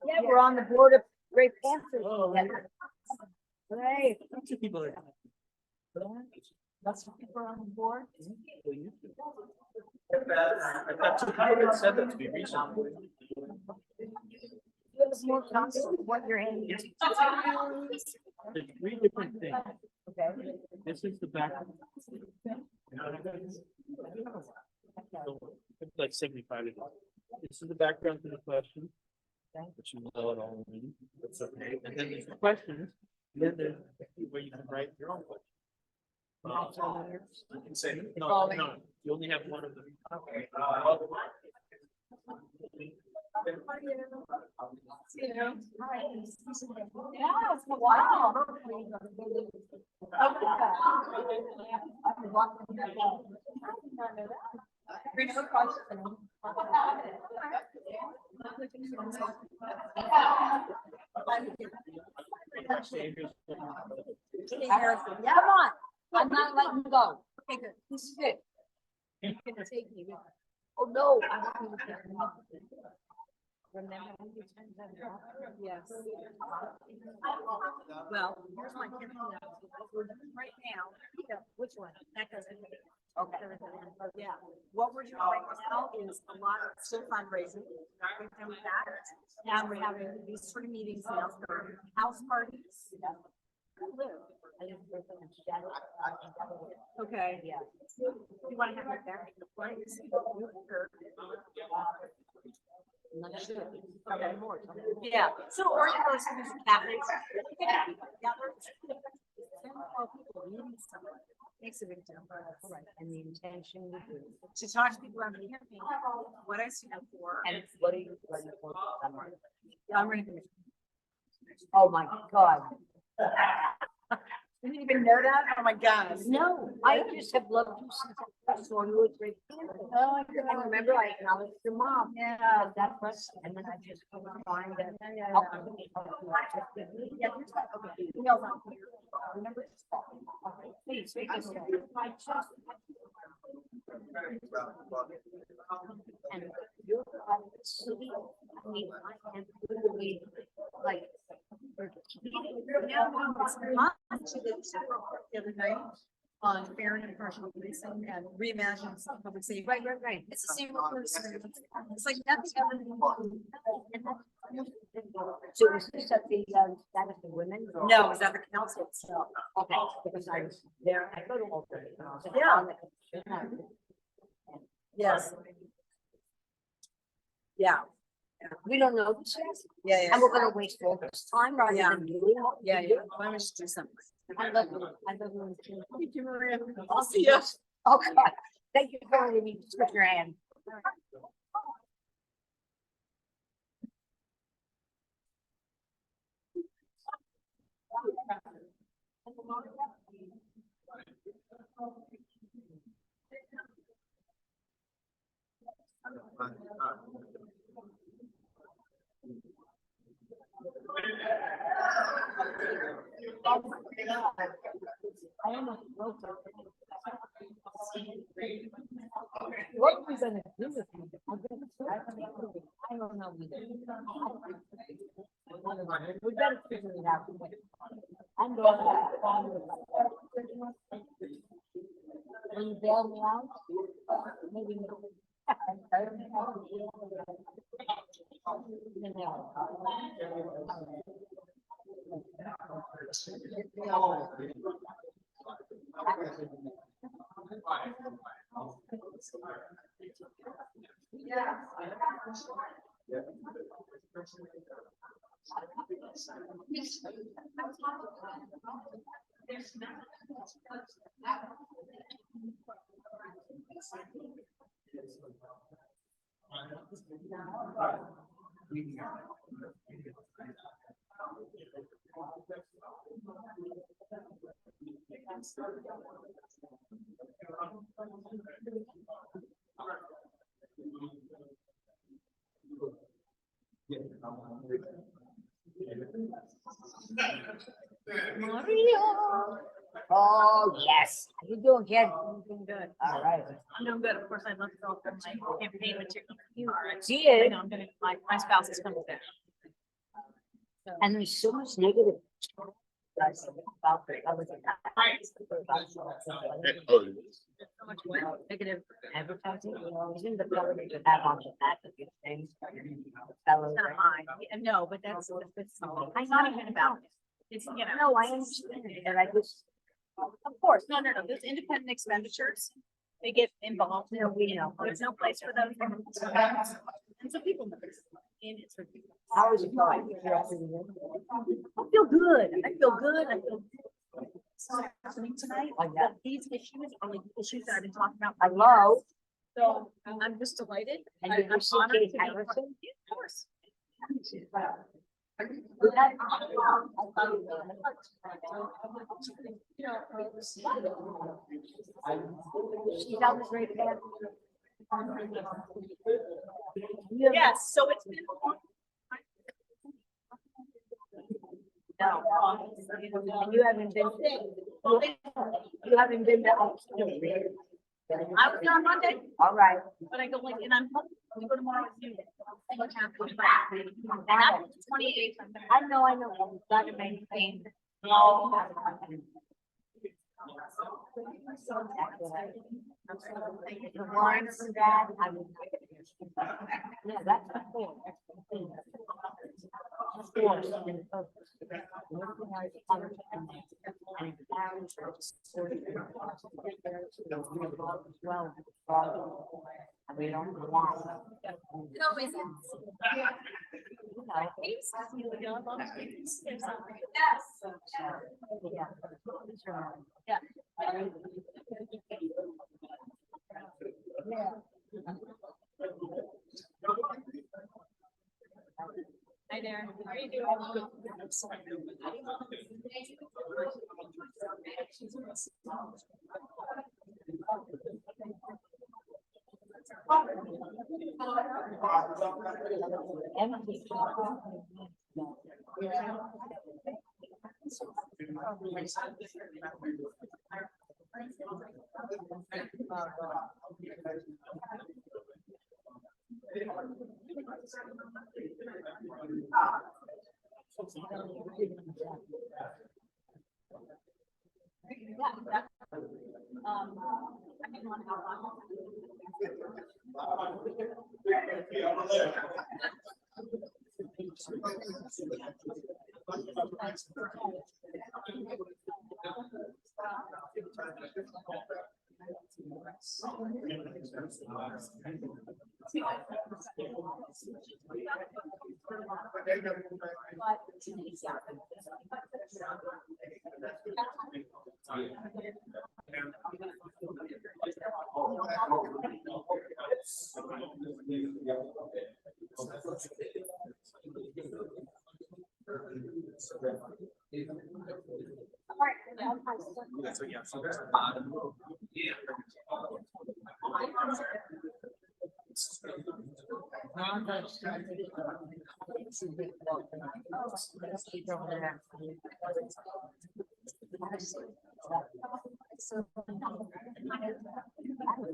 Yeah, we're on the board of Great Panthers. Right. Two people are. That's what people are on the board. I've got two people that said that to me recently. Give us more context of what you're in. There's three different things. Okay. This is the back. It's like 75. This is the background to the question. But you know it all already. That's okay. And then there's the questions. Then there's where you can write your own question. You can say no. You only have one of them. Okay. Yeah, it's a while. Come on. I'm not letting you go. Okay, good. This is good. You're gonna take me. Oh, no. Remember when you turned that off? Yes. Well, here's my tip now. We're doing right now. Which one? That doesn't. Okay. Yeah. What we're doing right now is a lot of still fundraising. We've done that. And we're having these sort of meetings now for house parties. Okay. Yeah. You want to have it there in the place? Okay. Yeah. So, or you know, some Catholics. Makes a big difference. Right. And the intention to talk to people around the campaign. What I stand for. And what are you running for? I'm running for. Oh my God. You didn't even know that? Oh my God. No, I just have loved you since I saw you at Great Panthers. Oh, I remember I acknowledged your mom. Yeah. That was, and then I just couldn't find it. Yeah. Okay. Email's on here. Remember? Okay. Please, make us. And you're city. I mean, I am literally like. The other night on fair and impartial policing and reimagine public safety. Right. It's the same person. It's like nothing ever. So is this at the that of the women? No, is that the council itself? Okay, because I was there. I go to all the. Yeah. Yes. Yeah. We don't know this. Yeah. And we're gonna waste all this time rather than doing what. Yeah. Why don't we just do something? I love you. Thank you, Maria. I'll see you. Oh God. Thank you for letting me switch your hand. I don't know what we're gonna do with you. I don't know either. We better figure it out. I'm going will you bail me out? Maybe no. Maria. Oh, yes. How you doing, kid? I'm doing good. All right. I'm doing good. Of course, I looked all from my campaign material. She I is. know, I'm gonna, my spouse is coming back. So, And there's so much negative. About the other thing. so much what? Negative. Advertising, isn't the government to have on the back of these things? Fellow, It's not mine. Yeah, no, but that's, I'm not even about it. It's, you know. No, I understand, and I just, Of course, no, those independent expenditures, they get involved. you know, we know. There's no place for them. And so people know. And it's for people. How is it going? I feel good. I feel good. I feel. So happening tonight, Oh, yeah. these issues are like issues that I've been talking about. I love, So I'm just delighted. and I- did you I'm see honored Kate to be- Harrison? Yeah, of course. She's on the great band. Yes, so it's been. No. And you haven't been, you haven't been to. I was there on Monday, All right. but I go like, and I'm, we go tomorrow with you. And I'm 28th. I know, I'm glad to maintain. The warrants and that, I would. Yeah, that's the thing. Of course, and of- working out function and parents are well, I mean, don't know why. It always is. You know, yeah. Yeah. Yeah. Hi there. How are you doing? Empty. I didn't want to have one.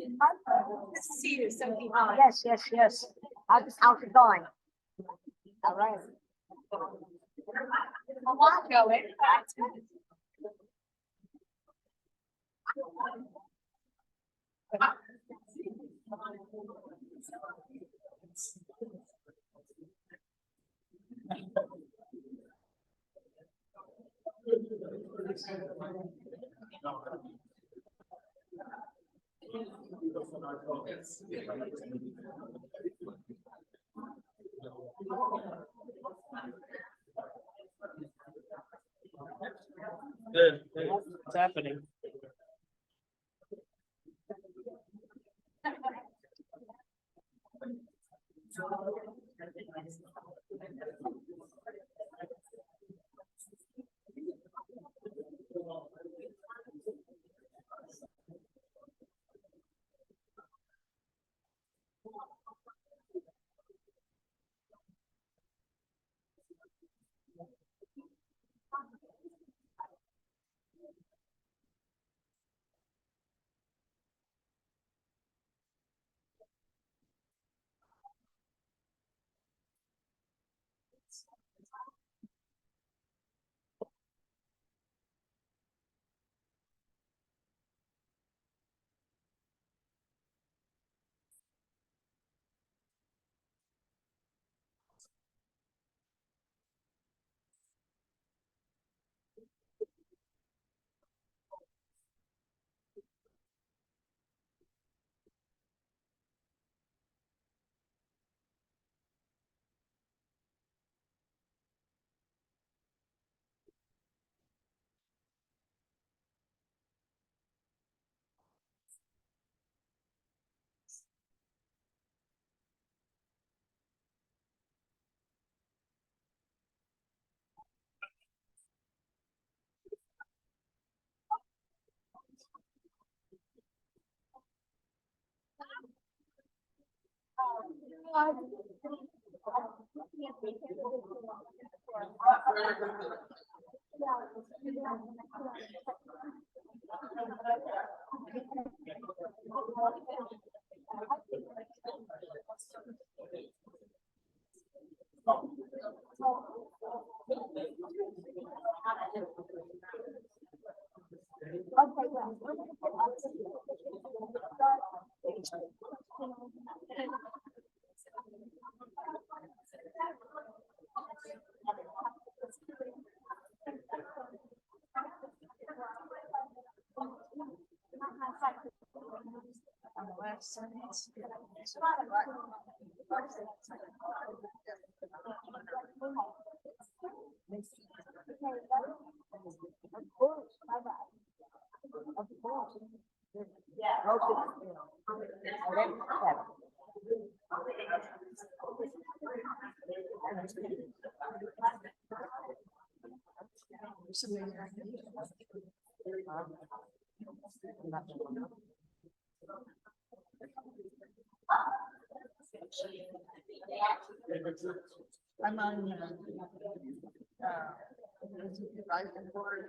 Good to see you, Sophie. Yes, yes, yes. How's it going? All right. A lot going. That's good. Good. What's happening? I'm on, advisory board.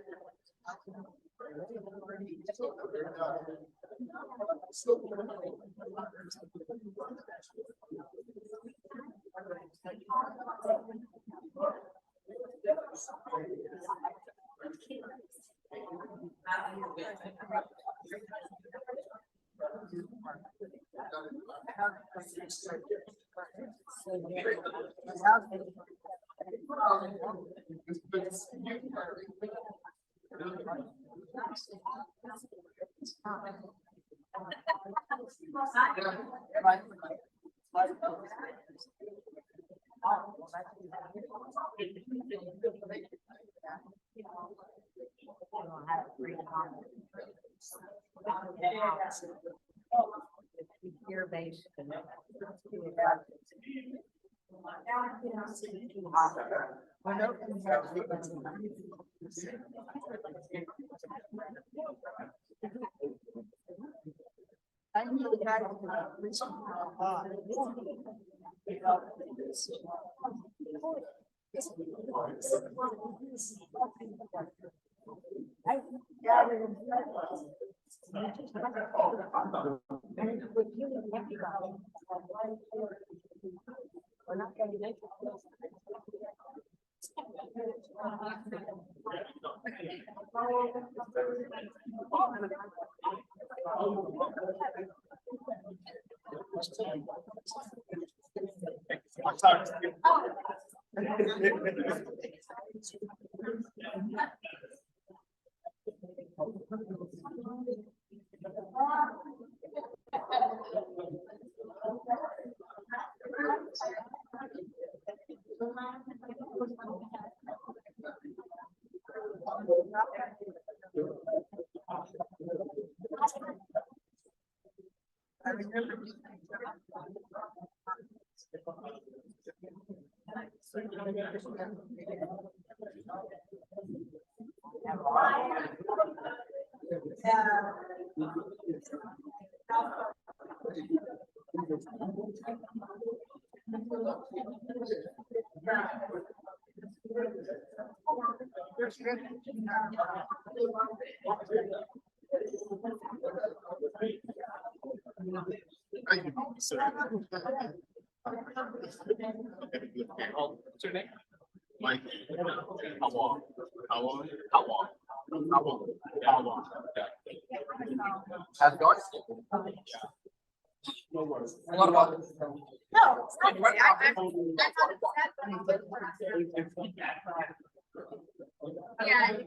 Fear-based. I need to try to I remember. What's your name? Mike. How long? How long? How long? How long? How long? How's it going? No worries. What about? No, it's not. Yeah.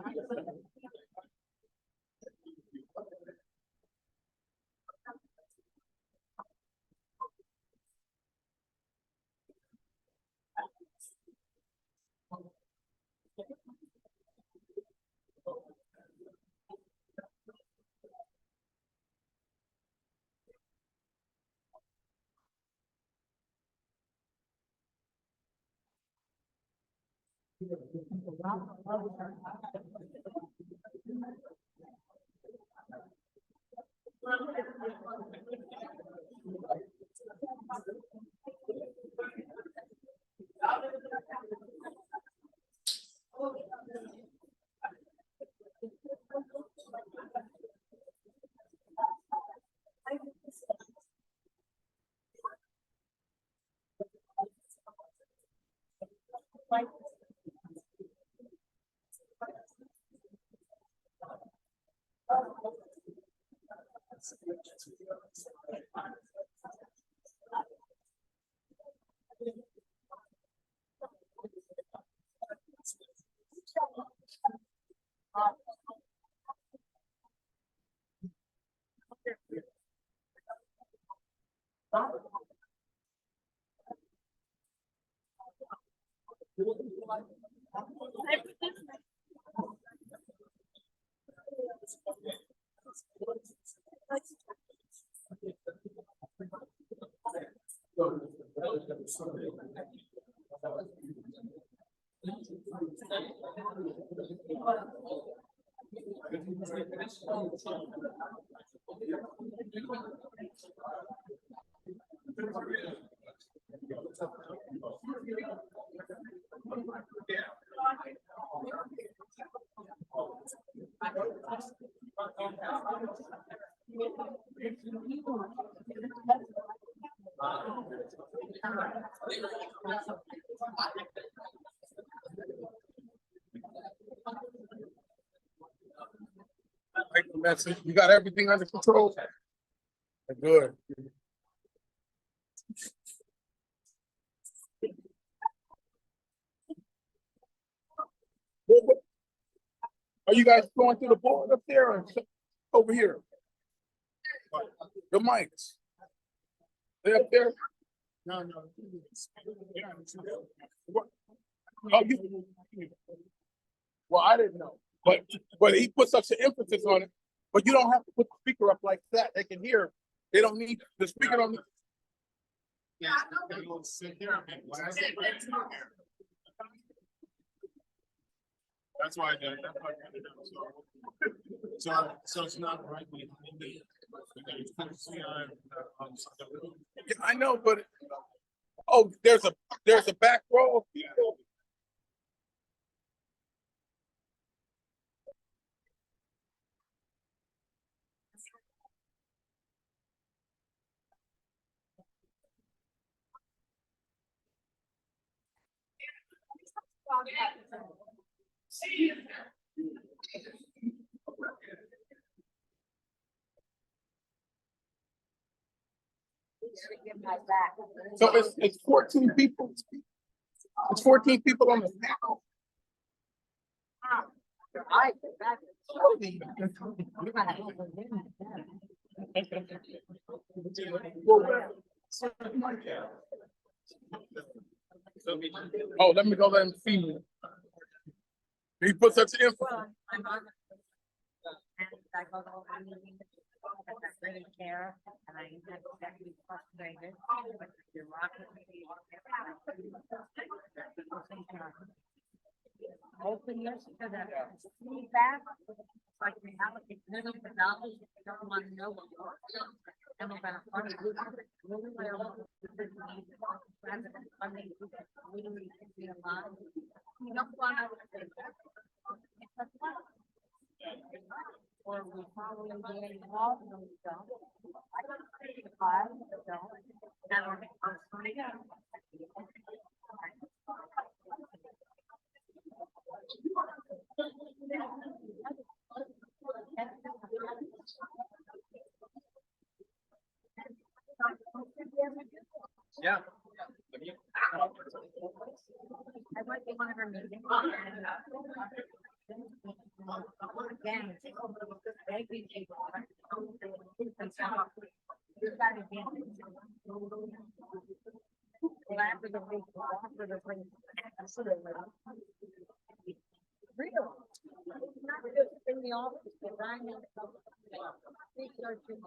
Like the message, you got everything under control? Good. Are you guys going through the board up there or over here? The mics. They up there? No. What? Oh, well, I didn't know, but he put such an emphasis on it. But you don't have to put the speaker up like that. They can hear. They don't need the speaker. Don't. Yeah, they will sit here. That's why I did it. That's why I did it. So it's not right. Yeah, I know, but there's a back row of people. So it's 14 people. It's 14 people on the panel. Oh, let me go let him see me. He put such an emphasis. I'm on. And I go over the meeting. I got great care, and I have exactly frustrated. But you're rocking me. Openness to the feedback. Like we have a million dollars, we don't want to know what we're doing. And we're gonna fund it. Really well. President funding, really be a lot. We don't want to. Or we probably getting involved and we don't. I don't think the five don't. And we're sorry. Yeah. I went to one of her meetings and again, maybe people real. Not just in the office, designing researching.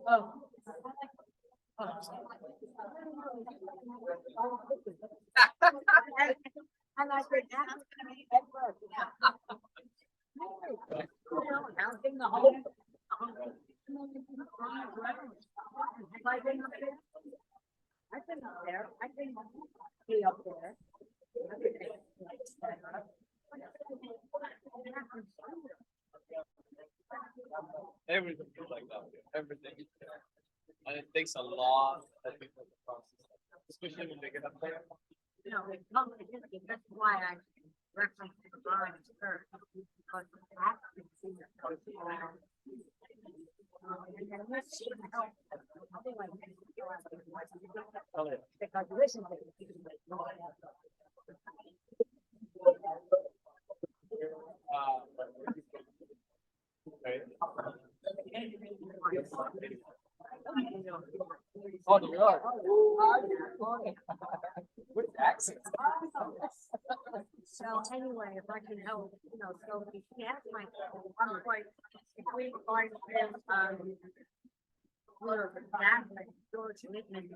Oh. And I said, I'm gonna be at work. Counting the whole. I've been up there. I've been be up there. Everything is like that. Everything. And it takes a lot of people to process, especially when they get up there. No, that's why I referenced the barn first, because I can see the. And then let's see the help. Because listen to Oh, New York. With accent. So anyway, if I can help, so if you ask my, I'm quite, if we find them, we're back, like George Whitman.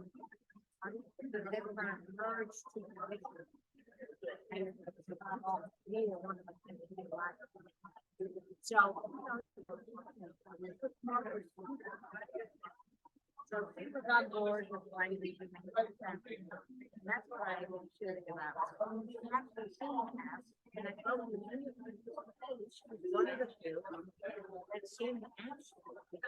They were gonna merge to. And neither one of us can do that. So. So people on board with why we should make it happen. And that's what I was shooting about. You actually see that, and I told you, one of the two, that seemed absolutely.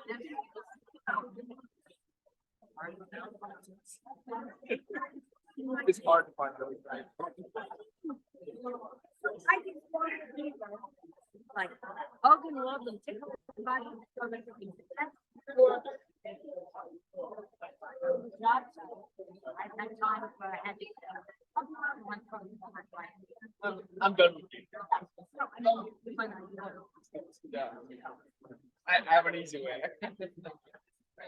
It's hard to find those guys. I just wanted to be like, Hogan loved them, tickle the body, so they could be. I had time for a heavy. I'm done with you. Yeah. I have an easy way.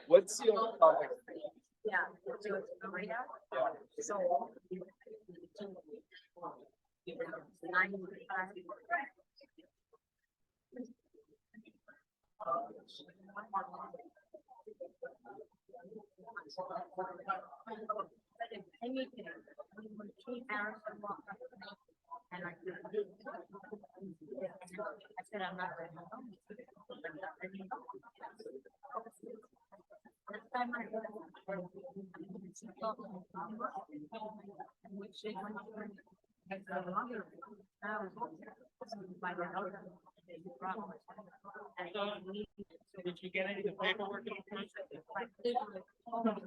What's your topic? Yeah. So it's Maria. So. 95. Anything. Keep Harrison walk up to me, and I said, I'm not ready. This time I Did you get any of the paperwork? No.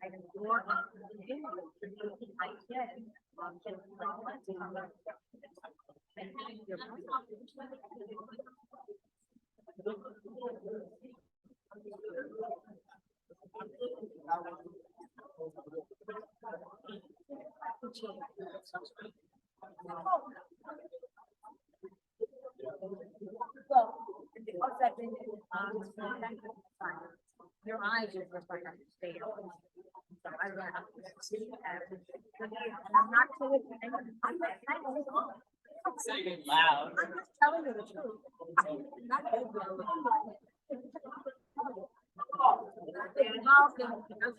I can go on. I said, because I've been your eyes are just like I'm staying. So I don't have to see that. And I'm not telling you, I'm not saying it loud. I'm just telling you the truth. Not they're involved in those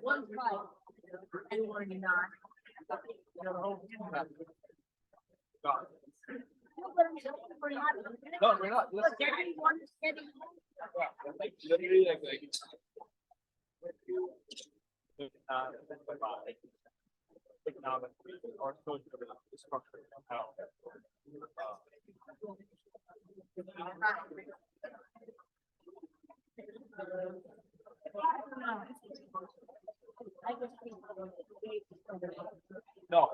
one fight, and we're not. No, we're not. Look, everyone's getting. Like literally like economic or social structure how no.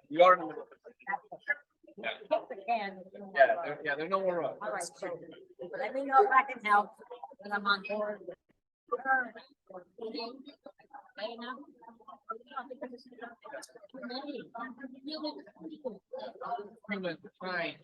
We are in the middle. Yeah, there's no more room. All right, so let me know if I can help, and I'm on board with her. Fine.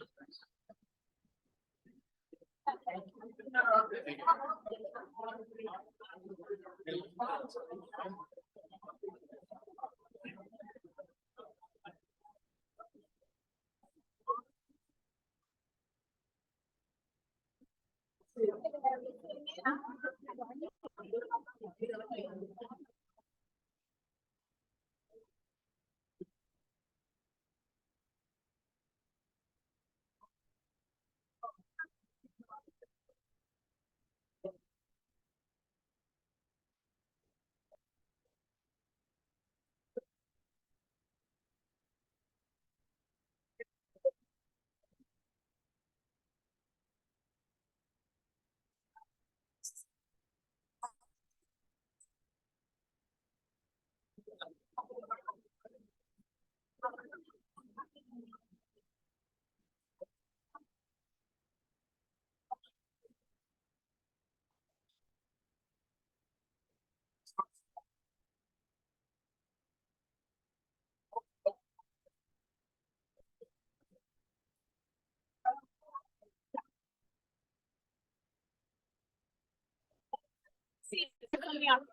See, it's coming up.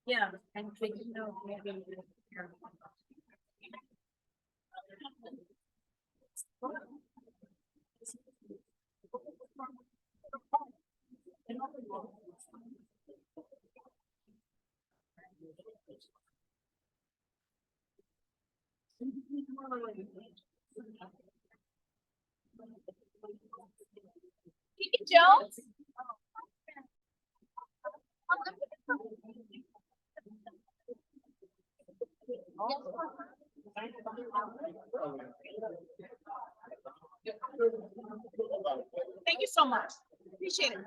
Yeah, and you know, maybe. Kiki Jones. Thank you so much. Appreciate it.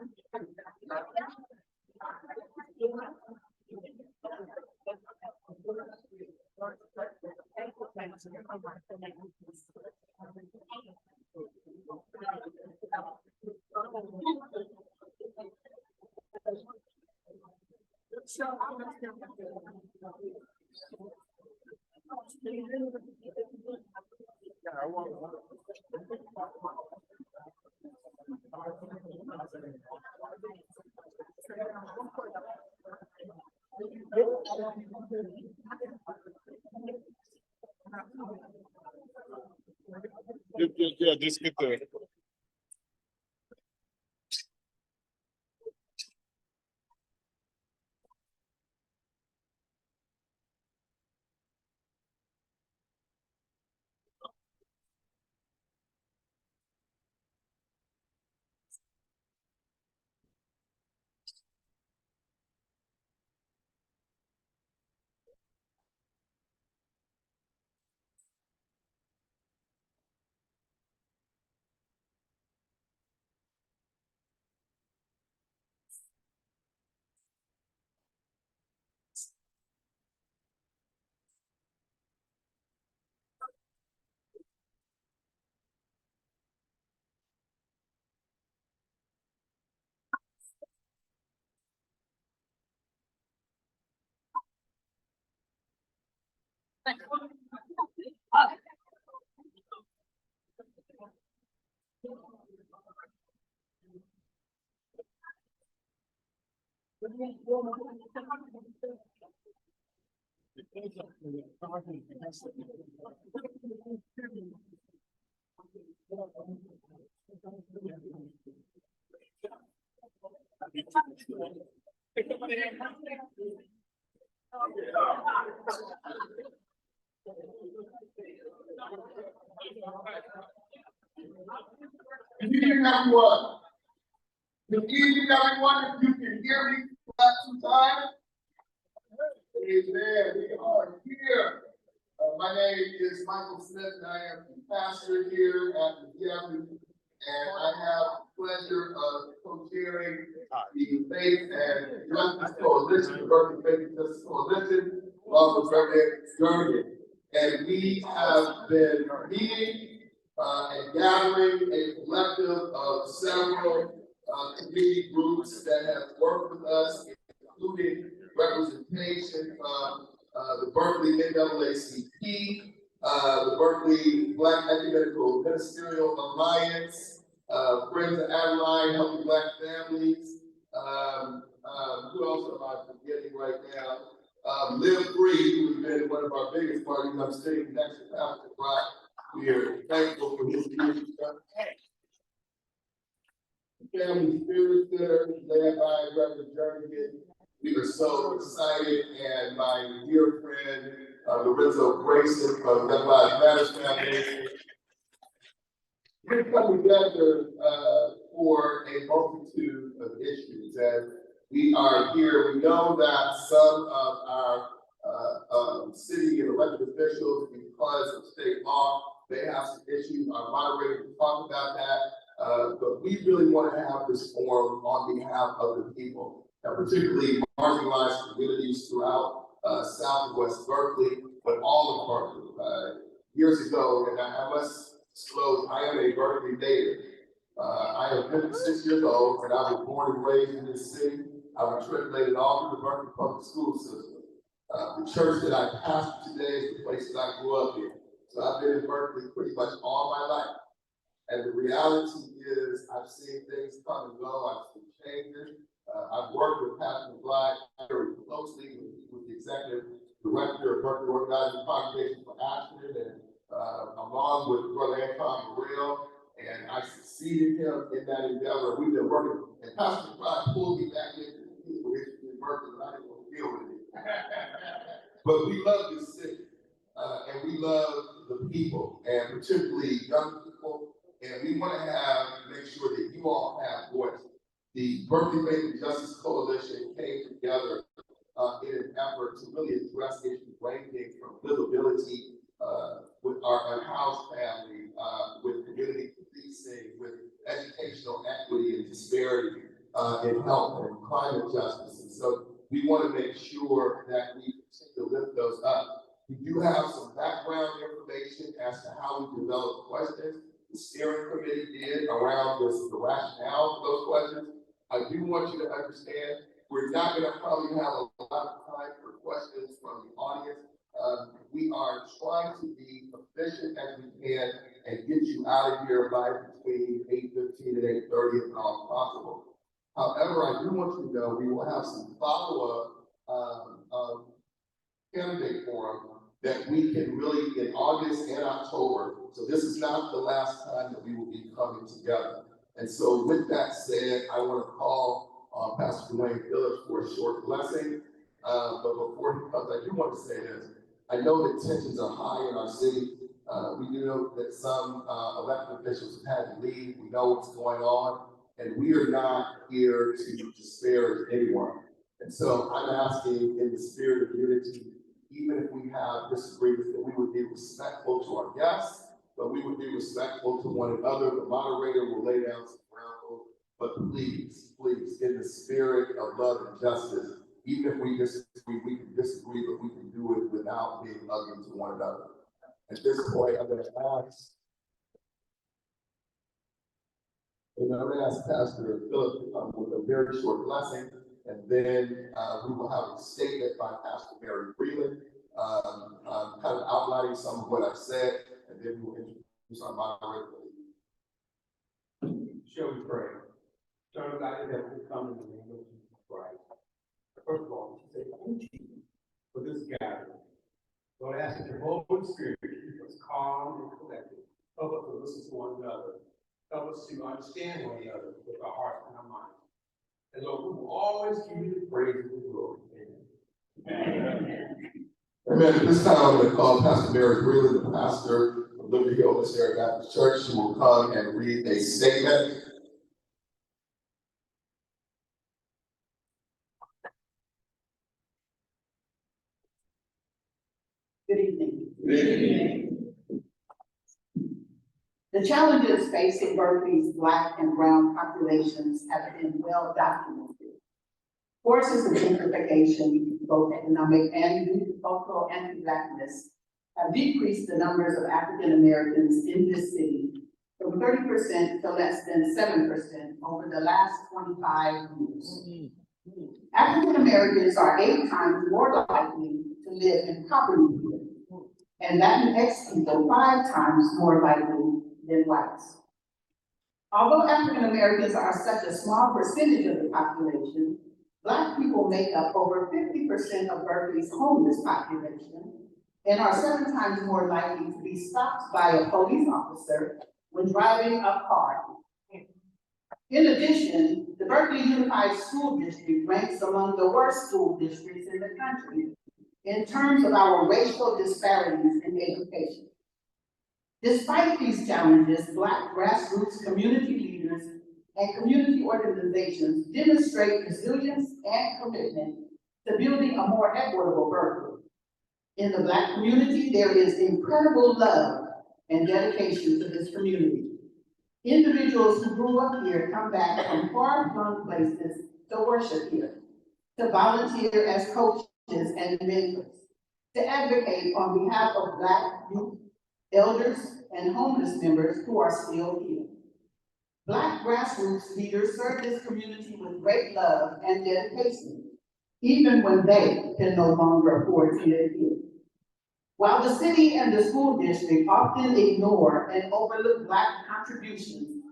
Yeah, just get the. Good evening, everyone. Good evening, everyone. If you can hear me, clap some time. Amen. We are here. My name is Michael Smith, and I am the pastor here at the Berkeley. And I have the pleasure of co-chairing the Faith and Justice Coalition, the Berkeley Faith and Justice Coalition, along with Reverend Jurgen. And we have been meeting and gathering a collective of several community groups that have worked with us, including representation from the Berkeley NAACP, the Berkeley Black Ecumenical Ministerial Alliance, Friends of Adeline, Helping Black Families. Who else am I forgetting right now? Live Free, who's been one of our biggest parties. I'm sitting next to Pastor Brock. We are thankful for his leadership. Family Spirit Center, led by Reverend Jernigan. We are so excited, and my dear friend, Lorenzo Grayson from Black Lives Matter Foundation. We're coming together for a multitude of issues, and we are here. We know that some of our city and elected officials, because of state law, they have some issues. Our moderator will talk about that, but we really want to have this forum on behalf of the people, and particularly marginalized communities throughout South and West Berkeley, but all of Berkeley. Years ago, and I must disclose, I am a Berkeley native. I am 56 years old, and I was born and raised in this city. I was matriculated all through the Berkeley public school system. The church that I pastor today is the place that I grew up in. So I've been in Berkeley pretty much all my life. And the reality is, I've seen things come and go. I've seen changes. I've worked with Pastor Black very closely with the executive director of Berkeley Organizing Congregation for Action, and along with Brother Anton Burrell, and I succeeded him in that endeavor. We've been working, and Pastor Black pulled me back into the people in Berkeley, but I didn't want to deal with it. But we love this city, and we love the people, and particularly young people, and we want to make sure that you all have voice. The Berkeley Faith and Justice Coalition came together in an effort to really address issues ranging from livability with our unhoused family, with community policing, with educational equity and disparity in health and climate justice. And so we want to make sure that we continue to lift those up. We do have some background information as to how we develop questions. The steering committee did around the rationale for those questions. I do want you to understand, we're not going to probably have a lot of time for questions from the audience. We are trying to be efficient as we can and get you out of here by between 8:15 and 8:30 if all possible. However, I do want you to know we will have some follow-up candidate forum that we can really, in August and October. So this is not the last time that we will be coming together. And so with that said, I want to call Pastor Dwayne Phillips for a short blessing. But before he comes, I do want to say this. I know that tensions are high in our city. We do know that some elected officials have had to leave. We know what's going on, and we are not here to disparage anyone. And so I'm asking, in the spirit of unity, even if we have disagreements, that we would be respectful to our guests, but we would be respectful to one another. The moderator will lay down some ground rules, but please, please, in the spirit of love and justice, even if we disagree, we can disagree, but we can do it without being ugly to one another. At this point, I'm going to ask, Pastor Philip to come with a very short blessing, and then we will have a statement by Pastor Mary Freeland, kind of outlining some of what I've said, and then we will introduce our moderator. Shall we pray? Eternal God in heaven, we come in the name of Jesus Christ. First of all, we say thank you for this gathering. Lord, I ask that your Holy Spirit keep us calm and collected. Help us to listen to one another. Help us to understand one another with our hearts and our minds. And Lord, we will always give you the praise and the glory. Amen. Amen. At this time, I'm going to call Pastor Mary Freeland, the pastor of Liberty Hill Missionary Baptist Church. She will come and read a statement. Good evening. Good evening. The challenges facing Berkeley's Black and brown populations have been well documented. Forces of gentrification, both economic and cultural anti-Blackness, have decreased the numbers of African Americans in this city from 30% to less than 7% over the last 25 years. African Americans are 8 times more likely to live in poverty here, and Latinx people 5 times more likely than whites. Although African Americans are such a small percentage of the population, Black people make up over 50% of Berkeley's homeless population and are 7 times more likely to be stopped by a police officer when driving a car. In addition, the Berkeley Unified School District ranks among the worst school districts in the country in terms of our racial disparities in education. Despite these challenges, Black grassroots community leaders and community organizations demonstrate resilience and commitment to building a more equitable Berkeley. In the Black community, there is incredible love and dedication to this community. Individuals who grew up here come back from far-flung places to worship here, to volunteer as coaches and mentors, to advocate on behalf of Black youth, elders, and homeless members who are still here. Black grassroots leaders serve this community with great love and dedication, even when they can no longer afford to live here. While the city and the school district often ignore and overlook Black contributions,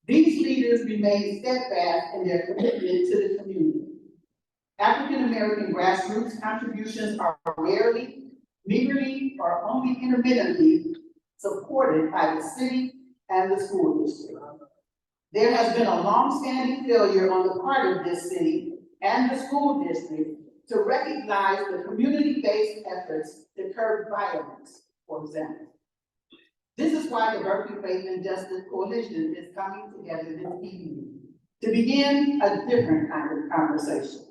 these leaders remain steadfast in their commitment to the community. African American grassroots contributions are rarely, meagerly, or only intermittently supported by the city and the school district. There has been a long-standing failure on the part of this city and the school district to recognize the community-based efforts to curb violence, for example. This is why the Berkeley Faith and Justice Coalition is coming together this evening to begin a different kind of conversation.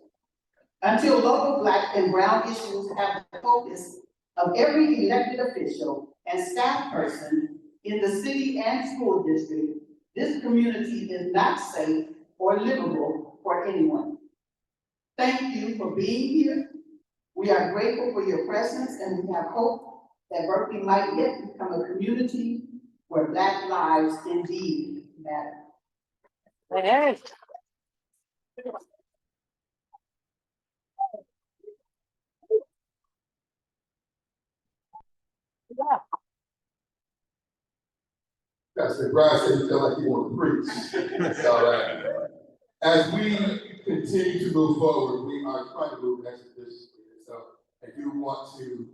Until local Black and brown issues have the focus of every elected official and staff person in the city and school district, this community is not safe or livable for anyone. Thank you for being here. We are grateful for your presence, and we have hope that Berkeley might yet become a community where Black lives indeed matter. Hey. Yeah. Pastor Brian said he felt like he wanted to preach. So, as we continue to move forward, we are trying to move expeditiously. So I do want to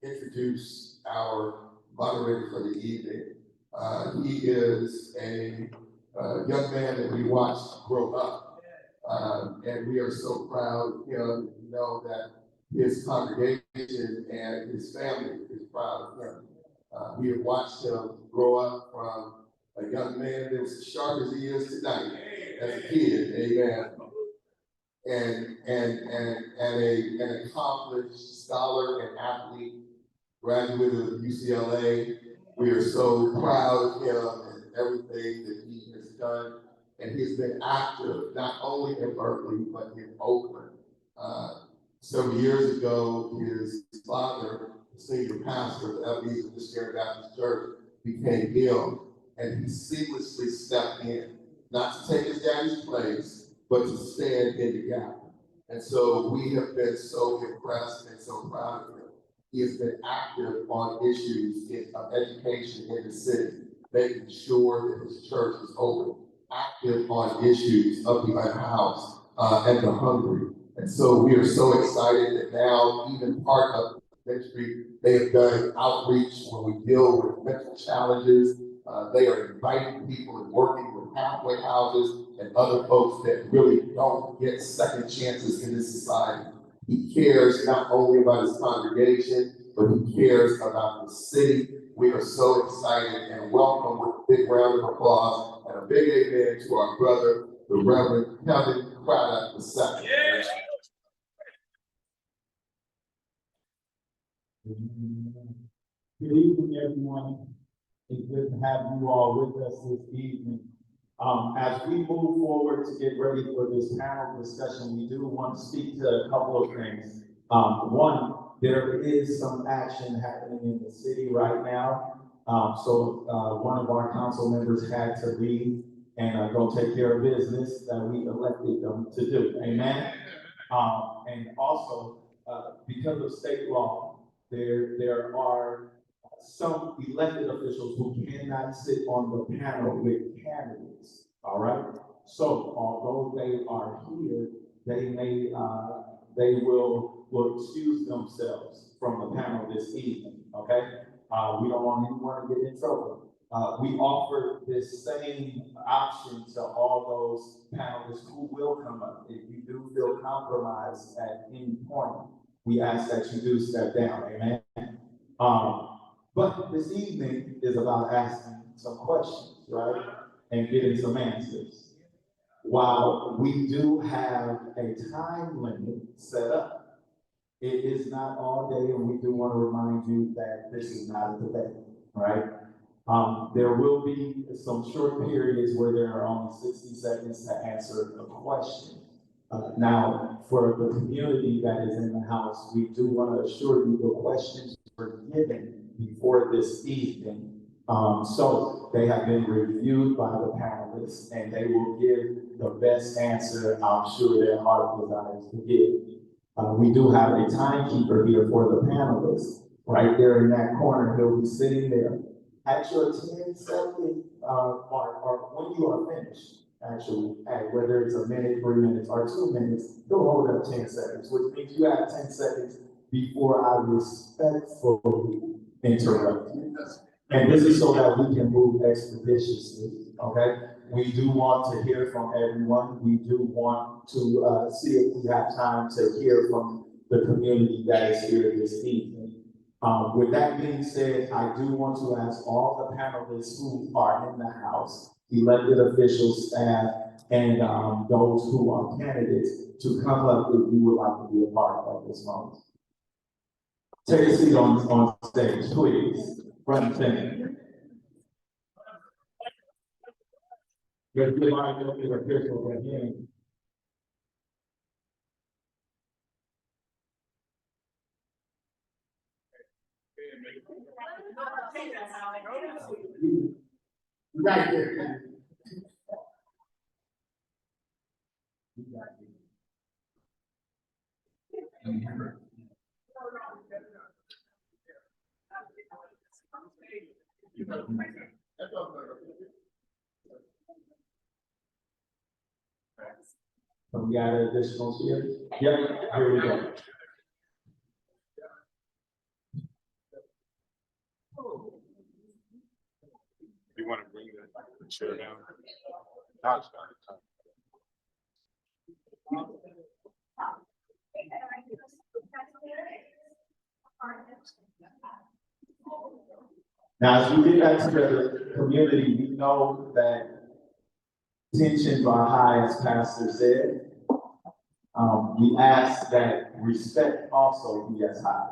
introduce our moderator for the evening. He is a young man that we watched grow up. And we are so proud of him. We know that his congregation and his family is proud of him. We have watched him grow up from a young man that was as sharp as he is tonight as a kid, amen. And an accomplished scholar and athlete, graduate of UCLA. We are so proud of him and everything that he has done. And he's been active, not only in Berkeley, but in Oakland. Several years ago, his father, the senior pastor of the Ebenezer Missionary Baptist Church, became ill, and he seamlessly stepped in, not to take his daddy's place, but to stand in the gap. And so we have been so impressed and so proud of him. He has been active on issues of education in the city, making sure that his church is open, active on issues of the unhoused and the hungry. And so we are so excited that now, even part of the ministry, they have done outreach when we deal with mental challenges. They are inviting people and working with halfway houses and other folks that really don't get second chances in this society. He cares not only about his congregation, but he cares about the city. We are so excited and welcome with a big round of applause and a big amen to our brother, the Reverend Kevin Craddock II. Yeah. Good evening, everyone. It's good to have you all with us this evening. As we move forward to get ready for this panel discussion, we do want to speak to a couple of things. One, there is some action happening in the city right now. So one of our council members had to leave. and go take care of business that we elected them to do. Amen. And also, because of state law, there are some elected officials who cannot sit on the panel with candidates. All right. So although they are here, they will excuse themselves from the panel this evening. Okay. We don't want anyone to get in trouble. We offer this same option to all those panelists who will come up. If you do feel compromised at any point, we ask that you do step down. Amen. But this evening is about asking some questions, right? And getting some answers. While we do have a time limit set up, it is not all day, and we do want to remind you that this is not a debate, right? There will be some short periods where there are only 60 seconds to answer a question. Now, for the community that is in the house, we do want to assure you the questions were given before this evening. So they have been reviewed by the panelists, and they will give the best answer I'm sure their heart desires to give. We do have a timekeeper here for the panelists. Right there in that corner, he'll be sitting there. At your 10-second mark, or when you are finished, actually, whether it's a minute, 3 minutes, or 2 minutes, he'll hold up 10 seconds, which means you have 10 seconds before I respectfully interrupt you. And this is so that we can move expeditiously, okay? We do want to hear from everyone. We do want to see if we have time to hear from the community that is here this evening. With that being said, I do want to ask all the panelists who are in the house, elected officials, staff, and those who are candidates to come up if you would like to be a part of this moment. Take a seat on stage, please. Front and center. Let's give our elected officials again. Right there. So we got additional here? Yep, here we go. You want to bring the chair down? Now it's not. Now, as we get back to the community, we know that tensions are high, as Pastor said. We ask that respect also be as high.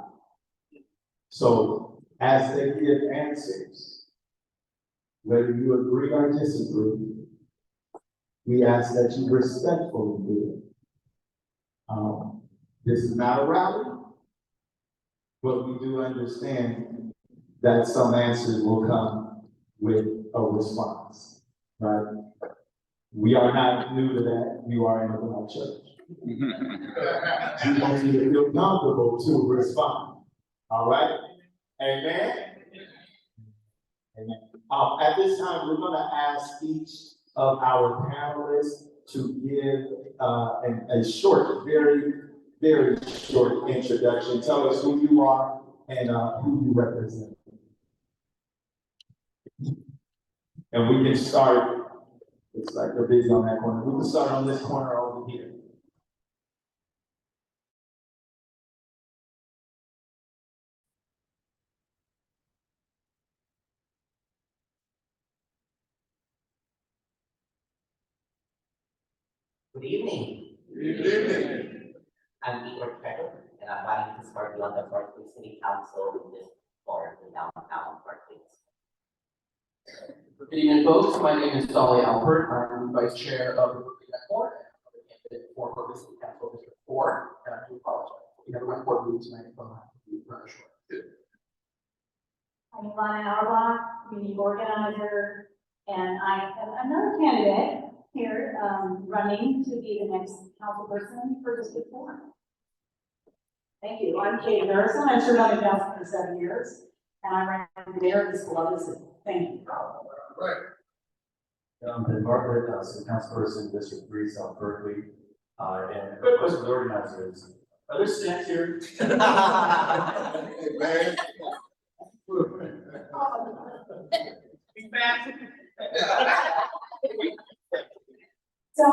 So, as they give answers, whether you agree or disagree, we ask that you respectfully do it. This is not a rally, but we do understand that some answers will come with a response, right? We are not new to that. You are in a black church. We want you to feel comfortable to respond. All right? Amen? Amen. At this time, we're going to ask each of our panelists to give a short, very, very short introduction. Tell us who you are and who you represent. And we can start, it's like they're busy on that corner. We can start on this corner over here. Good evening. Good evening. I'm Igor Trejo, and I'm running to serve on the Berkeley City Council in this floor in downtown Berkeley. Good evening, folks. My name is Dolly Albert. I'm the Vice Chair of the Berkeley Board and I'm the candidate for Berkeley City Council District 4. And I do apologize. We have a board meeting tonight, but I'll have to be rather short. I'm Lana Auerbach, community organizer And I am another candidate here, running to be the next councilperson for District 4. Thank you. I'm Kate Harrison. I served on the council for 7 years, and I ran the mayor of this beloved city. Thank you. Right. I'm Ben Bartlett, city councilperson, District 3, South Berkeley. And a quick question to the organizers. Are there snacks here? Hey, man. So,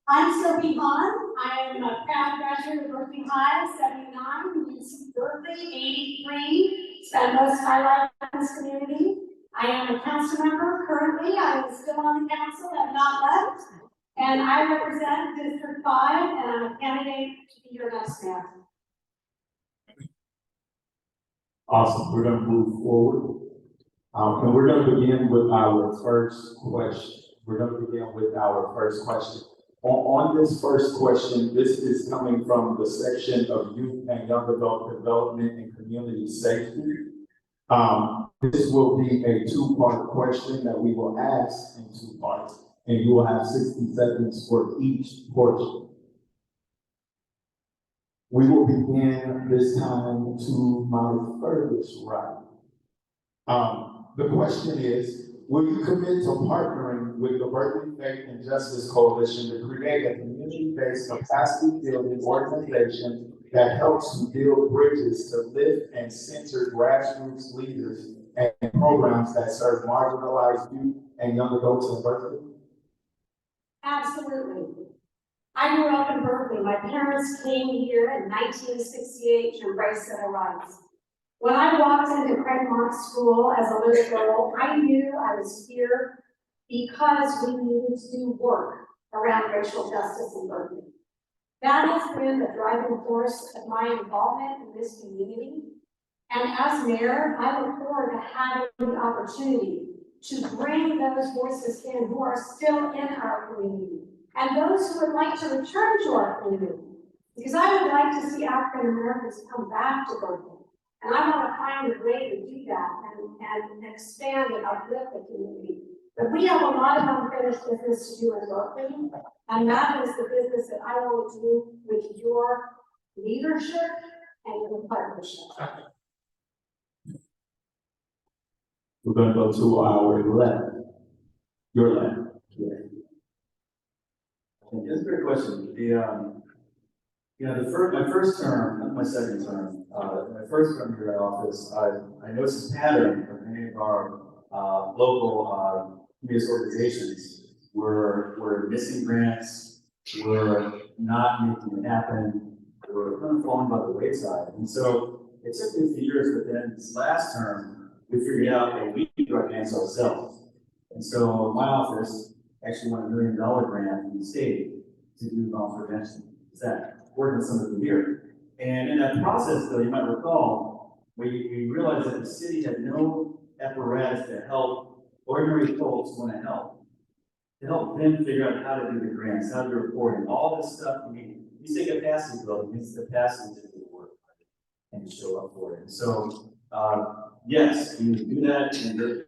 I'm Sophie Hahn. I am a proud graduate of Berkeley High, 79, UC Berkeley, 83. Spent most of my life in this community. I am a council member currently. I am still on the council, have not left. And I represent District 5, and I'm a candidate to be your next mayor. Awesome, we're gonna move forward. And we're gonna begin with our first question. On this first question, this is coming from the section of Youth and Young Adult Development and Community Safety. This will be a two-part question that we will ask in 2 parts, and you will have 60 seconds for each portion. We will begin this time to my furthest right. The question is, will you commit to partnering with the Berkeley Faith and Justice Coalition to create a community-based capacity building organization that helps to build bridges to lift and center grassroots leaders and programs that serve marginalized youth and young adults in Berkeley? Absolutely. I grew up in Berkeley. My parents came here in 1968 to embrace civil rights. When I walked into Craig Mott School as a little girl, I knew I was here because we needed to do work around racial justice in Berkeley. That has been the driving force of my involvement in this community. And as mayor, I look forward to having the opportunity to bring those voices in who are still in our community and those who would like to return to our community. Because I would like to see African Americans come back to Berkeley. And I want to find a way to do that and expand and uplift the community. But we have a lot of unfinished business to do in Berkeley, and that is the business that I want to do with your leadership and your partnership. We're going to go to our left. Your left. Yeah. That's a great question. My first term, not my second term, my first term here in office, I noticed a pattern of many of our local community organizations were missing grants, were not making it happen, were kind of falling by the wayside. And so it took me a few years, but then this last term, we figured out that we could do our grants ourselves. And so my office actually won $1 million grant from the state to do bomb prevention. Is that working with some of them here? And in that process, though, you might recall, we realized that the city had no apparatus to help ordinary folks want to help them figure out how to do the grants, how to do reporting, all this stuff. I mean, you say capacity building, it's capacity to do the work and show up for it. And so, yes, you do that, and there's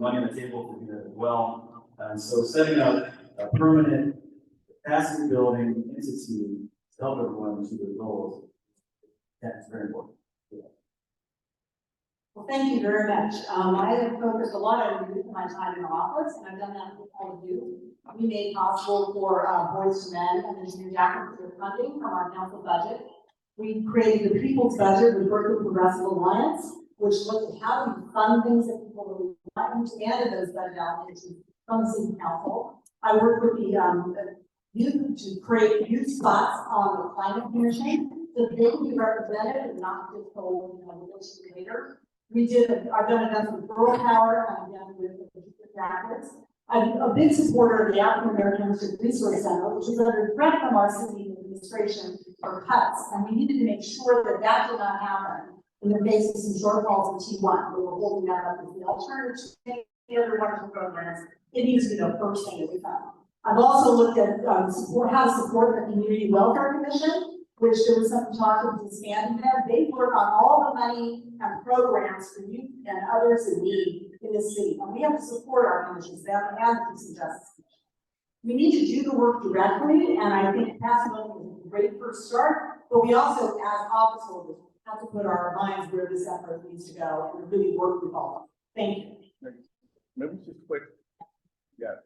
money on the table to do that as well. And so setting up a permanent capacity building entity to help everyone achieve their goals, that's very important. Yeah. Well, thank you very much. I have focused a lot on youth in my time in the office, and I've done that with all of you. We made possible for Boys to Men and Engineer Jackson for funding from our council budget. We created the People's Budget with Berkeley Progressive Alliance, which looked at how we fund things that people really want, and expanded those budget allocations from the city council. I worked with the youth to create youth spots on the Climate Commission so that they can be represented and not just told, later. I've done events with Rural Power, and I've done with the Rapids. I'm a big supporter of the African American Resource Center, which is under threat from our city administration for cuts, and we needed to make sure that that did not happen in the face of some shortfalls in T1. We were holding that up as the alternative to the other wonderful programs. It needs to be the first thing that we found. I've also looked at how to support the Community Welfare Commission, which there was some talk of expanding there. They work on all the money and programs for youth and others in need in this city. And we have to support our commissions, staff, and the Peace and Justice Commission. We need to do the work directly, and I think passing on is a great first start, but we also, as office holders, have to put our minds where this effort needs to go and really work with all of them. Thank you. Maybe just quick. Yeah.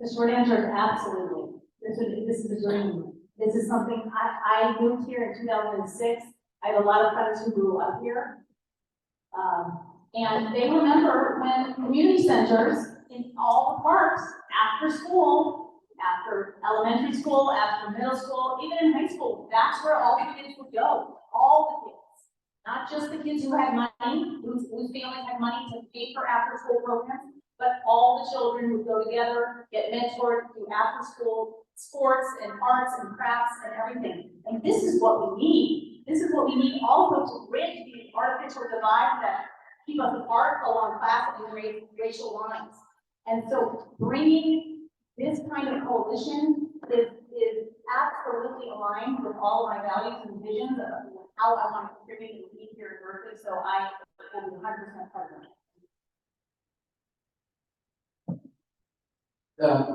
The short answer is absolutely. This is a dream. This is something, I moved here in 2006. I have a lot of friends who grew up here. And they remember when community centers in all the parks, after school, after elementary school, after middle school, even in high school, that's where all the kids would go. All the kids. Not just the kids who had money, whose families had money to pay for after school programs, but all the children would go together, get mentored, do after school sports and arts and crafts and everything. And this is what we need. This is what we need also to bridge the artificial divides that keep us apart along class and racial lines. And so bringing this kind of coalition is absolutely aligned with all of my values and visions of how I want to contribute and lead here in Berkeley. So I am 100% partner.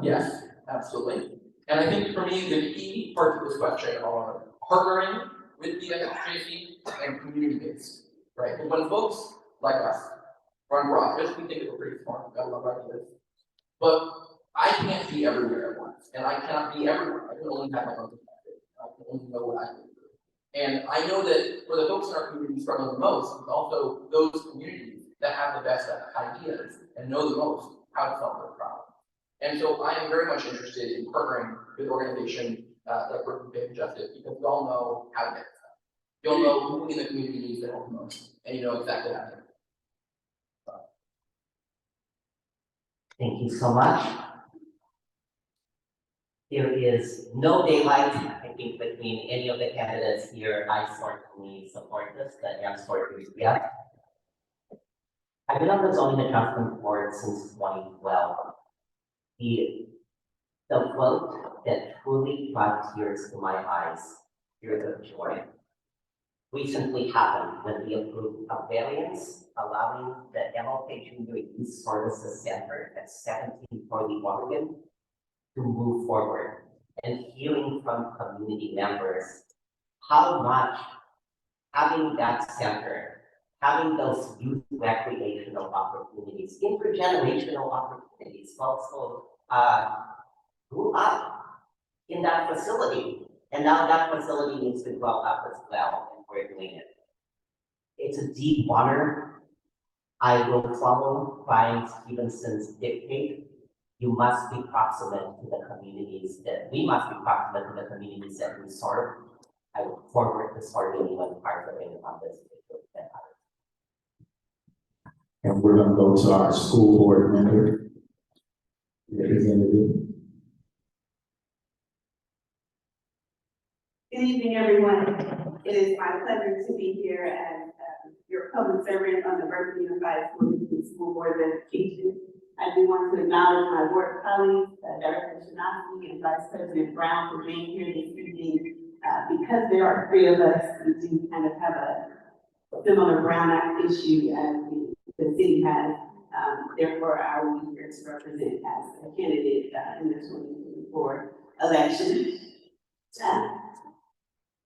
Yes, absolutely. And I think for me, the key parts of this question are partnering with the administration and community-based, right? And when folks like us run for office, we think we're pretty smart, we've got a lot of ideas. But I can't be everywhere at once, and I cannot be everywhere. I can only have my own perspective. I can only know what I can do. And I know that for the folks in our community struggling the most, it's also those communities that have the best ideas and know the most how to solve their problems. And so I am very much interested in partnering with organizations like Berkeley Faith and Justice, because we all know how to get stuff. You all know who in the community needs the help the most, and you know exactly how to get it. Thank you so much. There is no daylight, I think, between any of the candidates here. I certainly support this, that young sort yes. I've been on the zoning adjustment board since 2012. The vote that truly brought tears to my eyes, tears of joy, recently happened when we approved a variance allowing the MLK Junior Youth Services Center at 1740 Oregon to move forward, and hearing from community members how much having that center, having those youth recreational opportunities, intergenerational opportunities, also grew up in that facility, and now that facility needs to grow up as well, and we're doing it. It's a deep honor. I will follow Brian Stevenson's dictate. You must be proximate to the communities that we must be proximate to the communities that we serve. I look forward to serving you and partnering on this issue. And we're gonna go to our school board member, representative. Good evening, everyone. It is my pleasure to be here as your public servant on the Berkeley Unified School District School Board of Education. I do want to acknowledge my board colleagues, Director Shanasi and Vice President Brown, for being here this evening. Because there are three of us, we do kind of have a similar Brown Act issue as the city has. Therefore, I will be here to represent as a candidate in the 2024 election.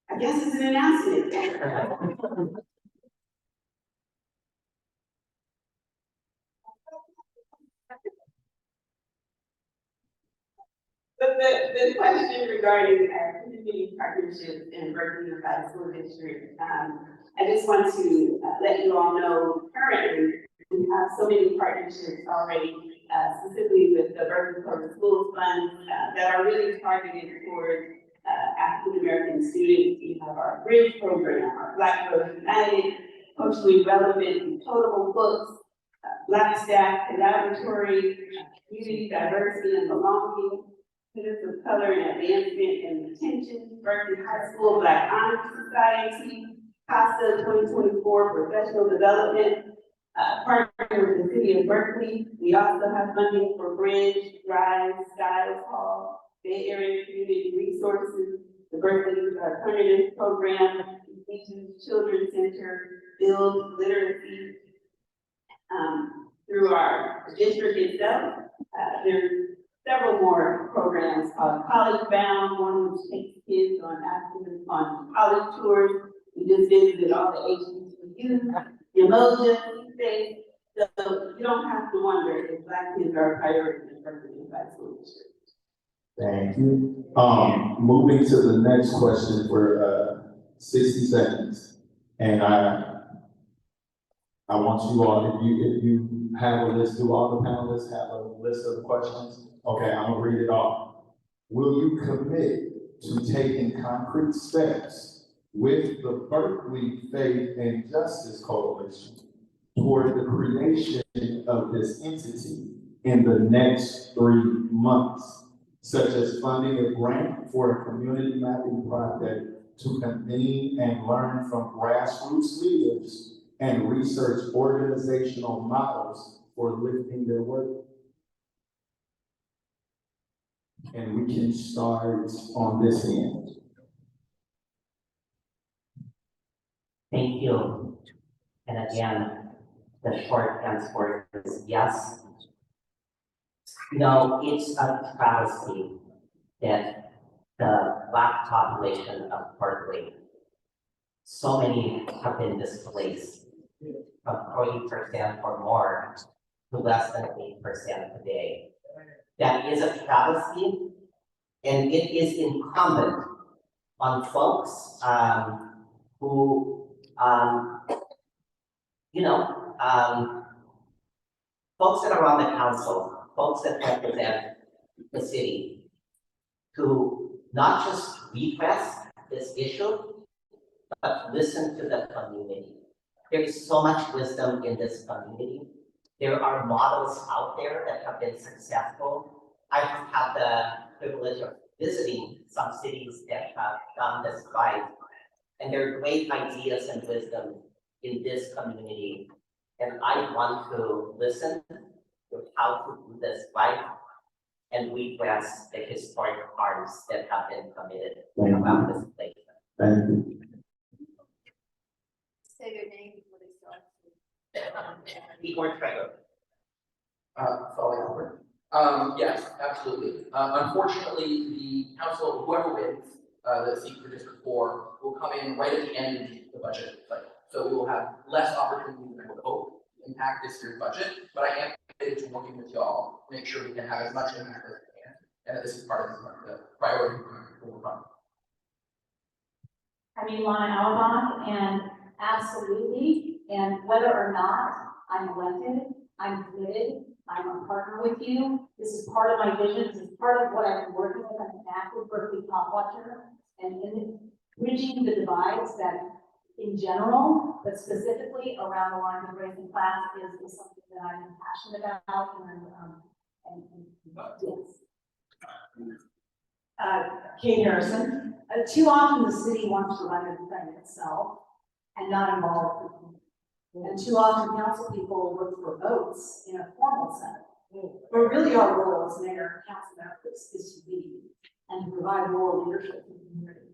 I guess it's an announcement. But the question regarding community partnerships in Berkeley Unified School District, I just want to let you all know currently we have so many partnerships already, specifically with the Berkeley Public Schools Fund that are really targeted toward African American students. We have our Bridge program, our Black Girls United, culturally relevant and quotable books, Black Staff Collaboratory, Community Diversity and Belonging, Students of Color and Advancement and Retention, Berkeley High School Black Honor Society, CASA 2024 Professional Development, partnering with the City of Berkeley. We also have funding for Bridge, Rise, Styles Hall, Bay Area Community Resources, the Berkeley Alternative Program, we do children's center, build literacy, through our district itself. There's several more programs called College Bound, one which takes kids on college tours. We just visited all the HBCUs, Emoja, Faith. So you don't have to wonder if Black kids are a priority in Berkeley Unified School District. Thank you. Moving to the next question for 60 seconds. And I want you all, if you have a list, do all the panelists have a list of questions? Okay, I'm gonna read it off. Will you commit to taking concrete steps with the Berkeley Faith and Justice Coalition toward the creation of this entity in the next 3 months, such as funding a grant for a community mapping project to convene and learn from grassroots leaders and research organizational models for lifting their work? And we can start on this end. Thank you. And again, the short answer is yes. No, it's a travesty that the Black population of Berkeley, so many have been displaced from 40% or more to less than 8% today. That is a travesty, and it is incumbent on folks who, folks that are on the council, folks that represent the city, to not just redress this issue, but listen to the community. There is so much wisdom in this community. There are models out there that have been successful. I have had the privilege of visiting some cities that have done this right. And there are great ideas and wisdom in this community. And I want to listen to how to do this right and redress the historic harms that have been committed around this place. Thank you. Say your name before they start. Igor Trevor. Follow Albert. Yes, absolutely. Unfortunately, the council, whoever wins the seat for District 4 will come in right at the end of the budget cycle. So we will have less opportunity than I would hope to impact this year's budget, but I am committed to working with y'all to make sure we can have as much impact as we can, and that this is part of the priority for the fund. I mean, Lana Alabama, and absolutely, and whether or not I'm elected, I'm committed, I'm a partner with you. This is part of my vision, this is part of what I've been working with. I'm an active Berkeley Pop Watcher, and in bridging the divides that in general, but specifically around the lines of race and class is something that I'm passionate about, yes. Kate Harrison. Too often the city wants to run and defend itself and not involve people. And too often council people look for votes in a formal sense. But really our role as mayor and council members is to lead and to provide moral leadership in the community.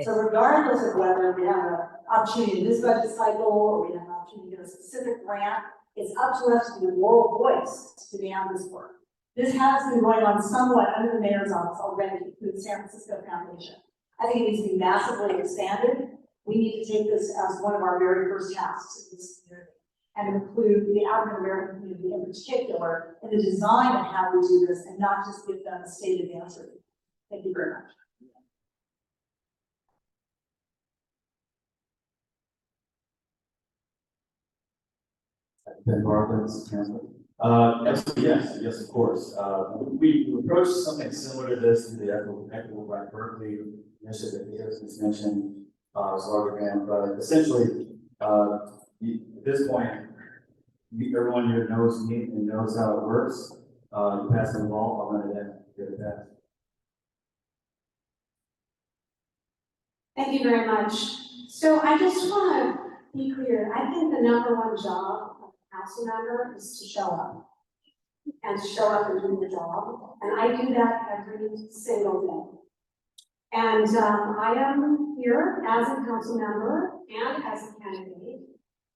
So regardless of whether we have an opportunity in this budget cycle or we have an opportunity to get a specific grant, it's up to us to be a moral voice to demand this work. This has been going on somewhat under the mayor's office already through the San Francisco Foundation. I think it needs to be massively expanded. We need to take this as one of our very first tasks in this community and include the African American community in particular in the design of how we do this and not just give them a stated answer. Thank you very much. Ben Robbins, yes, of course. We approached something similar to this in the Equitable Black Berkeley initiative that Harrison's mentioned, slogan, but essentially, at this point, everyone here knows me and knows how it works. You pass the law, I'll run it in, get it passed. Thank you very much. So I just want to be clear. I think the #1 job of a council member is to show up and to show up and do the job. And I do that every single day. And I am here as a council member and as a candidate.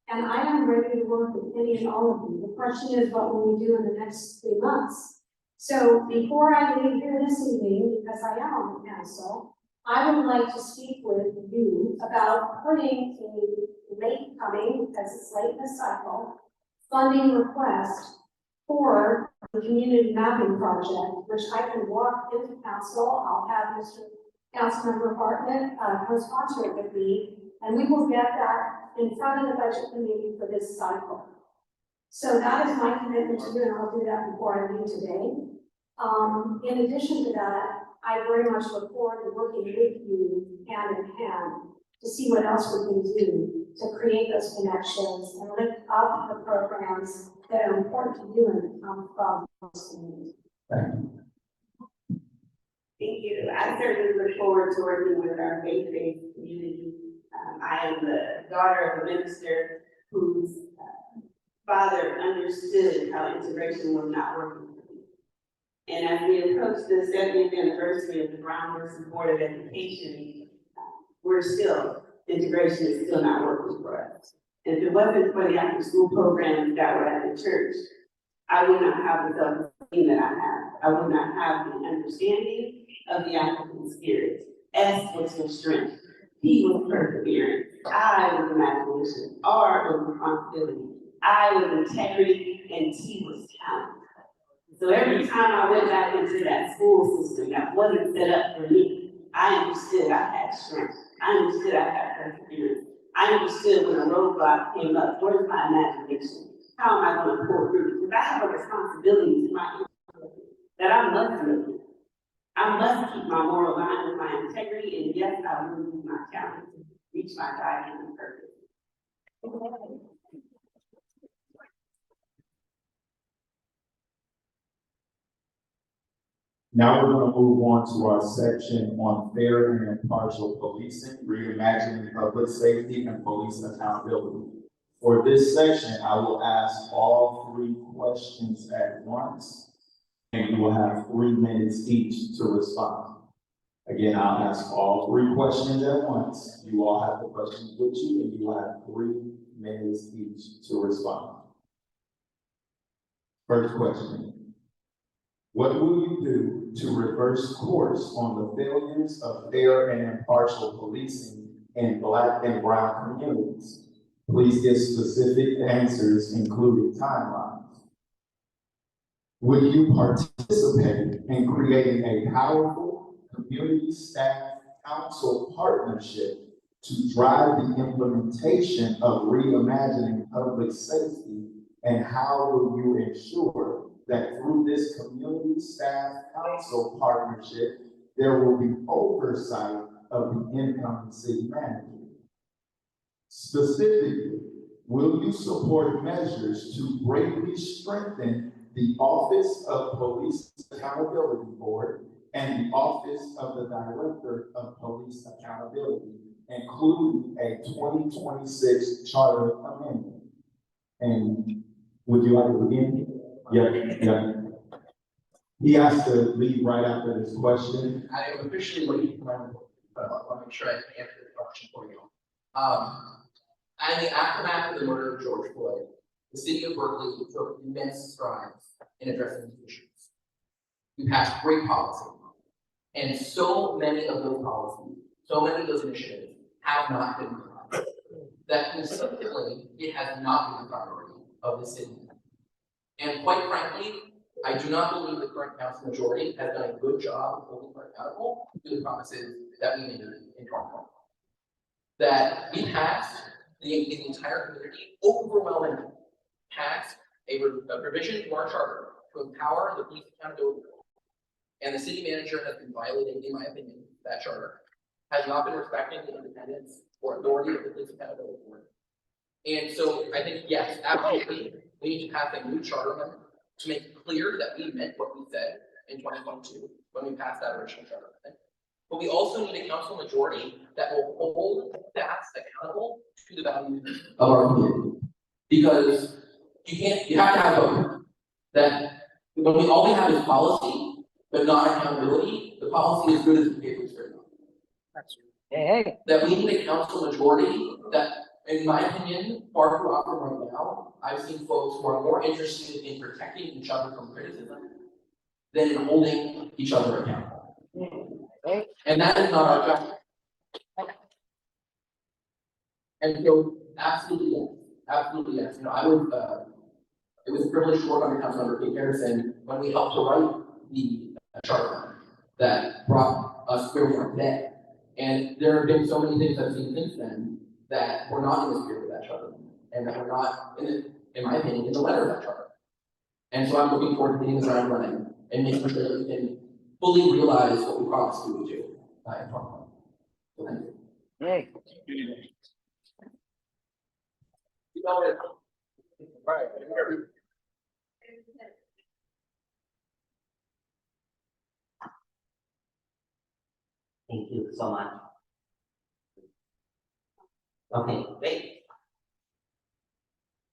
And I am ready to work with any and all of you. The question is, what will we do in the next 3 months? So before I leave here this evening, because I am on the council, I would like to speak with you about putting a late coming, because it's late in the cycle, funding request for the community mapping project, which I can walk into council. I'll have Mr. Councilmember Bartlett co-sponsor it with me, and we will get that in front of the budget committee for this cycle. So that is my commitment to you, and I'll do that before I leave today. In addition to that, I very much look forward to working with you hand in hand to see what else we can do to create those connections and lift up the programs that are important to you and come from this community. Thank you. I certainly look forward to working with our faith-based community. I am the daughter of a minister whose father understood how integration was not working for me. And as we approach the 70th anniversary of the Brown versus Board of Education, integration is still not working for us. And if it wasn't for the after-school programs that were at the church, I would not have the self-esteem that I have. I would not have the understanding of the African spirit. S was for strength. P was perseverance. I was imagination. R was responsibility. I was integrity. And T was talent. So every time I went back into that school system that wasn't set up for me, I understood I had strength. I understood I had perseverance. I understood when a roadblock came up, where's my imagination? How am I going to pull through? Because I have a responsibility to my that I must do. I must keep my moral line with my integrity, and yes, I will use my talent to reach my God-given purpose. Now we're going to move on to our section on fair and impartial policing, reimagining public safety and police accountability. For this section, I will ask all 3 questions at once, and you will have 3 minutes each to respond. Again, I'll ask all 3 questions at once. You all have the questions with you, and you will have 3 minutes each to respond. First question. What will you do to reverse course on the failures of fair and impartial policing in Black and brown communities? Please give specific answers, including timelines. Would you participate in creating a powerful community staff council partnership to drive the implementation of reimagining public safety? And how will you ensure that through this community staff council partnership, there will be oversight of the incoming city manager? Specifically, will you support measures to greatly strengthen the Office of Police Accountability Board and the Office of the Director of Police Accountability, including a 2026 charter amendment? And would you like to begin? Yeah. He has to leave right after this question. I am officially late for my report, but I want to make sure I can answer the question for you. In the aftermath of the murder of George Floyd, the city of Berkeley took immense strides in addressing these issues. We passed great policy, and so many of those policies, so many of those initiatives have not been implemented. That consistently, it has not been a priority of the city. And quite frankly, I do not believe the current council majority has done a good job of holding her accountable to the promises that we made in 2020. That we passed, the entire community overwhelmingly passed a revision to our charter to empower the police accountability board. And the city manager has been violating, in my opinion, that charter, has not been respecting the independence or authority of the police accountability board. And so I think, yes, absolutely, we need to pass a new charter amendment to make it clear that we meant what we said in 2022 when we passed that original charter amendment. But we also need a council majority that will hold staff accountable to the values of our community. Because you have to have both. That when all we have is policy, but not accountability, the policy is good as the paper is written on. Hey, that we need a council majority that, in my opinion, far too often right now, I've seen folks who are more interested in protecting each other from criticism than in holding each other accountable. hey. And that is not our job. And so, absolutely yes, absolutely yes. You know, I would, it was a privilege to work under Councilmember Kate Harrison when we helped to write the charter that brought us where we are today. And there have been so many things I've seen since then that were not in the spirit of that charter, and that were not, in my opinion, in the letter of that charter. And so I'm looking forward to hitting the ground running and making sure that we can fully realize what we promised we would do in 2020. So thank you. Hey. You know it. Right. Thank you so much. Okay, great.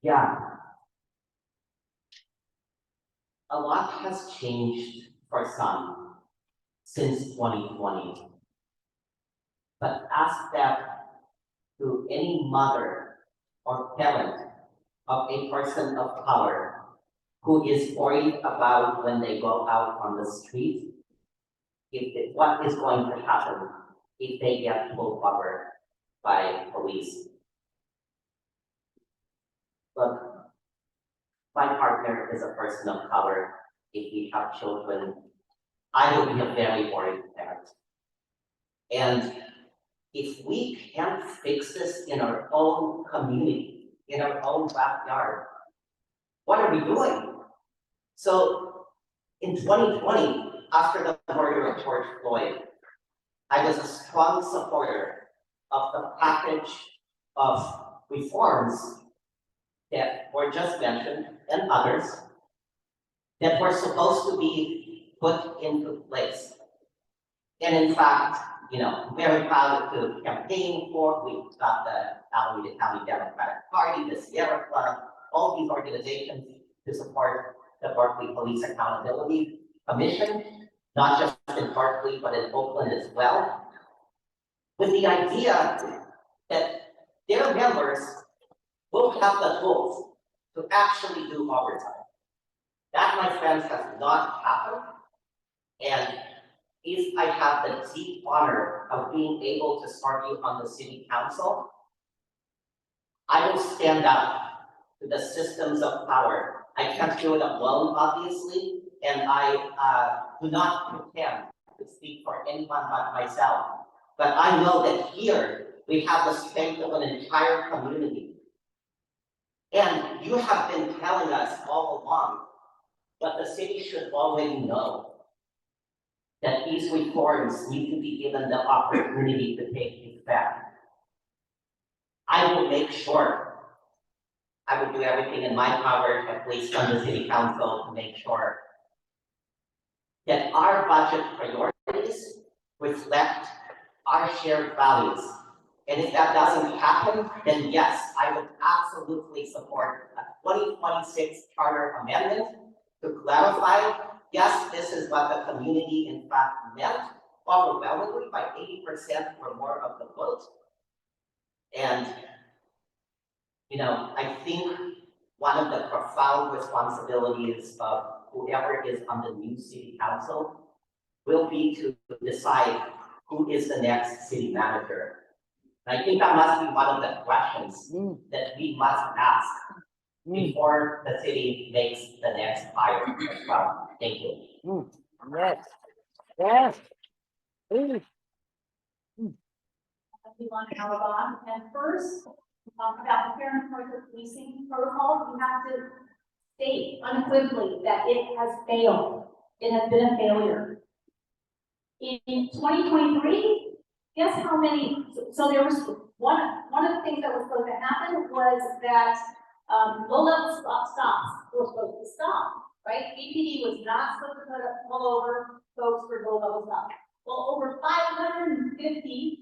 Yeah. A lot has changed for some since 2020. But ask that to any mother or parent of a person of color who is worried about when they go out on the street, what is going to happen if they get pulled over by police. Look, my partner is a person of color. If we have children, I will be a very worried parent. And if we can't fix this in our own community, in our own backyard, what are we doing? So in 2020, after the murder of George Floyd, I was a strong supporter of the package of reforms that were just mentioned and others that were supposed to be put into place. And in fact, you know, very proud to campaign for. We've got the Alameda County Democratic Party, the Sierra Club, all these organizations to support the Berkeley Police Accountability Commission, not just in Berkeley, but in Oakland as well, with the idea that their members will have the tools to actually do overtime. That, my friends, has not happened. And if I have the deep honor of being able to serve you on the city council, I will stand up to the systems of power. I can't do it alone, obviously, and I do not pretend to speak for anyone but myself. But I know that here we have the strength of an entire community. And you have been telling us all along, but the city should already know that these reforms need to be given the opportunity to take effect. I will make sure, I will do everything in my power, at least on the city council, to make sure that our budget priorities reflect our shared values. And if that doesn't happen, then yes, I would absolutely support a 2026 charter amendment to clarify, yes, this is what the community in fact meant, overwhelmingly by 80% or more of the vote. And, you know, I think one of the profound responsibilities of whoever is on the new city council will be to decide who is the next city manager. And I think that must be one of the questions that we must ask before the city makes the next hire as well. Thank you. Yes. Yes. We want to have a bond, and first, about the fair and impartial policing protocol, we have to state unequivocally that it has failed. It has been a failure. In 2023, guess how many, so there was one of the things that was supposed to happen was that low-level stops were supposed to stop, right? BPD was not supposed to pull over folks for low-level stops. Well, over 550,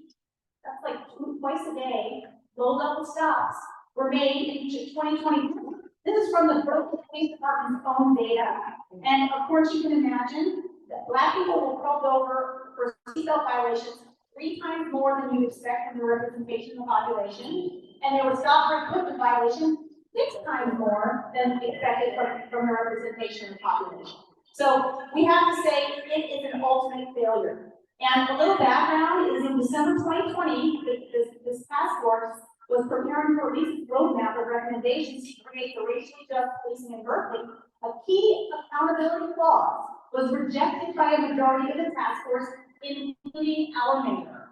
that's like twice a day, low-level stops were made in 2022. This is from the Berkeley Police Department's own data. And of course, you can imagine that Black people were pulled over for seatbelt violations 3 times more than you expect from the representation of the population. And there was stop for equipment violation 6 times more than expected from the representation of the population. So we have to say it is an ultimate failure. And a little background is in December 2020, this task force was preparing for a roadmap of recommendations to create the racially just policing in Berkeley. A key accountability clause was rejected by a majority of the task force, including our mayor.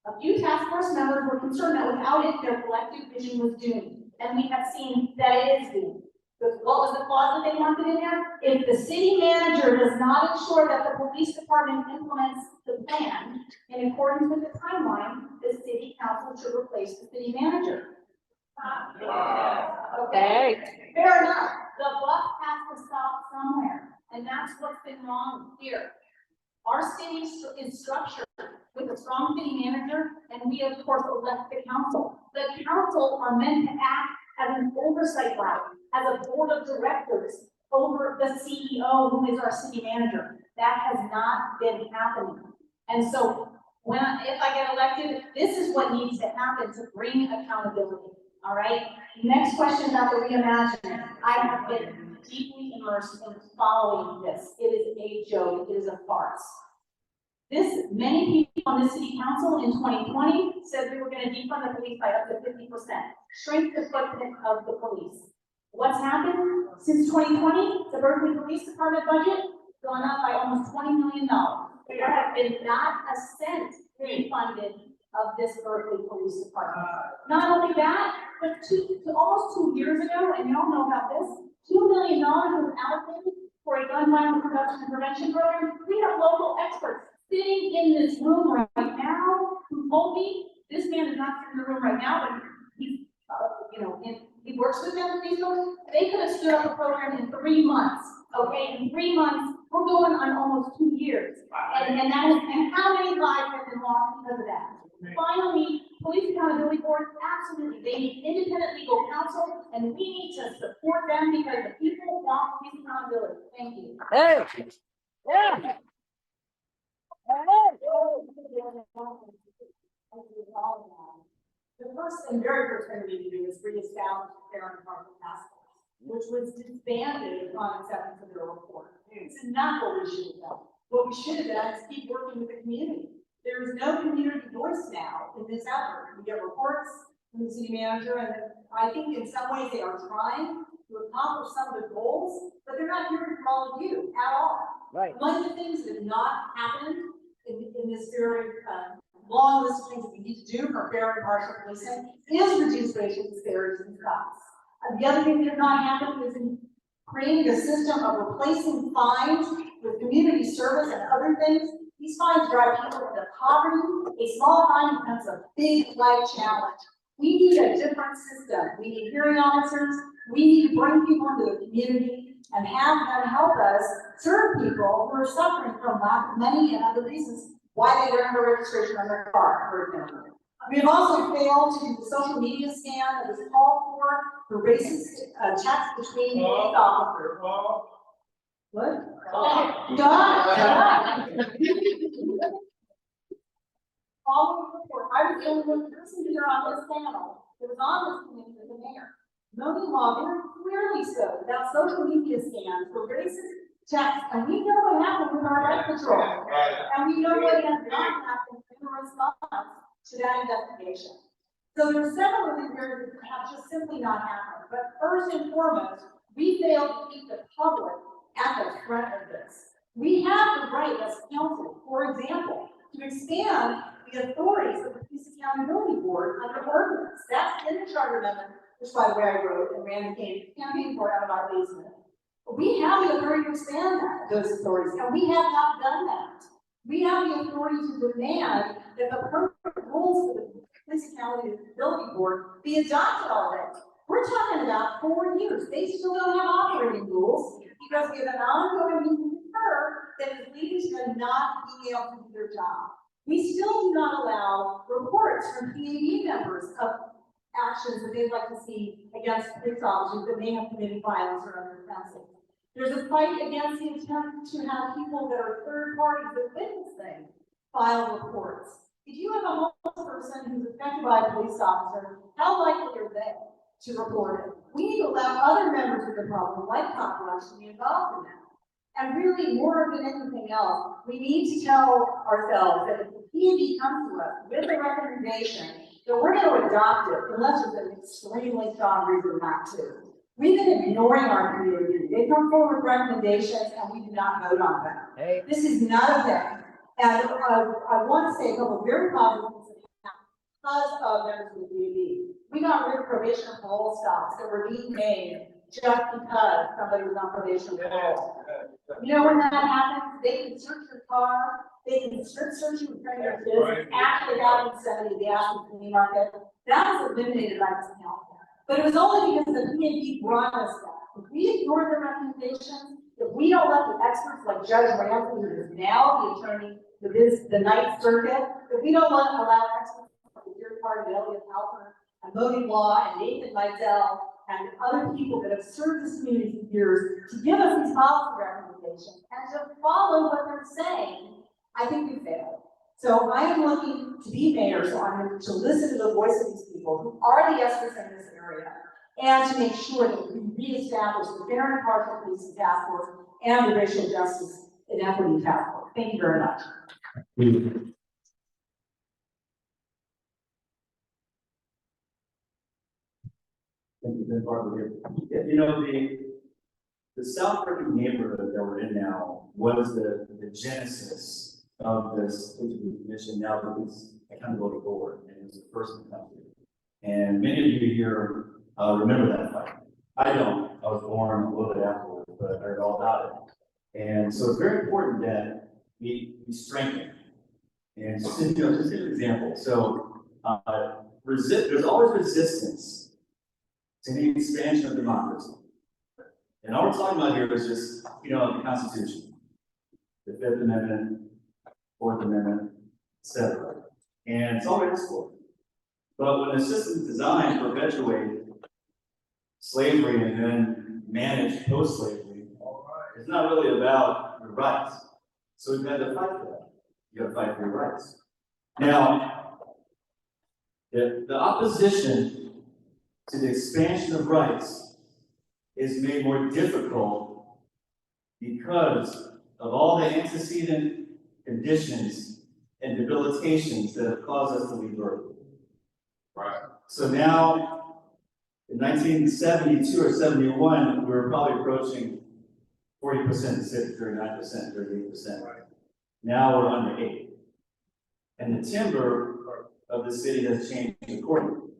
A few task force members were concerned that without it, their collective vision was doomed. And we have seen that it is doomed. What was the clause that they wanted in there? If the city manager does not ensure that the police department implements the plan in accordance with the timeline, the city council should replace the city manager. Okay, fair enough. The buck has to stop somewhere, and that's what's been wrong here. Our city is structured with a strong city manager, and we of course elect the council. The council are meant to act as an oversight body, as a board of directors over the CEO, who is our city manager. That has not been happening. And so if I get elected, this is what needs to happen to bring accountability. All right. Next question about the reimagining. I have been deeply immersed in following this. It is a joke. It is a farce. Many people on the city council in 2020 said we were going to defund the police by up to 50%, shrink the footprint of the police. What's happened since 2020? The Berkeley Police Department budget gone up by almost $20 million. There have been not a cent refunded of this Berkeley Police Department. Not only that, but almost 2 years ago, and y'all know about this, $2 million was allocated for a gun violence reduction and prevention program. We have local experts sitting in this room right now who told me, this man is not in the room right now, but he's, he works with them, these folks. They could have stood up a program in 3 months. Okay, in 3 months, we're going on almost 2 years. And how many lives have been lost because of that? Finally, police accountability board, absolutely, they need independent legal counsel, and we need to support them because the people want police accountability. Thank you. Hey, yeah. The very first thing we need to do is reestablish the fair and impartial task force, which was disbanded upon acceptance of their report. This is not what we should have done. What we should have done is keep working with the community. There is no community voice now in this effort. We get reports from the city manager, and I think in some ways they are trying to accomplish some of the goals, but they're not hearing from all of you at all. Right. One of the things that has not happened in this very long list of things that we need to do for fair and impartial policing is reduce racial disparities in costs. The other thing that has not happened is in creating a system of replacing fines with community service and other things. These fines drive people into poverty. A small fine becomes a big life challenge. We need a different system. We need hearing officers. We need to bring people into the community and have them help us serve people who are suffering from lack of money and other reasons why they don't have a registration on their car, for example. We have also failed to do the social media scam that was called for racist checks between police officers. What? All of the report. I was the only one person here on this panel that was on this committee with the mayor. Zoning law very clearly said about social media scams for racist checks, and we know what happened with our rec patrol, and we know what has not happened in response to that investigation. So there are several of these areas that have just simply not happened. But first and foremost, we failed to keep the public at the front of this. We have the right as council, for example, to expand the authorities of the Police Accountability Board under ordinance. That's in the charter amendment, which by the way I wrote and ran the campaign for out of our basement. We have the authority to expand those authorities, and we have not done that. We have the authority to demand that the perfect rules for the Police Accountability Board be adopted already. We're talking about 4 years. They still don't have operating rules because we have an ongoing concern that is leading to not being able to do their job. We still do not allow reports from PAB members of actions that they'd like to see against police officers that may have committed violence or other offenses. There's a fight against the attempt to have people that are third parties that witness things file reports. If you have a homeless person who's affected by a police officer, how likely are they to report it? We need to allow other members of the public, like cops, to be involved in that. And really, more than anything else, we need to tell ourselves that if the PND comes to us with a recommendation, that we're going to adopt it unless there's an extremely strong reason not to. We've been ignoring our community. They come forward with recommendations and we do not vote on them. Hey. This is not okay. And I want to say a couple of very positive things that happened because of members of the PND. We got rid of probation and parole stops that were being made just because somebody was on probation and parole. You know when that happens, they can search your car, they can strip search you in front of your kids, actually having somebody the Ashland Flea Market. That was eliminated by this council. But it was only because the PND brought us that. If we ignore their recommendations, if we don't let the experts like Judge Ramsey, who is now the attorney for the Ninth Circuit, if we don't allow experts like the Deer Party, Elliot Halpern, and Modi Law, and Nathan Mizell, and other people that have served this community for years to give us these policy recommendations and to follow what they're saying, I think we failed. So I am looking to be mayor, so I'm going to listen to the voice of these people who are the experts in this area, and to make sure that we reestablish the fair and impartial policing task force and the racial justice and equity task force. Thank you very much. Thank you, Ben Barber here. You know, the South Berkeley neighborhood that we're in now was the genesis of this commission now because accountability board, and it was the first in the country. And many of you here remember that fight. I don't. I was born a little bit afterwards, but I heard all about it. And so it's very important that we strengthen. And just, just an example. So there's always resistance to the expansion of democracy. And all we're talking about here is just, the Constitution, the Fifth Amendment, Fourth Amendment, etc. And it's all asked for. But when a system is designed to perpetuate slavery and then manage post-slavery, it's not really about your rights. So we've got to fight for that. You got to fight for your rights. Now, the opposition to the expansion of rights is made more difficult because of all the antecedent conditions and debilitations that have caused us to leave Berkeley. Right. So now, in 1972 or 71, we were probably approaching 40% civic, 39%, 38%. Right. Now we're under 8. And the timber of the city has changed accordingly.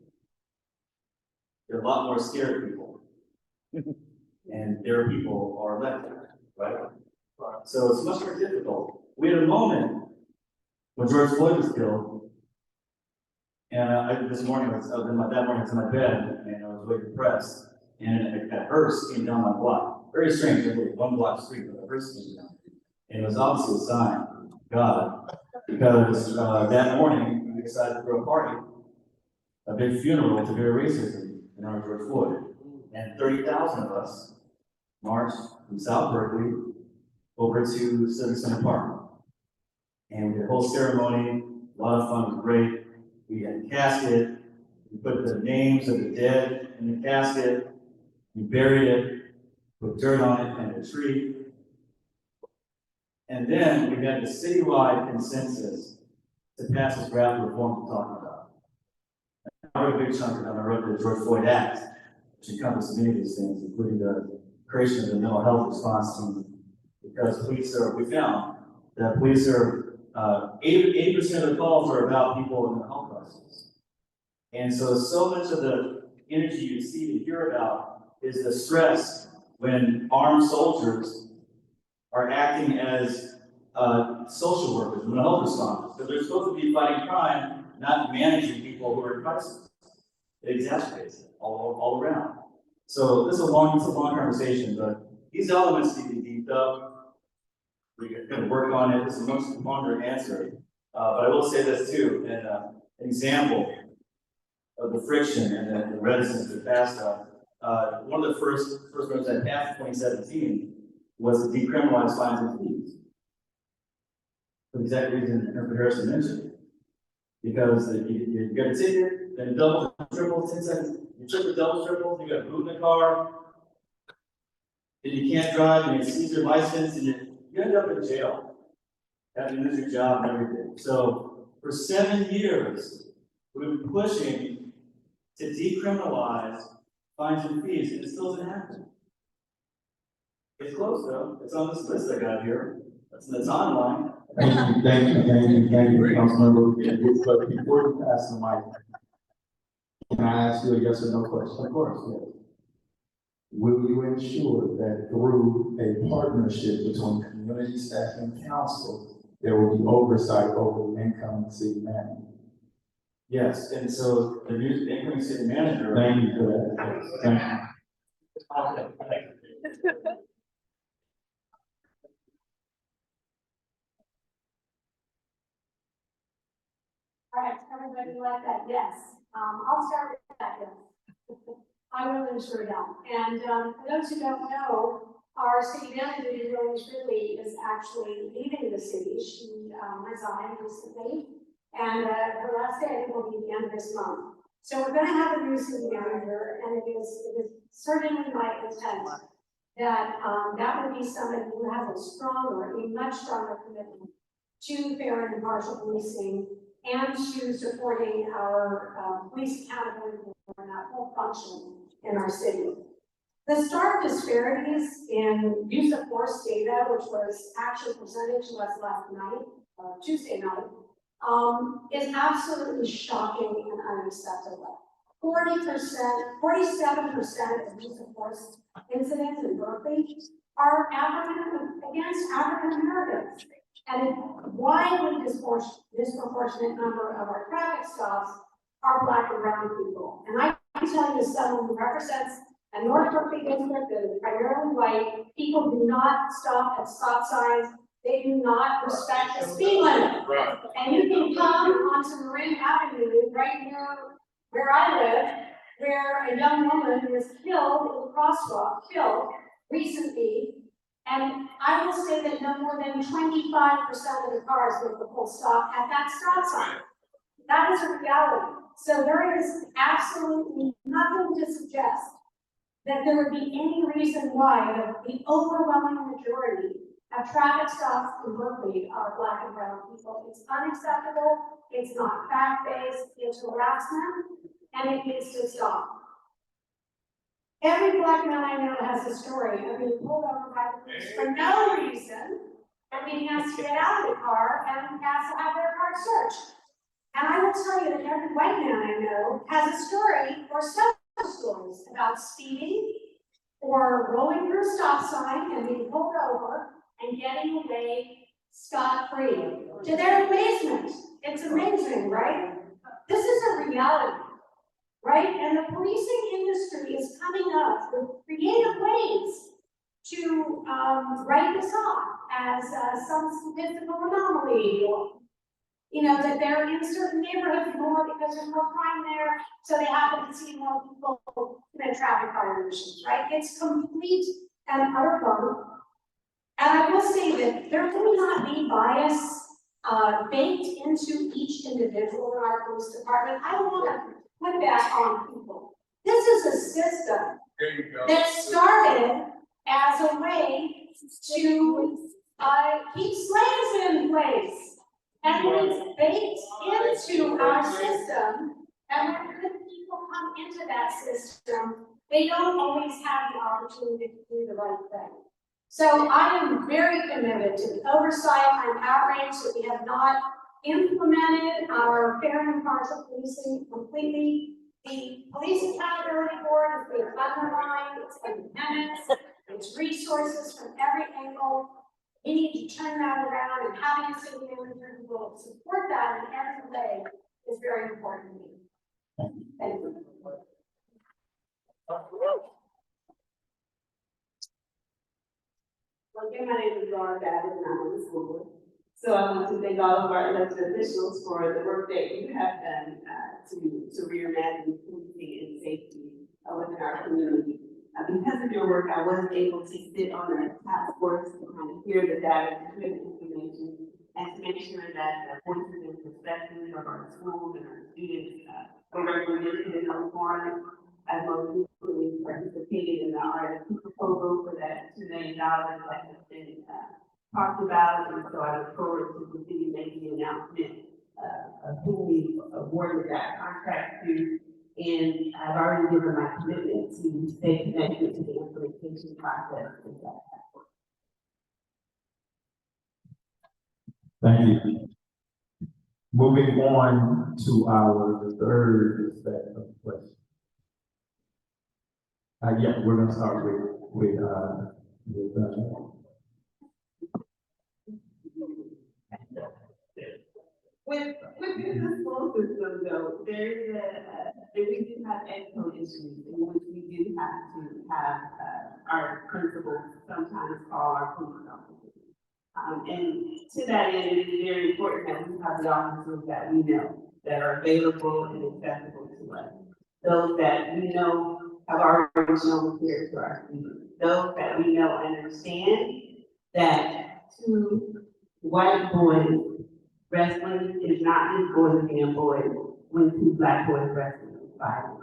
There are a lot more scared people. And their people are elected, right? So it's much more difficult. We had a moment when George Floyd was killed, and this morning I was in my bed, and I was really depressed, and a hearse came down my block. Very strange, it was 1 block street, but a hearse came down. And it was obviously a sign of God, because that morning we decided to throw a party, a big funeral to bear racism in honor of George Floyd. And 30,000 of us marched from South Berkeley over to Civic Center Park. And we had a whole ceremony, a lot of fun, it was great. We had a casket, we put the names of the dead in the casket, we buried it, put dirt on it, and a tree. And then we had the citywide consensus to pass this draft reform we're talking about. I wrote a big chunk of them. I wrote the George Floyd Act, which encompasses many of these things, including the creation of the mental health response team. Because we found that police are, 80% of the calls are about people in the health crisis. And so much of the energy you see and hear about is the stress when armed soldiers are acting as social workers, mental health responders. So they're supposed to be fighting crime, not managing people who are in crisis. It exacerbates it all around. So this is a long conversation, but these elements need to be beefed up. We're going to work on it. This is a much longer answer. But I will say this too, and an example of the friction and the reticence to pass stuff. One of the first bills that passed in 2017 was to decriminalize fines and fees. For the exact reason Harrison mentioned. Because you get a ticket, then double, triple, 10 seconds, you triple, double, triple, you got to boot in the car. Then you can't drive, and you seize your license, and you end up in jail. Having to lose your job and everything. So for 7 years, we've been pushing to decriminalize fines and fees, and it still doesn't happen. It's close though. It's on this list I got here. That's online. Thank you, Councilmember. But before you pass the mic, can I ask you a yes or no question? Of course, yes. Will you ensure that through a partnership between community staff and council, there will be oversight over the incoming city manager? Yes, and so the new incoming city manager. Thank you for that. Thank you. All right, everybody like that, yes. I'll start with that, yes. I will ensure that. And for those who don't know, our city manager, Rose Ridley, is actually leaving the city. She resigned recently, and her last day, I think, will be the end of this month. So we're going to have a new city manager, and it is certainly my intent that that would be somebody who has a much stronger commitment to fair and impartial policing and to supporting our police accountability and that whole function in our city. The stark disparities in use of force data, which was actually presented to us last night, Tuesday night, is absolutely shocking and unacceptable. 47% of use of force incidents in Berkeley are against African Americans. And a widely disproportionate number of our traffic stops are Black and brown people. And I can tell you, as someone who represents a North Berkeley district that is primarily white, people do not stop at stop signs. They do not respect the speed limit. Right. And you can come onto Marin Avenue right near where I live, where a young woman was killed in a crosswalk, recently. And I will say that no more than 25% of the cars make the full stop at that stop sign. That is a reality. So there is absolutely nothing to suggest that there would be any reason why the overwhelming majority of traffic stops in Berkeley are Black and brown people. It's unacceptable. It's not fact-based. It's harassment, and it needs to stop. Every Black man I know has a story of being pulled over by the police for no reason, and being asked to get out of the car and asked to have their car searched. And I will tell you that every white man I know has a story or several stories about speeding or rolling through a stop sign and being pulled over and getting away scot-free. To their amazement, it's amazing, right? This is a reality. Right? And the policing industry is coming up with creative ways to write this off as some statistical anomaly, or, that they're in certain neighborhoods more because there's more crime there, so they happen to see more people commit traffic violations, right? It's complete and utter bunk. And I will say that there will not be bias baked into each individual in our police department. I don't want to put that on people. This is a system that started as a way to keep slaves in place. And when it's baked into our system, and when good people come into that system, they don't always have the opportunity to do the right thing. So I am very committed to the oversight. I'm outraged that we have not implemented our fair and impartial policing completely. The Police Accountability Board has been undermined, its independence, its resources from every angle. We need to turn that around, and having a city manager who will support that in every way is very important to me. Thank you. Okay, my name is Laura Babbitt, and I'm on the school board. So I want to thank all of our elected officials for the work that you have done to reimagine policing and safety within our community. Because of your work, I was able to sit on a task force to kind of hear the data, to hear the information, and to make sure that the voices and perspectives sessions of our schools and our students. We're represented in those forums, as most recently participated in the RFP proposal for that $2 million that has been talked about. And so I look forward to continue making the announcement of who we awarded that contract to. And I've already given my commitment to stay connected to the implementation process of that. Thank you. Moving on to our third set of questions. Yeah, we're gonna start with Within the school system though, there's we do have EXCO issues in which we do have to have our principals sometimes call our police officers. And to that end, it is very important that we have the officers that we know that are available and accessible to us. Those that we know have already shown care to our students. Those that we know understand that two white boys wrestling is not just boys being boys when two black boys wrestling is violent.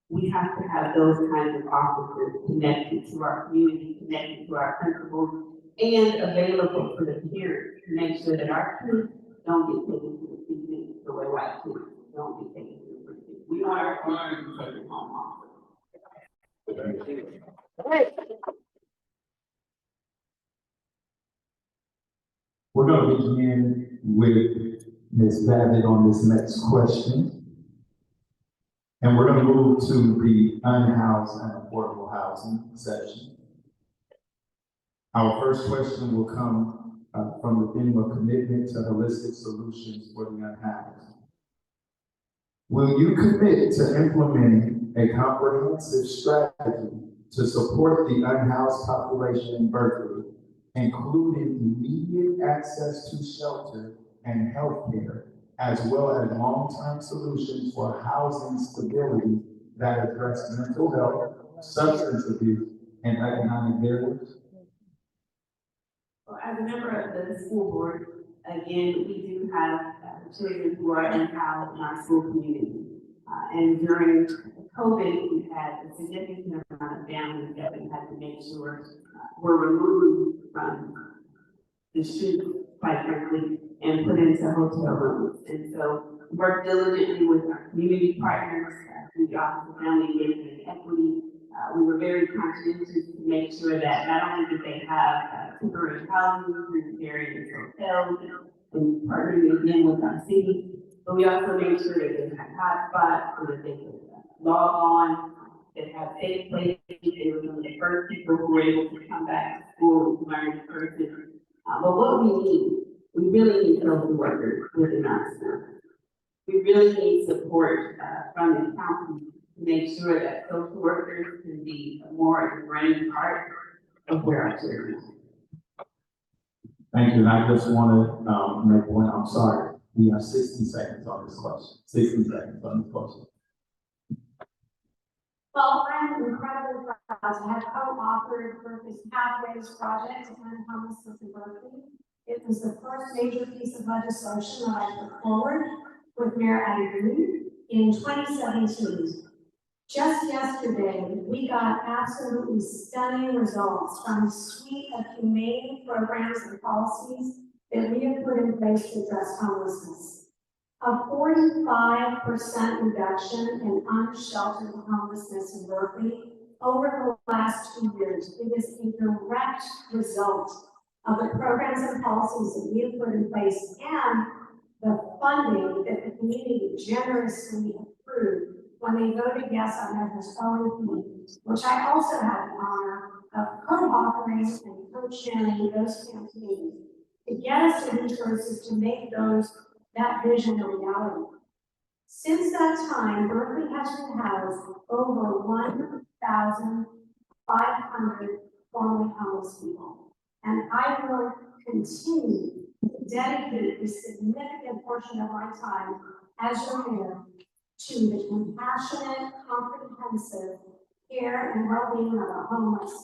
We have to have those kinds of officers connected to our community, connected to our principals, and available for the parents to make sure that our kids don't get taken to the TV the way white kids don't get taken to the TV. We want our children to take it home. We're going to begin with Ms. Babbitt on this next question. And we're going to move to the unhoused and affordable housing section. Our first question will come from the theme of commitment to holistic solutions for the unhoused. Will you commit to implementing a comprehensive strategy to support the unhoused population in Berkeley, including immediate access to shelter and health care, as well as long-term solutions for housing stability that address mental health, substance abuse, and economic barriers? Well, as a member of the school board, again, we do have children who are unhoused in our school community. And during COVID, we had a significant amount of families that we had to make sure were removed from the street, quite frankly, and put into hotel rooms. And so work diligently with our community partners, through the Office of Family Engagement and Equity. We were very conscientious to make sure that not only did they have temporary housing through various hotels and partnering again with our city, but we also made sure that they had hotspots so that they could log on, that have safe places. They were one of the first people who were able to come back to school and learn in person. But what we really need social workers within our school. We really need support from the county to make sure that social workers can be a more ingrained part of where our children are. Thank you, and I just want to make one, I'm sorry, we have 60 seconds on this question. 60 seconds on this question. Well, I'm incredibly proud to have co-authored Berkeley's Pathways Project and homelessness in Berkeley. It was the first major piece of legislation that I put forward with Mayor Addie Green in 2017. Just yesterday, we got absolutely stunning results from a suite of humane programs and policies that we have put in place to address homelessness. A 45% reduction in unsheltered homelessness in Berkeley over the last 2 years. It is a direct result of the programs and policies that we have put in place and the funding that the community generously approved when they voted yes on measures O and P, which I also had the honor of co-authoring and co-chairing those campaigns to get us the resources to make that vision a reality. Since that time, Berkeley has housed over 1,500 formerly homeless people. And I will continue to dedicate a significant portion of my time as your mayor to the compassionate, comprehensive care and well-being of the homeless,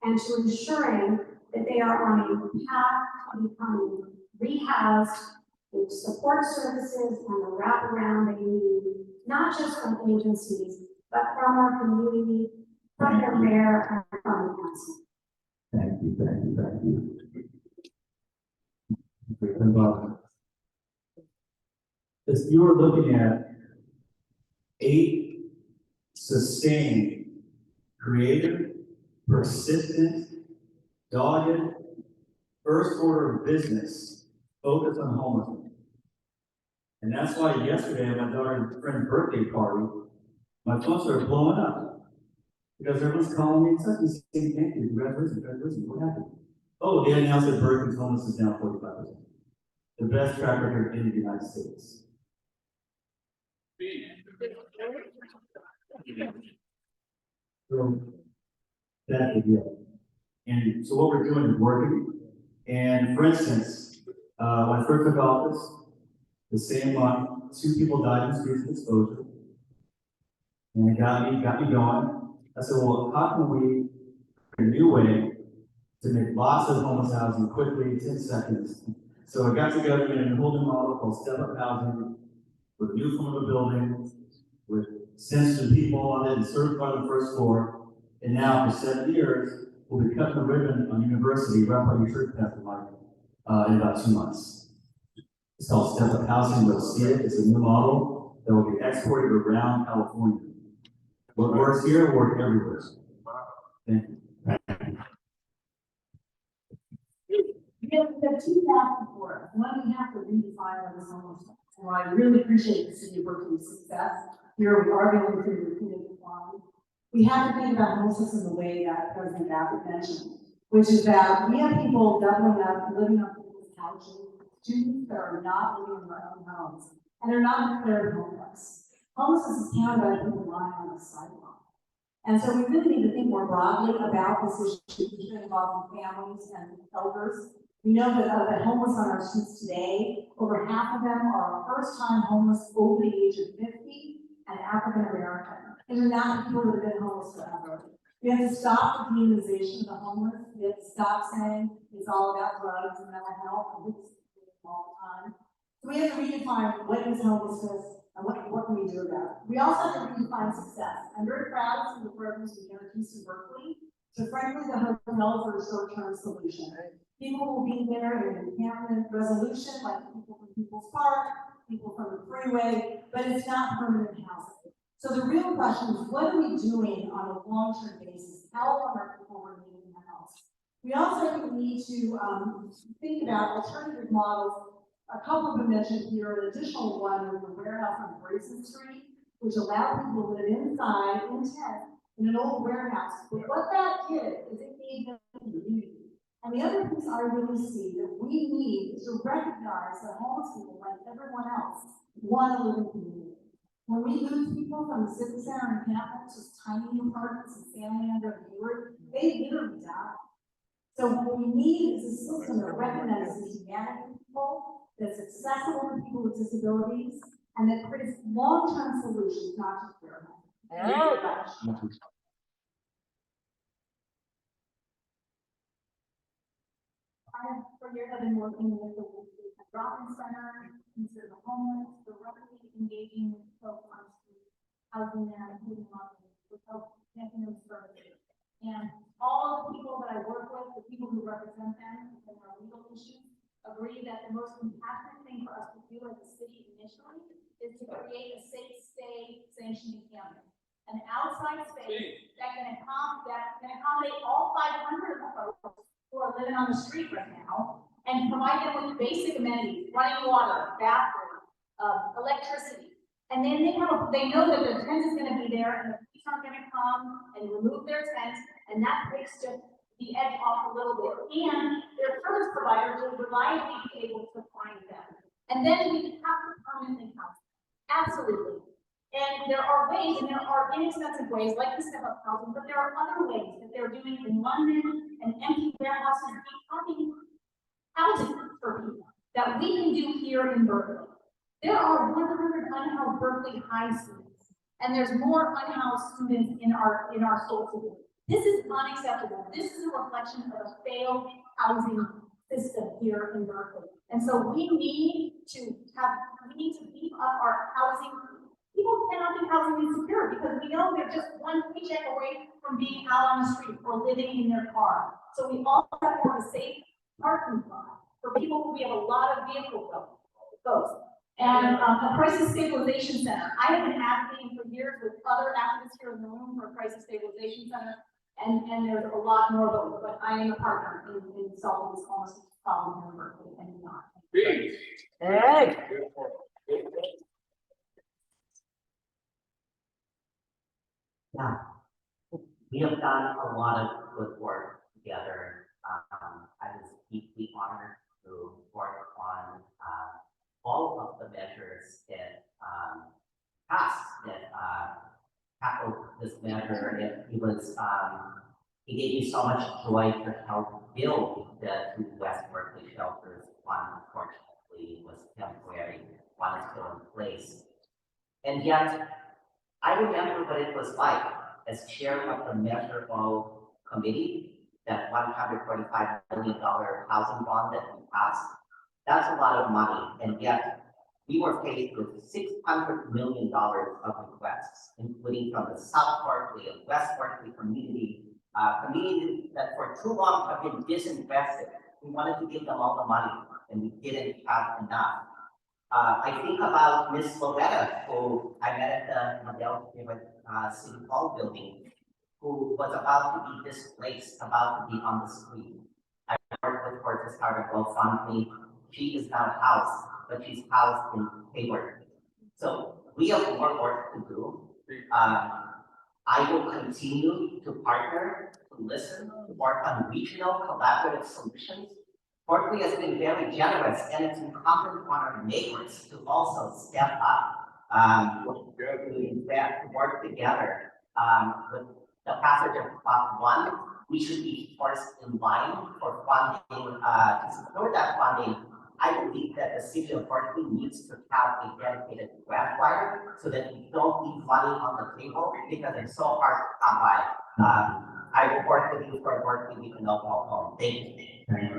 and to ensuring that they are on a path to becoming rehoused the support services and the wraparound they need, not just from agencies, but from our community, from the mayor and from the council. Thank you, thank you, thank you. If you were looking at 8 sustained, creative, persistent, dogged, first order of business focused on homelessness. And that's why yesterday at my daughter's friend's birthday party, my phone started blowing up. Because everyone's calling me and saying, thank you, congratulations, what happened? Oh, they announced that Berkeley's homeless is now 45%. The best track record in the United States. So that's the deal. And so what we're doing is working. And for instance, when I first took office, the same month, 2 people died in streets of exposure. And it got me going. I said, well, how can we create a new way to make lots of homeless housing quickly, 10 seconds? So I got together in a holding model called step-up housing with new form of a building, with sensitive people on it and certified on the first floor. And now for 7 years, we'll be cutting the ribbon on university right by your church pastor Mike in about 2 months. It's called step-up housing. You'll see it. It's a new model that will be exported around California. What works here, works everywhere. Thank you. We have 2,004. One, we have to redefine what is homelessness. So I really appreciate the city of Berkeley's success. Here we are going through the repeated decline. We have to think about homelessness in the way that President Abbott mentioned, which is that we have people doubling up, living on people's couches, students that are not living in their own homes, and they're not declared homeless. Homelessness is counted by people lying on the sidewalk. And so we really need to think more broadly about this issue involving families and elders. We know that of the homeless on our streets today, over half of them are first-time homeless over the age of 50 and African American. And they're not people that have been homeless forever. We have to stop the demonization of the homeless. We have to stop saying it's all about drugs and mental health and it's all the time. So we have to redefine what is homelessness and what can we do about it. We also have to redefine success. I'm very proud of some of the programs we introduced in Berkeley. So frankly, the hotels are a short-term solution. People will be there in an encampment resolution, like people from People's Park, people from the freeway, but it's not permanent housing. So the real question is, what are we doing on a long-term basis? How long are people remaining in the house? We also need to think about alternative models. A couple of them mentioned here, an additional one is the warehouse on Grayson Street, which allowed people to live inside in tents in an old warehouse. But what that did is it gave them community. And the other piece I really see that we need is to recognize that homeless people, like everyone else, want to live in community. When we lose people from the Civic Center and campus, just tiny apartments and family under Hayward, they literally die. So what we need is a system that recognizes humanity people, that's accessible to people with disabilities, and that creates long-term solutions, not just warehouse. Thank you very much. I, for years, have been working with the drop-in center, consider the homeless, the rapidly engaging folks on the street, housing them, including with help, connecting them services. And all the people that I work with, the people who represent them in our legal issues, agree that the most compassionate thing for us to do as a city initially is to create a safe stay sanctioning campus. An outside space that can accommodate all 500 of folks who are living on the street right now, and provide them with basic amenities, running water, bathroom, electricity. And then they know that their tent is going to be there, and the police aren't going to come and remove their tent, and that takes just the edge off a little bit. And their service providers will reliably be able to find them. And then we can have to permanently house them. Absolutely. And there are ways, and there are inexpensive ways, like the step-up housing, but there are other ways that they're doing in London and empty warehouses, becoming housing for people that we can do here in Berkeley. There are 100 unhoused Berkeley high students, and there's more unhoused students in our school today. This is unacceptable. This is a reflection of a failed housing system here in Berkeley. And so we need to beef up our housing. People cannot be housing insecure because we know they're just one paycheck away from being out on the street or living in their car. So we also have to have a safe parking lot for people who we have a lot of vehicle flows. And a crisis stabilization center. I have been advocating for years with other activists here in the room for a crisis stabilization center. And there's a lot more, but I am a partner in solving this homelessness problem here in Berkeley and not. Hey. Yeah, we have done a lot of good work together. I was deeply honored to work on all of the measures that passed that tackled this measure. It gave me so much joy to help build the two West Berkeley shelters. One, unfortunately, was temporary. One is still in place. And yet, I remember what it was like as chair of the Measure O committee, that $145 million housing bond that we passed. That's a lot of money, and yet we were faced with $600 million of requests, including from the South Berkeley and West Berkeley communities that for too long have been disinvested. We wanted to give them all the money, and we didn't have enough. I think about Miss Loretta, who I met at the Model City Hall building, who was about to be displaced, about to be on the street. I worked with her to start a GoFundMe. She is now housed, but she's housed in Hayward. So we have more work to do. I will continue to partner, to listen, to work on regional collaborative solutions. Berkeley has been very generous, and it's incumbent on our neighbors to also step up, to work together. With the passage of Prop 1, we should be first in line for funding, to secure that funding. I believe that the city of Berkeley needs to have a dedicated grant writer so that we don't leave money on the table because it's so hard to come by. I will work with you for Berkeley, we can all go home. Thank you.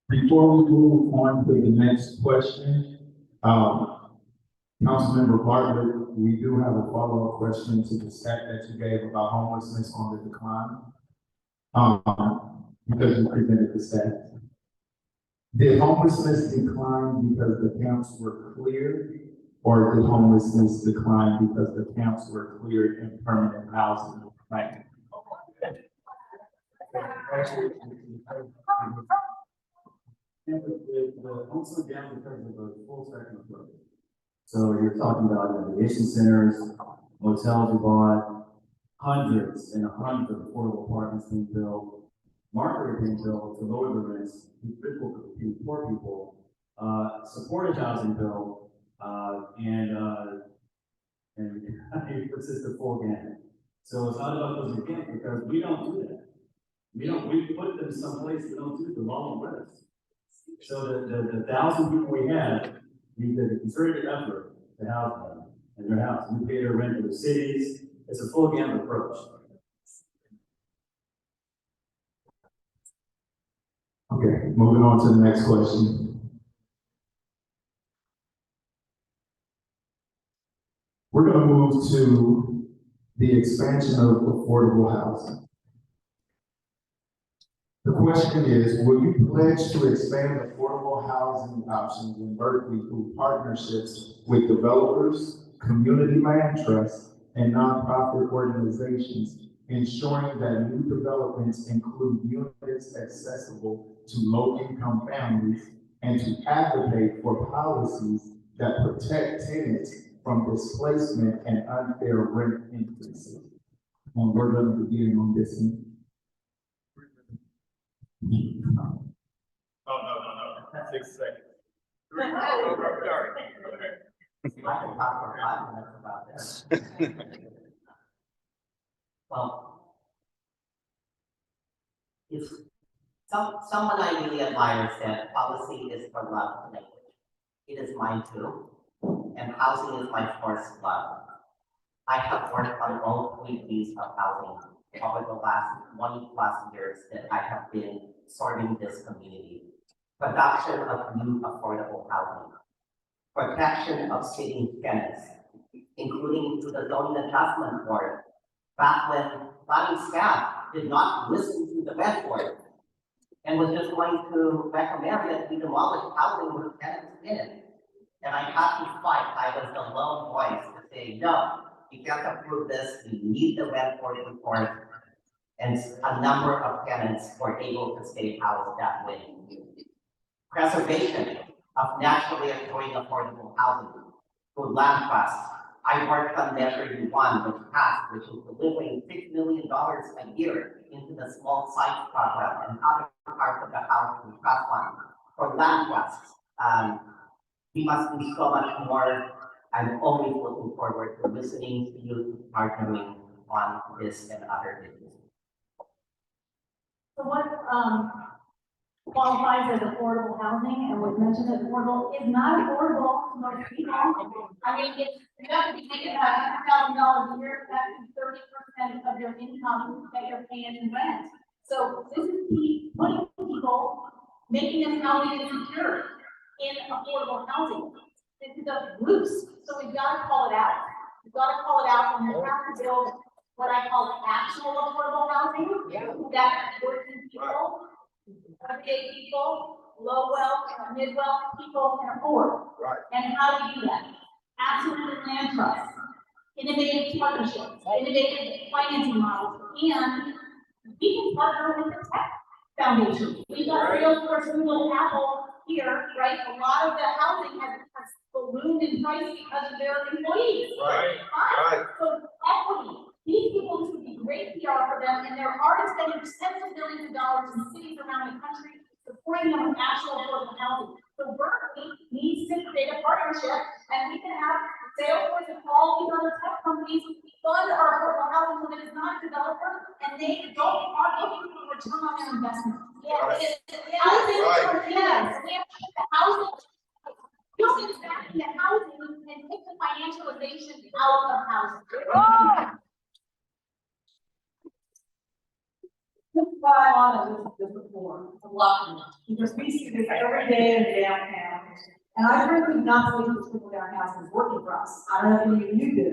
Before we move on to the next question, Councilmember Bartlett, we do have a follow-up question to the stat that you gave about homelessness on the decline. Because you presented the stat. Did homelessness decline because the camps were cleared, or did homelessness decline because the camps were cleared in permanent housing? Right. Actually, the homes went down because of the full spectrum approach. So you're talking about aviation centers, motels were bought, hundreds and hundreds of affordable apartments being built, market being built to lower the rents, poor people, supported housing built, and it's just a full gamut. So it's not about those again because we don't do that. We put them someplace we don't do the long list. So the 1,000 people we have, we did a concerted effort to house them in their house. We pay their rent to the cities. It's a full gamut approach. Okay, moving on to the next question. We're going to move to the expansion of affordable housing. The question is, will you pledge to expand affordable housing options in Berkeley through partnerships with developers, community land trusts, and nonprofit organizations, ensuring that new developments include units accessible to low-income families, and to advocate for policies that protect tenants from displacement and unfair rent increases? And we're going to begin on this one. Oh, no. 6 seconds. I can talk for 5 minutes about this. Well, if someone I really admire said policy is for love language. It is mine too, and housing is my first love. I have worked on all 3 opportunities of housing over the last 20+ years that I have been serving this community. Production of new affordable housing, protection of sitting tenants, including through the zoning adjustment board, back when planning staff did not listen to the rent board and was just going to recommend that we demolish housing with tenants in. And I had to fight. I was the lone voice to say, no, you can't approve this. We need the rent board report. And a number of tenants were able to stay housed that way. Preservation of naturally occurring affordable housing through land trust. I worked on Measure U1, which passed, which is delivering $6 million a year into the small sites program and other parts of the house and trust fund for land trusts. We must do so much more. I'm always looking forward to listening to you, partnering on this and other issues. So what, qualifies as affordable housing and was mentioned as affordable is not affordable to most people. I mean, it's, you have to be thinking about $100,000 a year, that's 30% of your income that you're paying in rent. So this is putting people, making them housing insecure in affordable housing. This is a ruse, so we've got to call it out. We've got to call it out, and we have to build what I call actual affordable housing, that working people, everyday people, low wealth, mid-wealth people can afford. Right. And how do you do that? Absolute land trust, innovative partnerships, innovative financing models, and we can partner with the tech foundation. We've got Salesforce, Google, Apple here, right? A lot of the housing has ballooned in price because of their employees. Right. Right. So equity. These people, this would be great PR for them, and they're already spending tens of billions of dollars in cities around the country supporting them with actual affordable housing. So Berkeley needs to create a partnership, and we can have Salesforce and all these other tech companies fund our affordable housing so that it's not a developer, and they don't are looking for return on their investment. Yes. Housing, yes. We have the housing. Building back into housing and take the financialization out of housing. Oh. Why on this before, a lot, because we see this every day in downtown. And I really not believe this people downtown is working for us. I don't know if any of you do.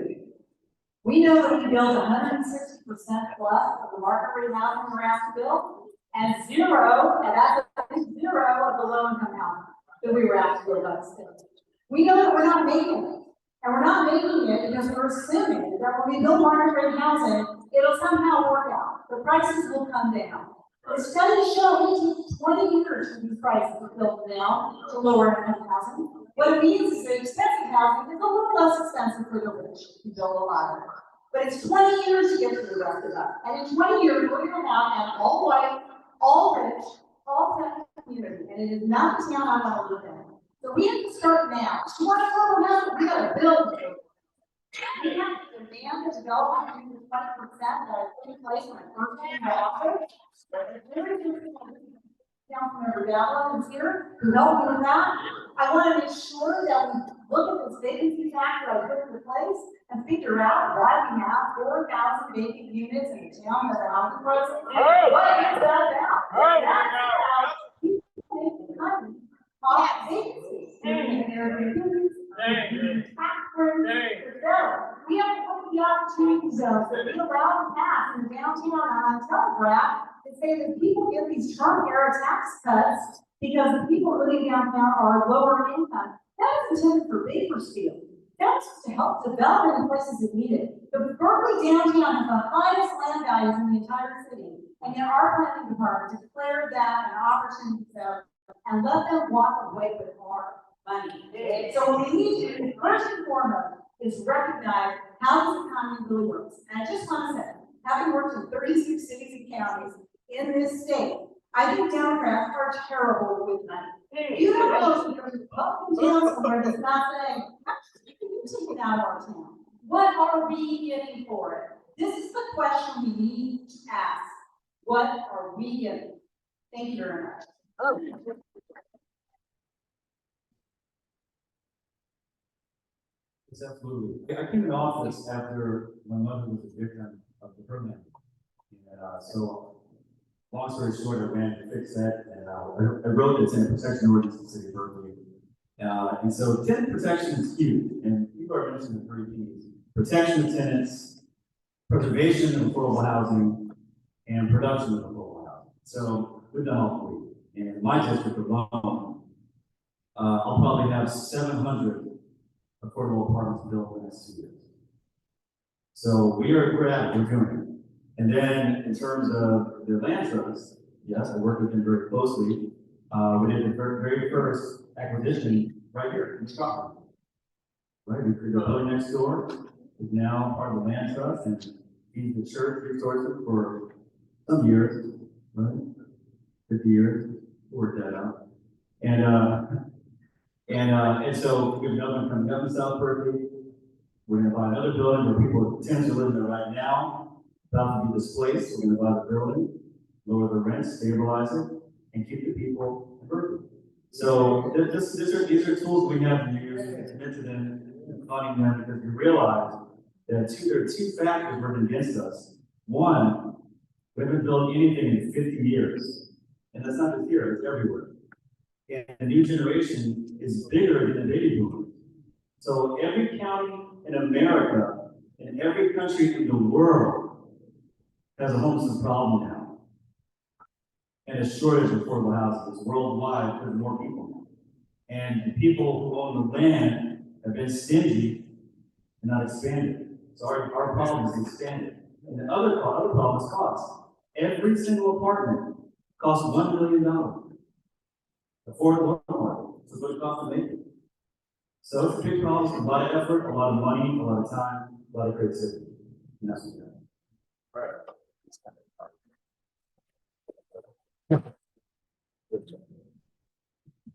We know that we build 160% plus of the market rate housing we're asked to build, and zero, and that's zero of the low income housing that we were asked to build by the state. We know that we're not making it. And we're not making it because we're assuming that when we build market rate housing, it'll somehow work out. The prices will come down. The studies show it takes 20 years for these prices to build down to lower income housing. What it means is that expensive housing is a little less expensive for the rich to build a lot of it. But it's 20 years to get to the rest of that. And in 20 years, we're going to have an all white, all rich, all tech community. And it is not the town I want to live in. So we have to start now. If you want to affordable housing, we got to build it. We have to demand the development to 20% that I put in place when I first came to office. Councilmember Dallin is here to help me with that. I want to make sure that we look at this vacancy tax that I put into place and figure out why we have 4,000 vacant units in the town that are housing prices. What is that about? That's about people making money off vacancies. We have to look at the opportunity zones that we allow to pass in the downtown on Telegraph and say that people get these Trump era tax cuts because the people living downtown are lower income. That is intended for Bakersfield. That's to help develop in places that need it. The Berkeley downtown has the highest land values in the entire city, and yet our planning department declared that an opportunity zone and let them walk away with more money. So what we need to do, first and foremost, is recognize how this economy really works. And I just want to say, having worked in 36 cities and counties in this state, I think Democrats are terrible with money. You don't know if there's a Republican town somewhere that's not saying, you can take it out of our town. What are we getting for it? This is the question we need to ask. What are we getting? Thank you very much. Yes, absolutely. I came in office after my mother was a victim the program. And, so, long story short, I ran to fix that, and I wrote the tenant protection ordinance in the city of Berkeley. And so tenant protection is huge, and people are mentioning the 3 Ps: protection of tenants, preservation of affordable housing, and production of affordable housing. So we've done all 3. And in my district alone, I'll probably have 700 affordable apartments built in the next 2 years. So we're at it, we're doing it. And then in terms of the land trust, yes, I work with them very closely. We did the very first acquisition right here in Scotland. Right, we created a building next door, is now part of the land trust, and feeds the church resources for some years, right? 50 years, work that out. And so we have another one coming up in South Berkeley. We're gonna buy another building where people, tenants are living there right now, about to be displaced. We're gonna buy the building, lower the rent, stabilize it, and keep the people in Berkeley. So these are tools we have to use to commit to them and funding them, because we realize that there are 2 factors working against us. One, we haven't built anything in 50 years. And that's not just here, it's everywhere. And the new generation is bigger than the baby boomers. So every county in America and every country in the world has a homelessness problem now. And a shortage of affordable houses worldwide because more people now. And the people who own the land have been stingy and not expanded. So our problem is expanded. And the other problem is cost. Every single apartment costs $1 million. Affordable apartment. So what it costs to make it. So it's a big problem. It's a lot of effort, a lot of money, a lot of time, a lot of creativity. And that's what we're doing.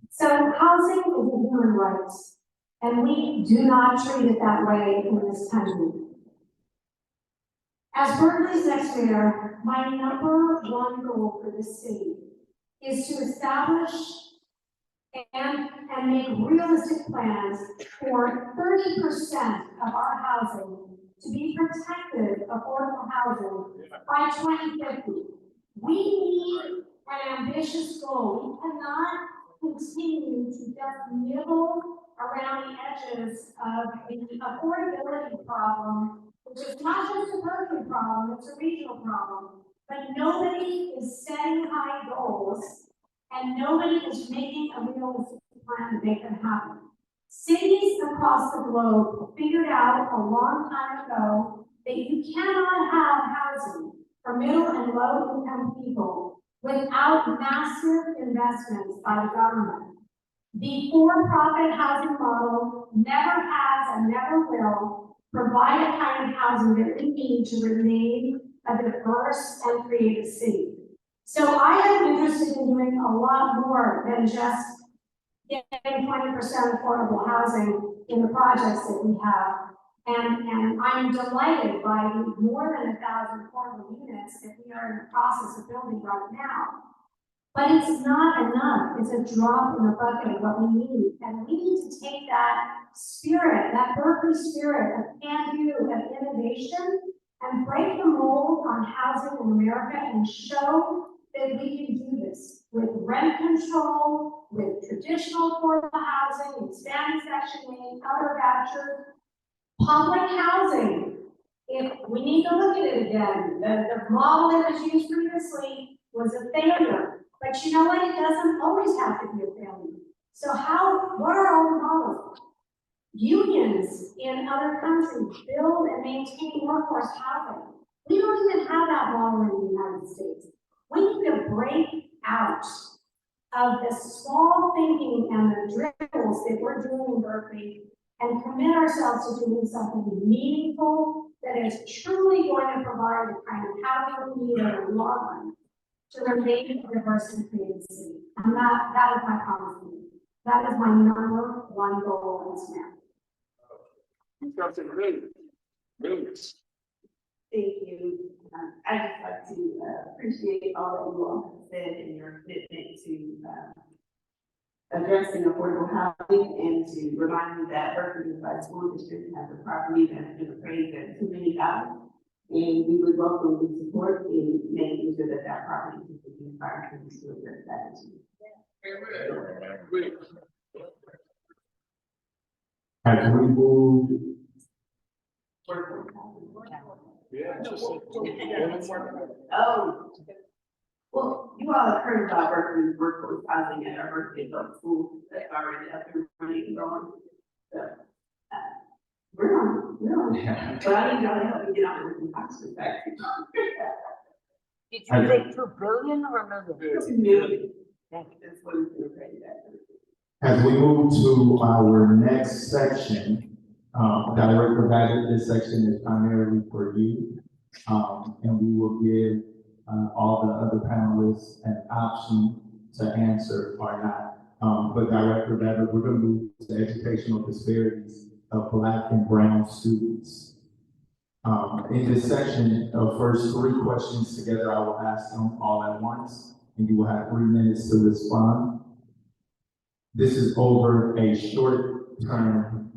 So housing is a human right, and we do not treat it that way in this country. As Berkeley's next mayor, my #1 goal for this city is to establish and make realistic plans for 30% of our housing to be protected affordable housing by 2050. We need an ambitious goal. We cannot continue to just nibble around the edges of the affordability problem, which is not just a Berkeley problem, it's a regional problem. But nobody is setting high goals, and nobody is making a realistic plan to make them happen. Cities across the globe figured out a long time ago that you cannot have housing for middle and low income people without massive investments by the government. The for-profit housing model never has and never will provide a kind of housing that we need to remain a diverse and creative city. So I am interested in doing a lot more than just getting 20% affordable housing in the projects that we have. And I'm delighted by the more than 1,000 affordable units that we are in the process of building right now. But it's not enough. It's a drop in the bucket of what we need. And we need to take that spirit, that Berkeley spirit of can-do, of innovation, and break the mold on housing in America and show that we can do this with rent control, with traditional affordable housing, expanded Section 8, other vouchers, public housing. If we need to look at it again, the model that was used previously was a failure. But you know what? It doesn't always have to be a failure. So what are all the models? Unions in other countries build and maintain workforce housing. We don't even have that model in the United States. We need to break out of the small thinking and the drills that we're doing in Berkeley and commit ourselves to doing something meaningful that is truly going to provide the kind of housing we need in the long run to remain a diverse and creative city. And that is my promise to you. That is my #1 goal as mayor. Thank you. I'd just like to appreciate all that you all have said and your commitment to addressing affordable housing and to remind me that Berkeley Unified School District has a property that's been appraised at $2 million. And we would welcome the support in making sure that that property is being fire to address that issue. As we move, Oh, well, you all have heard about Berkeley's workforce housing at our Berkeley Adult School that's already up and running and going. So, we're on, but I need y'all to help me get on with some taxes back. Did you say 2 billion or a million? 2 million. That's what it's gonna pay that. as we move to our next section, Director Babbitt, this section is primarily for you. And we will give all the other panelists an option to answer or not. But Director Babbitt, we're gonna move to educational disparities of Black and brown students. In this section, the first 3 questions together, I will ask them all at once, and you will have 3 minutes to respond. This is over a short-term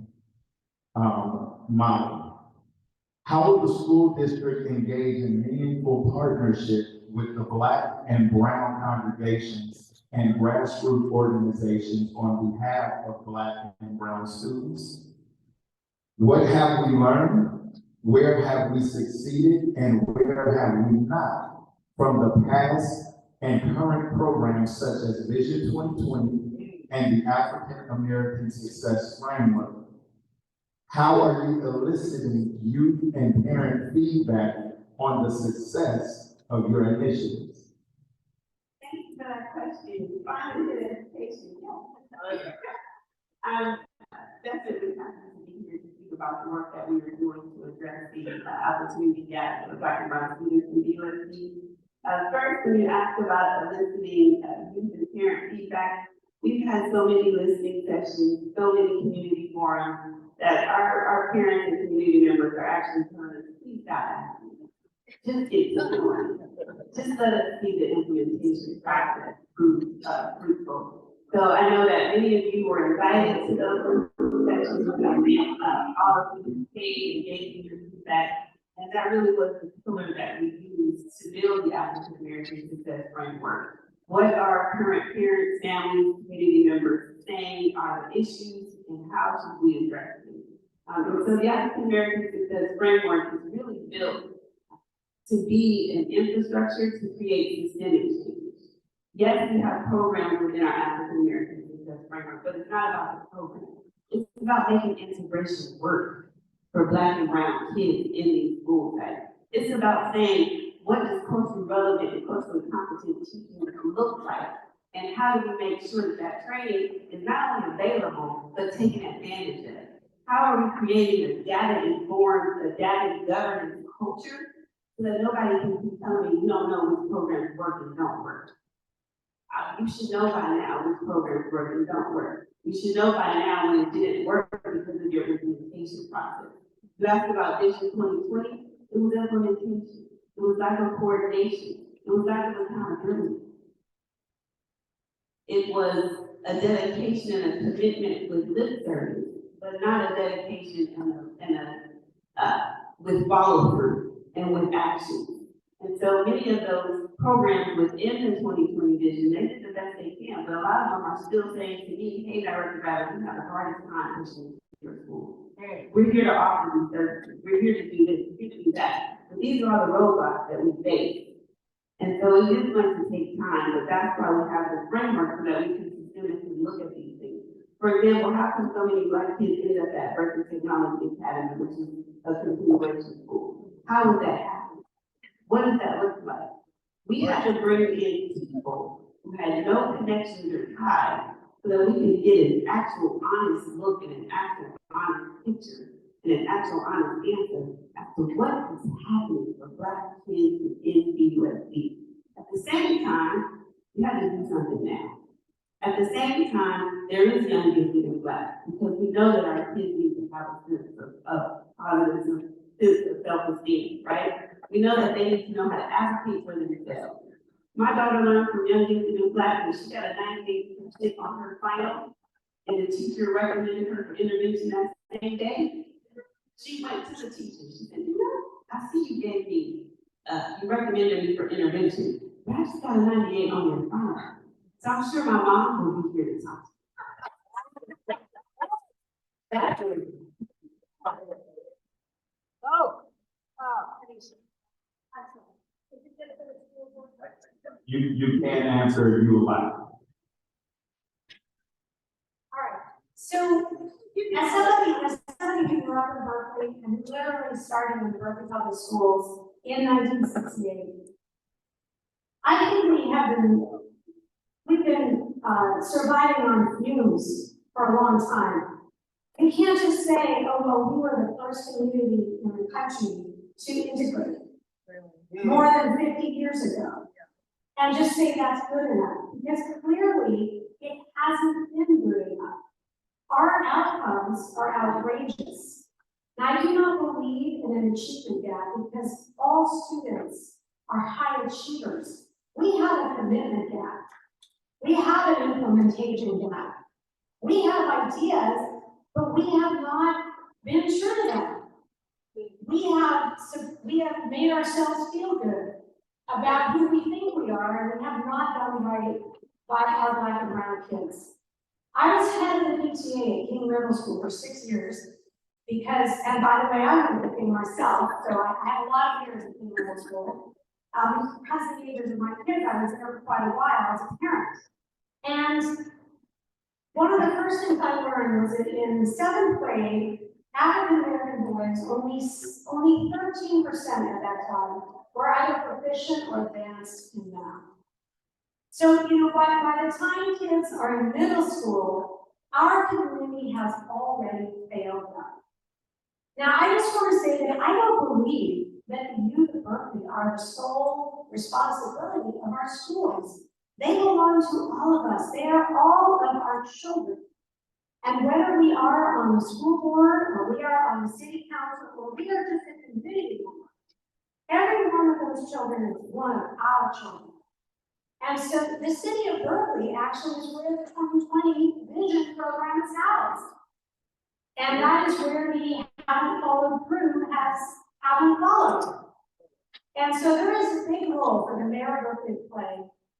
model. How will the school district engage in meaningful partnership with the Black and brown congregations and grassroots organizations on behalf of Black and brown students? What have we learned? Where have we succeeded? And where have we not from the past and current programs such as Vision 2020 and the African American Success Framework? How are you eliciting youth and parent feedback on the success of your initiatives? Thank you for that question. Finally, education. I'm definitely happy to be here to speak about the work that we are doing to address the opportunity gap for Black and brown students in the USD. First, when you ask about eliciting youth and parent feedback, we've had so many listening sessions, so many community forums, that our parents and community members are actually telling us, please stop. Just get to going. Just let us see the implementation process fruitful. So I know that many of you were invited to those sessions, all of you paid and gave your feedback, and that really was the pillar that we used to build the African American Success Framework. What are current parents, families, community members saying are the issues, and how should we address them? So the African American Success Framework is really built to be an infrastructure to create systemic change. Yes, we have programs within our African American Success Framework, but it's not about the program. It's about making integration work for Black and brown kids in these school settings. It's about saying, what does culturally relevant and culturally competent teaching look like? And how do we make sure that that training is not only available, but taken advantage of? How are we creating a data-informed, a data-governance culture so that nobody can keep telling me, you don't know which programs work and don't work? You should know by now which programs work and don't work. You should know by now when it didn't work because of your implementation process. You asked about Vision 2020, it was implementation. It was lack of coordination. It was lack of accountability. It was a dedication and a commitment with lip service, but not a dedication with follow through and with action. And so many of those programs within the 2020 vision, they did the best they can, but a lot of them are still saying to me, hey, Director Babbitt, we have the hardest time pushing your school. We're here to offer these services. We're here to do this, we're here to do that. But these are all the roadblocks that we face. And so it is going to take time, but that's why we have the framework so that we can systematically look at these things. For example, how come so many Black kids end up at Berkeley Technology Academy, which is a continuation school? How does that happen? What does that look like? We have to bring in people who had no connections or ties so that we can get an actual honest look and an actual honest picture and an actual honest answer as to what is happening for Black kids in the USD. At the same time, we have to do something now. At the same time, there is young gifted in Black because we know that our kids need to have a sense of positive, sense of self-esteem, right? We know that they need to know how to advocate for themselves. My daughter learned from young gifted in Black when she got a 98% on her final, and the teacher recommended her for intervention that same day. She went to the teacher. She said, you know, I see you gave me, you recommended me for intervention, but I just got a 98 on your phone. So I'm sure my mom will be here to talk. Oh. You can't answer, you allow. Alright, so as somebody who grew up in Berkeley and literally started in the Berkeley Public Schools in 1968, I think we've been surviving on fumes for a long time. We can't just say, oh, well, we were the first community in the country to integrate more than 50 years ago. And just say that's good enough, because clearly it hasn't been good enough. Our outcomes are outrageous. And I do not believe in an achievement gap because all students are high achievers. We have a commitment gap. We have an implementation gap. We have ideas, but we have not been true to them. We have made ourselves feel good about who we think we are, and we have not done right by our Black and brown kids. I was head of the PTA at King Middle School for 6 years because, and by the way, I'm a King myself, so I had a lot of years at King Middle School. Because of the ages of my kids, I was there for quite a while as a parent. And one of the first things I learned was that in 7th grade, African American boys, only 13% at that time were either proficient or advanced in math. So, by the time kids are in middle school, our community has already failed them. Now, I just want to say that I don't believe that the youth of Berkeley are the sole responsibility of our schools. They belong to all of us. They are all of our children. And whether we are on the school board, or we are on the city council, or we are just a community member, every one of those children is one of our children. And so the city of Berkeley actually is where the 2020 vision program is housed. And that is where the haven't followed through haven't followed. And so there is a big role for the mayor of Berkeley to play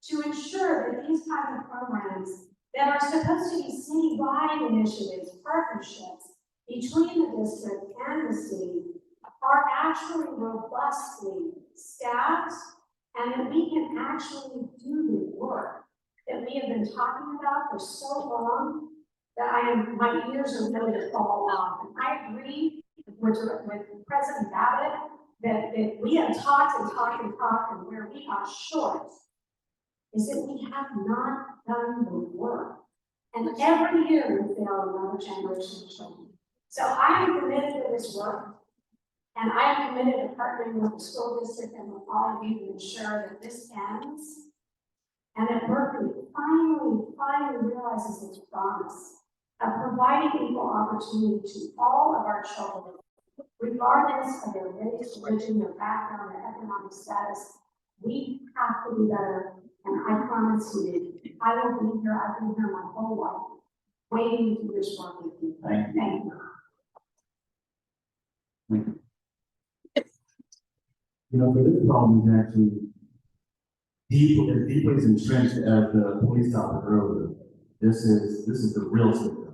to ensure that these kinds of programs that are supposed to be citywide initiatives, partnerships between the district and the city, are actually robustly staffed, and that we can actually do the work that we have been talking about for so long that my ears are ready to fall off. And I agree with President Babbitt that we have talked and talked and talked, and where we are short is that we have not done the work. And every year we fail another generation of children. So I am committed to this work, and I am committed to partnering with the school district and with all of you to ensure that this ends, and that Berkeley finally realizes its promise of providing equal opportunity to all of our children, regardless of their race, religion, their background, their economic status. We have to be better, and I promise you, I will be here. I've been here my whole life, waiting to do this work with you. Thank you. For this problem is actually deeply as entrenched as the police topic earlier. This is the real system,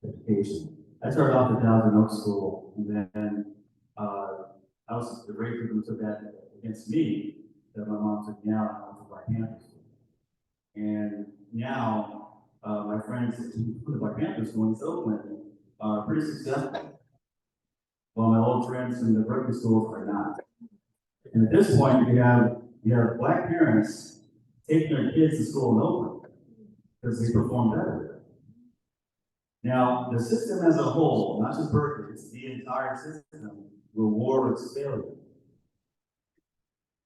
education. I started off at Thousand Oaks School, and then I was the great people who took that against me, that my mom took me out and I went to Black Panther School. And now my friends who the Black Panther School in East Oakland are pretty successful, while my old friends from the Berkeley schools are not. And at this point, you have Black parents taking their kids to school in Oakland because they perform better. Now, the system as a whole, not just Berkeley, it's the entire system, rewards failure.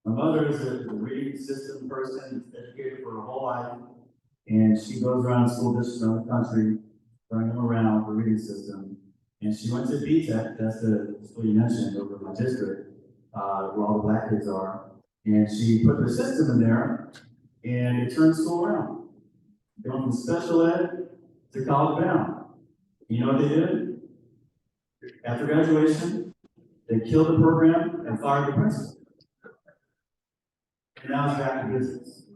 My mother is a reading system person, educated for her whole life, and she goes around school districts around the country, bringing them around the reading system. And she went to BTEC, that's the school you mentioned over my district, where all the Black kids are. And she put the system in there, and it turned school around. They went from special ed to college bound. You know what they did? After graduation, they killed the program and fired the principal. And now it's back to business.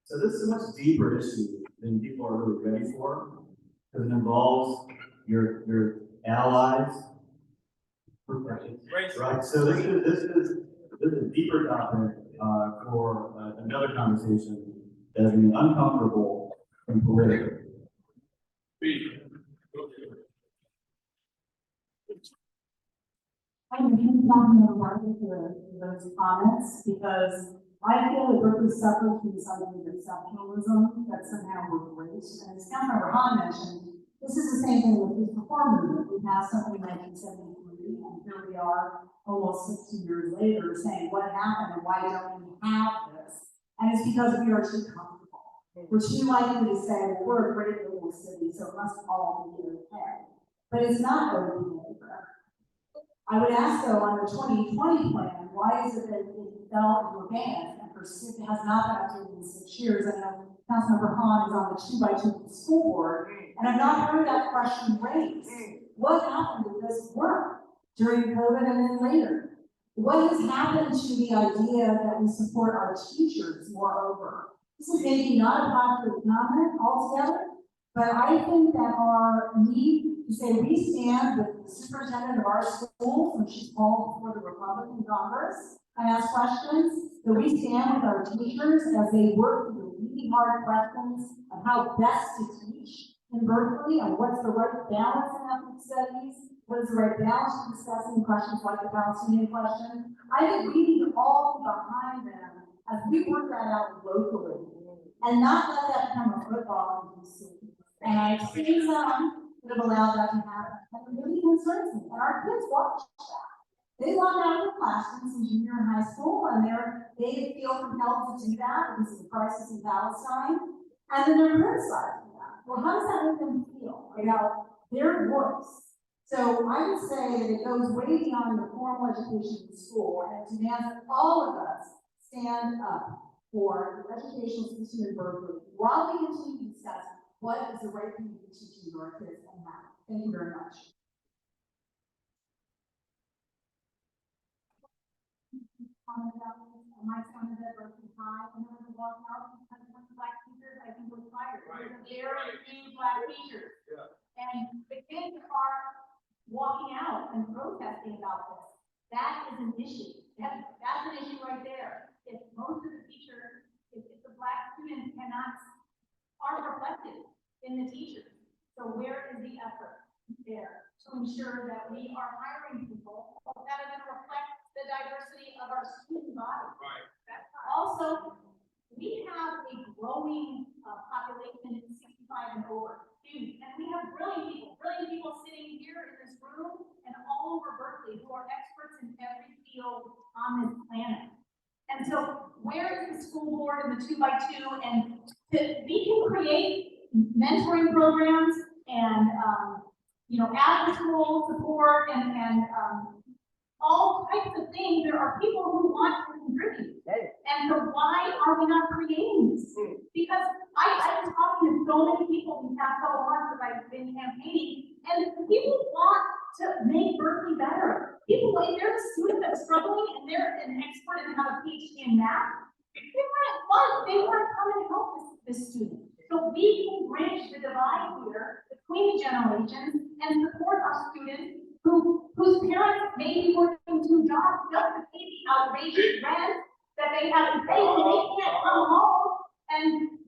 So this is a much deeper issue than people are really ready for, because it involves your allies. Right, so this is a deeper topic, for another conversation that is uncomfortable and political. I'm really not going to market for those comments because I feel that Berkeley suffers from this idea of exceptionalism that somehow we're great. And as Councilmember Hahn mentioned, this is the same thing with the reform movement. We passed something in 1973, and here we are almost 60 years later saying what happened and why don't we have this? And it's because we are too comfortable. We're too likely to say, well, we're a great little city, so it must all be okay. But it's not okay forever. I would ask though, on the 2020 plan, why is it that it fell into abeyance and pursued has not been updated in 6 years? I know Councilmember Hahn is on the 2x2 school board, and I've not heard that question raised. What happened to this work during COVID and then later? What has happened to the idea that we support our teachers moreover? This is maybe not a popular comment altogether, but I think that our need to say we stand with the superintendent of our schools when she's called before the Republican Congress and ask questions, that we stand with our teachers as they work through the really hard questions of how best to teach in Berkeley and what's the right balance in ethnic studies, what is the right balance to discussing questions like the Palestinian question. I think we need to all be behind them as we work that out locally and not let that become a football in DC. And I've seen some that have allowed that to happen. And it really concerns me. And our kids watch that. They log out of their classrooms in junior and high school, and they feel compelled to do that because of the crisis in Palestine. And then they're criticizing that. Well, how does that make them feel about their voice? So I would say that it goes way beyond the formal education in school, and it demands that all of us stand up for the educational system in Berkeley while we continue to discuss what is the right thing to be teaching to our kids and how. Thank you very much. My son is at Berkeley High, and when we walk out, because of the black teachers, I think we're fired. There are few black teachers. Yeah. And the kids are walking out and protesting about this. That is an issue. That's an issue right there. If most of the teachers, if the black students aren't reflected in the teachers. So where is the effort there to ensure that we are hiring people that are going to reflect the diversity of our student body? Right. Also, we have a growing population of 65 and over students, and we have brilliant people sitting here in this room and all over Berkeley who are experts in every field on this planet. And so where is the school board and the 2x2? And we can create mentoring programs and after school support and all types of things. There are people who want to contribute. And so why are we not creating this? Because I've been talking to so many people in the past couple months that I've been campaigning, and people want to make Berkeley better. People, if there's a student that's struggling and they're an expert and have a PhD in math, they want to come and help this student. So we can bridge the divide here between the generations and support our students whose parents may be working 2 jobs just to pay the outrageous rent that they have to pay, so they can't come home and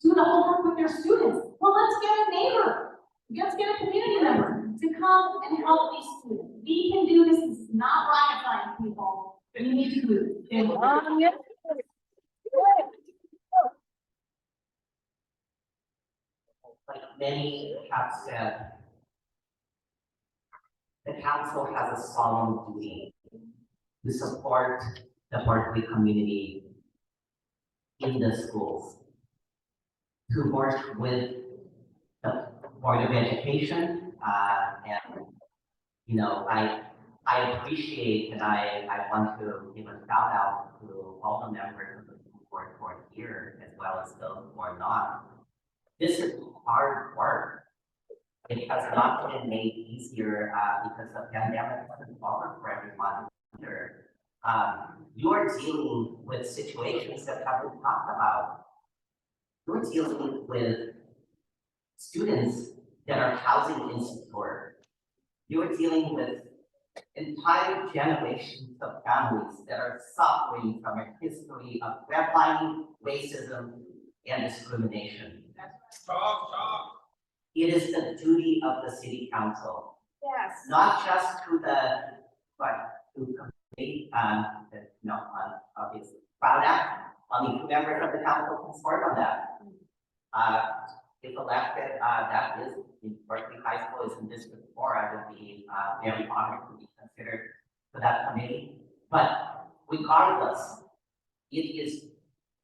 do the homework with their students. Well, let's get a neighbor, let's get a community member to come and help these students. We can do this. This is not rocket science, people. We need to do it. Like many have said, the council has a solemn duty to support the Berkeley community in the schools, to work with the Board of Education, and I appreciate and I want to give a shout out to all the members of the school board who are here, as well as those who are not. This is hard work. It has not been made easier, because the pandemic wasn't over for everyone either. You're dealing with situations that have been talked about. You're dealing with students that are housing insecure. You're dealing with entire generations of families that are suffering from a history of redlining, racism, and discrimination. It is the duty of the city council, Yes. not just to the, but to complete, obviously, proud act. Only 2 members of the council can support on that. If elected, that is, in Berkeley High School is in District 4, I would be very honored to be considered for that committee. But regardless, it is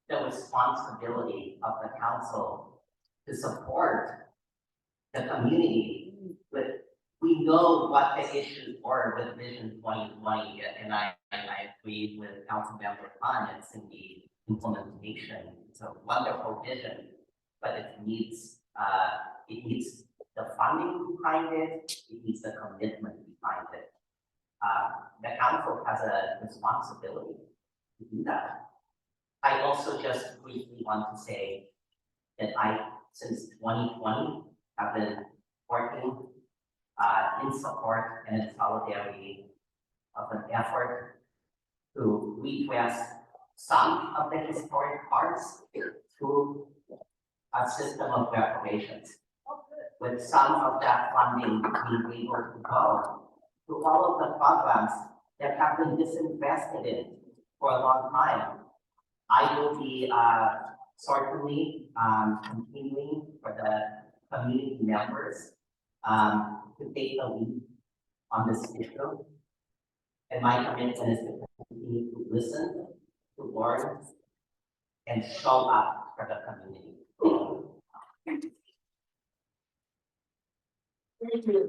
the responsibility of the council to support the community with, we know what the issues were with Vision 2020, and I agree with Councilmember Khan, it's in the implementation. It's a wonderful vision, but it needs the funding behind it, it needs the commitment behind it. The council has a responsibility to do that. I also just briefly want to say that since 2020, have been working in support and in solidarity of an effort to redress some of the historic parts through a system of reparations. With some of that funding being able to go to all of the programs that have been disinvested in for a long time. I will be certainly continuing for the community members to take the lead on this issue. And my commitment is to continue to listen, to learn, and show up for the community. Thank you.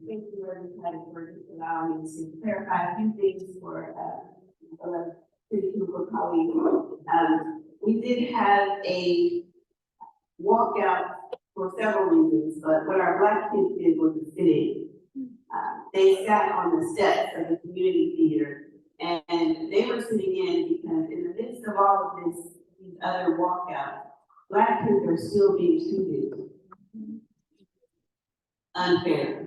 Thank you, everybody, for allowing me to clarify a few things for city council colleagues. We did have a walkout for several reasons, but what our Black kids did was a sit-in. They sat on the steps of the community theater, and they were sitting in because in the midst of all of these other walkouts, Black kids are still being treated unfair,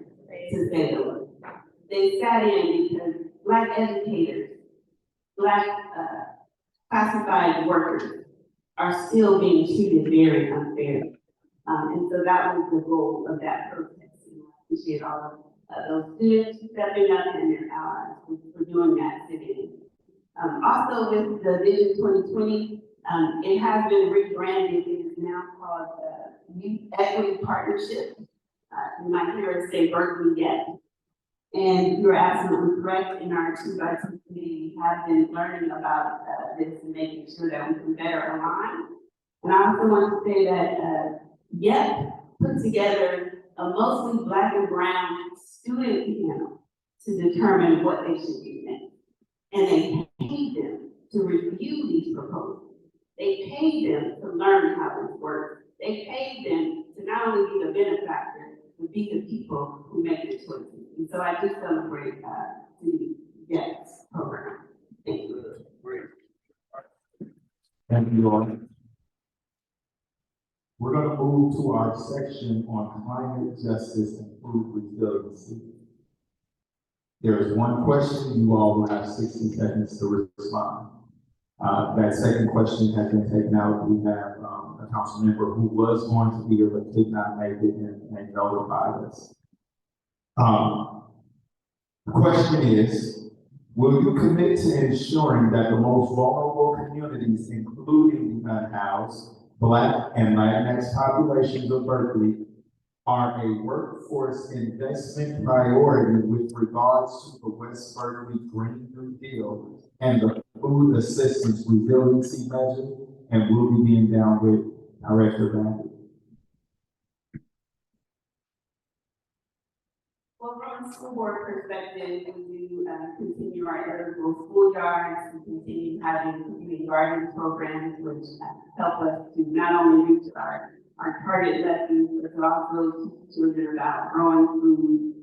to say the least. They sat in because Black educators, Black classified workers are still being treated very unfairly. And so that was the goal of that protest. And I appreciate all of those students stepping up and their allies for doing that today. Also with the Vision 2020, it has been rebranded. It is now called Youth Equity Partnership. You might hear us say Berkeley yet. And you're absolutely correct. In our 2x2 community, we have been learning about this and making sure that we can better align. And I also want to say that YEP put together a mostly Black and brown student panel to determine what they should be next. And they paid them to review these proposals. They paid them to learn how this works. They paid them to not only be the benefactor, but be the people who make the choices. And so I do celebrate the YEP's program. Thank you. Thank you all. We're going to move to our section on climate justice and food resiliency. There is one question. You all will have 60 seconds to respond. That second question has been taken out. We have a council member who was going to be here but did not make it and notified us. The question is, will you commit to ensuring that the most vulnerable communities, including the unhoused, Black and Latinx populations of Berkeley, are a workforce investment priority with regards to the West Berkeley Green New Deal and the food assistance resiliency budget? And we'll begin down with Director Bandit. Well, from a school board perspective, we do continue our eligible school yards, we continue having community gardening programs, which help us to not only reach our our target lessons, but also teach children about growing food,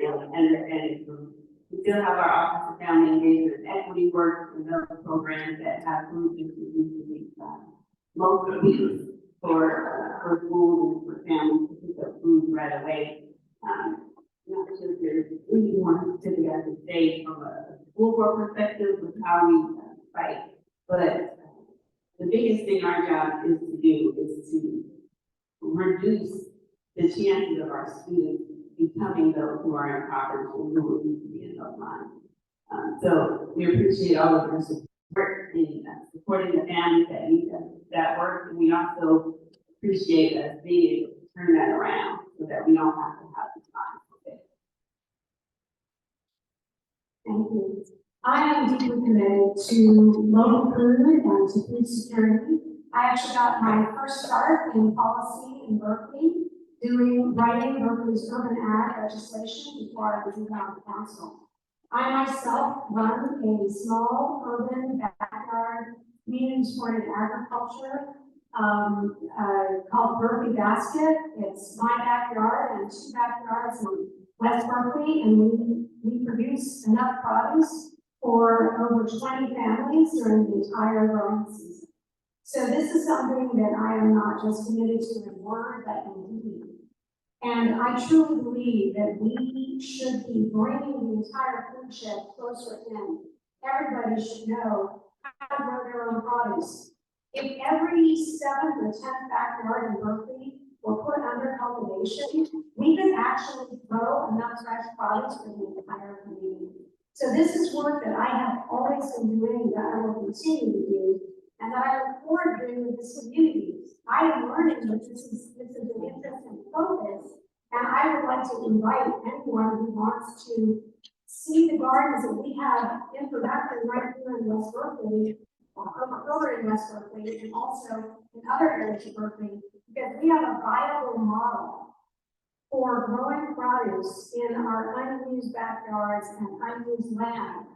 and understanding food. We still have our Office of Family Engagement and Equity work and other programs that have food distribution, local weeks for food and for families to pick up food right away. Not sure if there's any more specific as to say from a school board perspective with how we fight, but the biggest thing our job is to do is to reduce the chances of our students becoming those who are impoverished and who would need to be in those lines. So we appreciate all of your support in supporting the families that need that work, and we also appreciate us being able to turn that around so that we don't have to have the time. Thank you. I am deeply committed to local food and to food security. I actually got my first start in policy in Berkeley, writing Berkeley's urban ag legislation before I was even on the council. I myself run a small urban backyard community-supported agriculture called Berkeley Basket. It's my backyard and 2 backyards in West Berkeley, and we produce enough produce for over 20 families during the entire growing season. So this is something that I am not just committed to in word, but in deed. And I truly believe that we should be bringing the entire food shed closer in. Everybody should know how to grow their own produce. If every 7th or 10th backyard in Berkeley were put under cultivation, we could actually grow enough fresh produce for the entire community. So this is work that I have always been doing, that I will continue to do, and that I look forward to doing with this community. I am learning that this is an interesting focus, and I would like to invite anyone who wants to see the gardens that we have in production right here in West Berkeley, over in West Berkeley, and also in other areas of Berkeley, because we have a viable model for growing produce in our unused backyards and unused land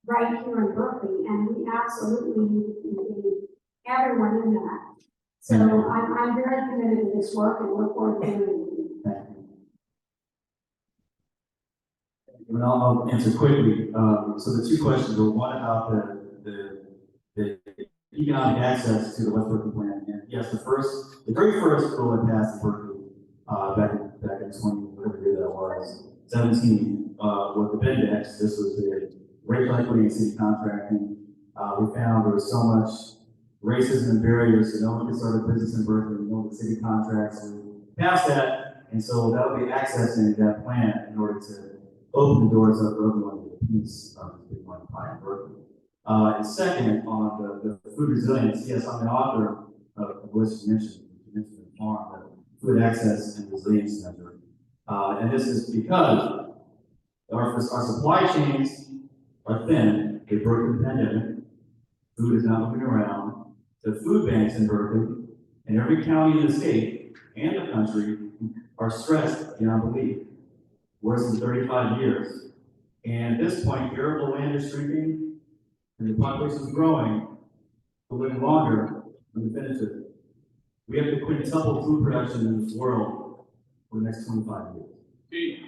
right here in Berkeley, and we absolutely need to engage everyone in that. So I'm very committed to this work and look forward to doing it. And I'll answer quickly. So the 2 questions were one about the economic access to the West Berkeley plan. And yes, the very first bill that passed in Berkeley back in 20, whatever year that was, 17, with the Bendex. This was the racial equity in city contracting. We found there was so much racism and barriers, so no one could start a business in Berkeley, no one city contracts. We passed that, and so that would be accessing that plan in order to open the doors up for everyone to get a piece of the big money pie in Berkeley. And second, on the food resilience, yes, I'm the author of what you mentioned the farm, the food access and resilience measure. And this is because our supply chains are thin. They broke the pandemic. Food is not moving around. The food banks in Berkeley and every county in the state and the country are stressed beyond belief. Worse than 35 years. And at this point, arable land is shrinking and the population is growing. We're living longer than we finish it. We have to quintuple food production in this world for the next 25 years.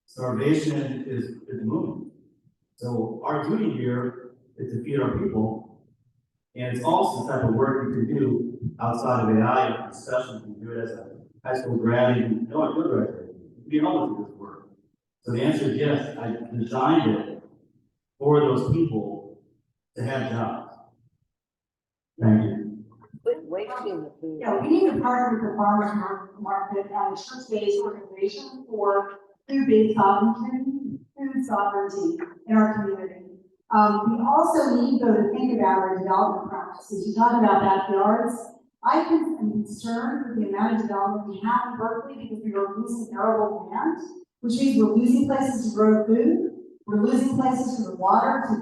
Starvation is looming. So our duty here is to feed our people. And it's also the type of work you can do outside of AI, especially if you do it as a high school grad, and no, I could graduate. You can always do this work. So the answer is yes, I designed it for those people to have jobs. Thank you. Wasting the food. Yeah, we need to partner with the farmers market and church-based organization for food-based sovereignty in our community. We also need though to think about our development practices. You talk about backyards. I am concerned with the amount of development we have in Berkeley because we are losing arable land, which means we're losing places to grow food. We're losing places for the water to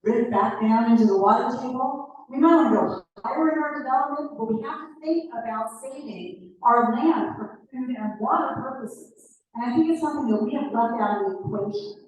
drip back down into the water table. We might want to go higher in our development, but we have to think about saving our land for food and water purposes. And I think it's something that we have left out of the equation.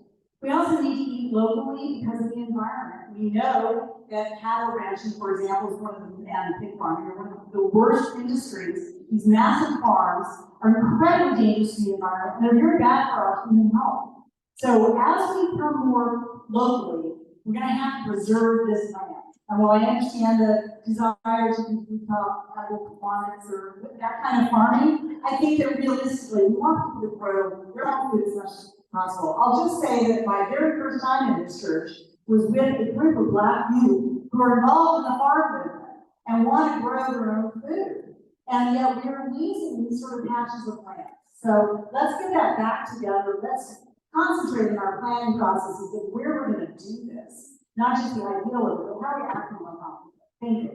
We also need to eat locally because of the environment. We know that cattle ranching, for example, is one of the, and pig farming are one of the worst industries. These massive farms are incredibly dangerous to the environment, and they're very bad for our human health. So as we become more locally, we're gonna have to preserve this land. And while I understand the desire to do rooftop hydroponics or that kind of farming, I think that realistically, we want people to grow their own food as much as possible. I'll just say that my very first time in this church was with a group of Black youth who are involved in the farm movement and want to grow their own food. And yet we're losing these sort of patches of land. So let's get that back together. Let's concentrate in our planning processes of where we're going to do this. Not just the ideal of it, but how we actually want to accomplish it. Thank you.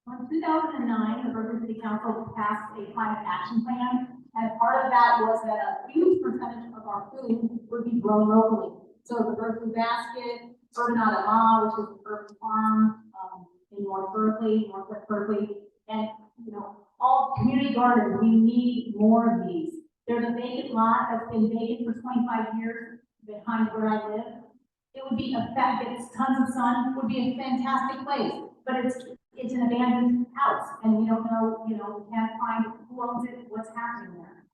In 2009, the Berkeley City Council passed a climate action plan, and part of that was that a huge percentage of our food would be grown locally. So the Berkeley Basket, Urban Adama, which is an urban farm in Northwest Berkeley, and all community gardens. We need more of these. There's a vacant lot that's been vacant for 25 years behind where I live. It would be gets tons of sun, would be a fantastic place, but it's an abandoned house, and we don't know, we can't find who owns it, what's happening there.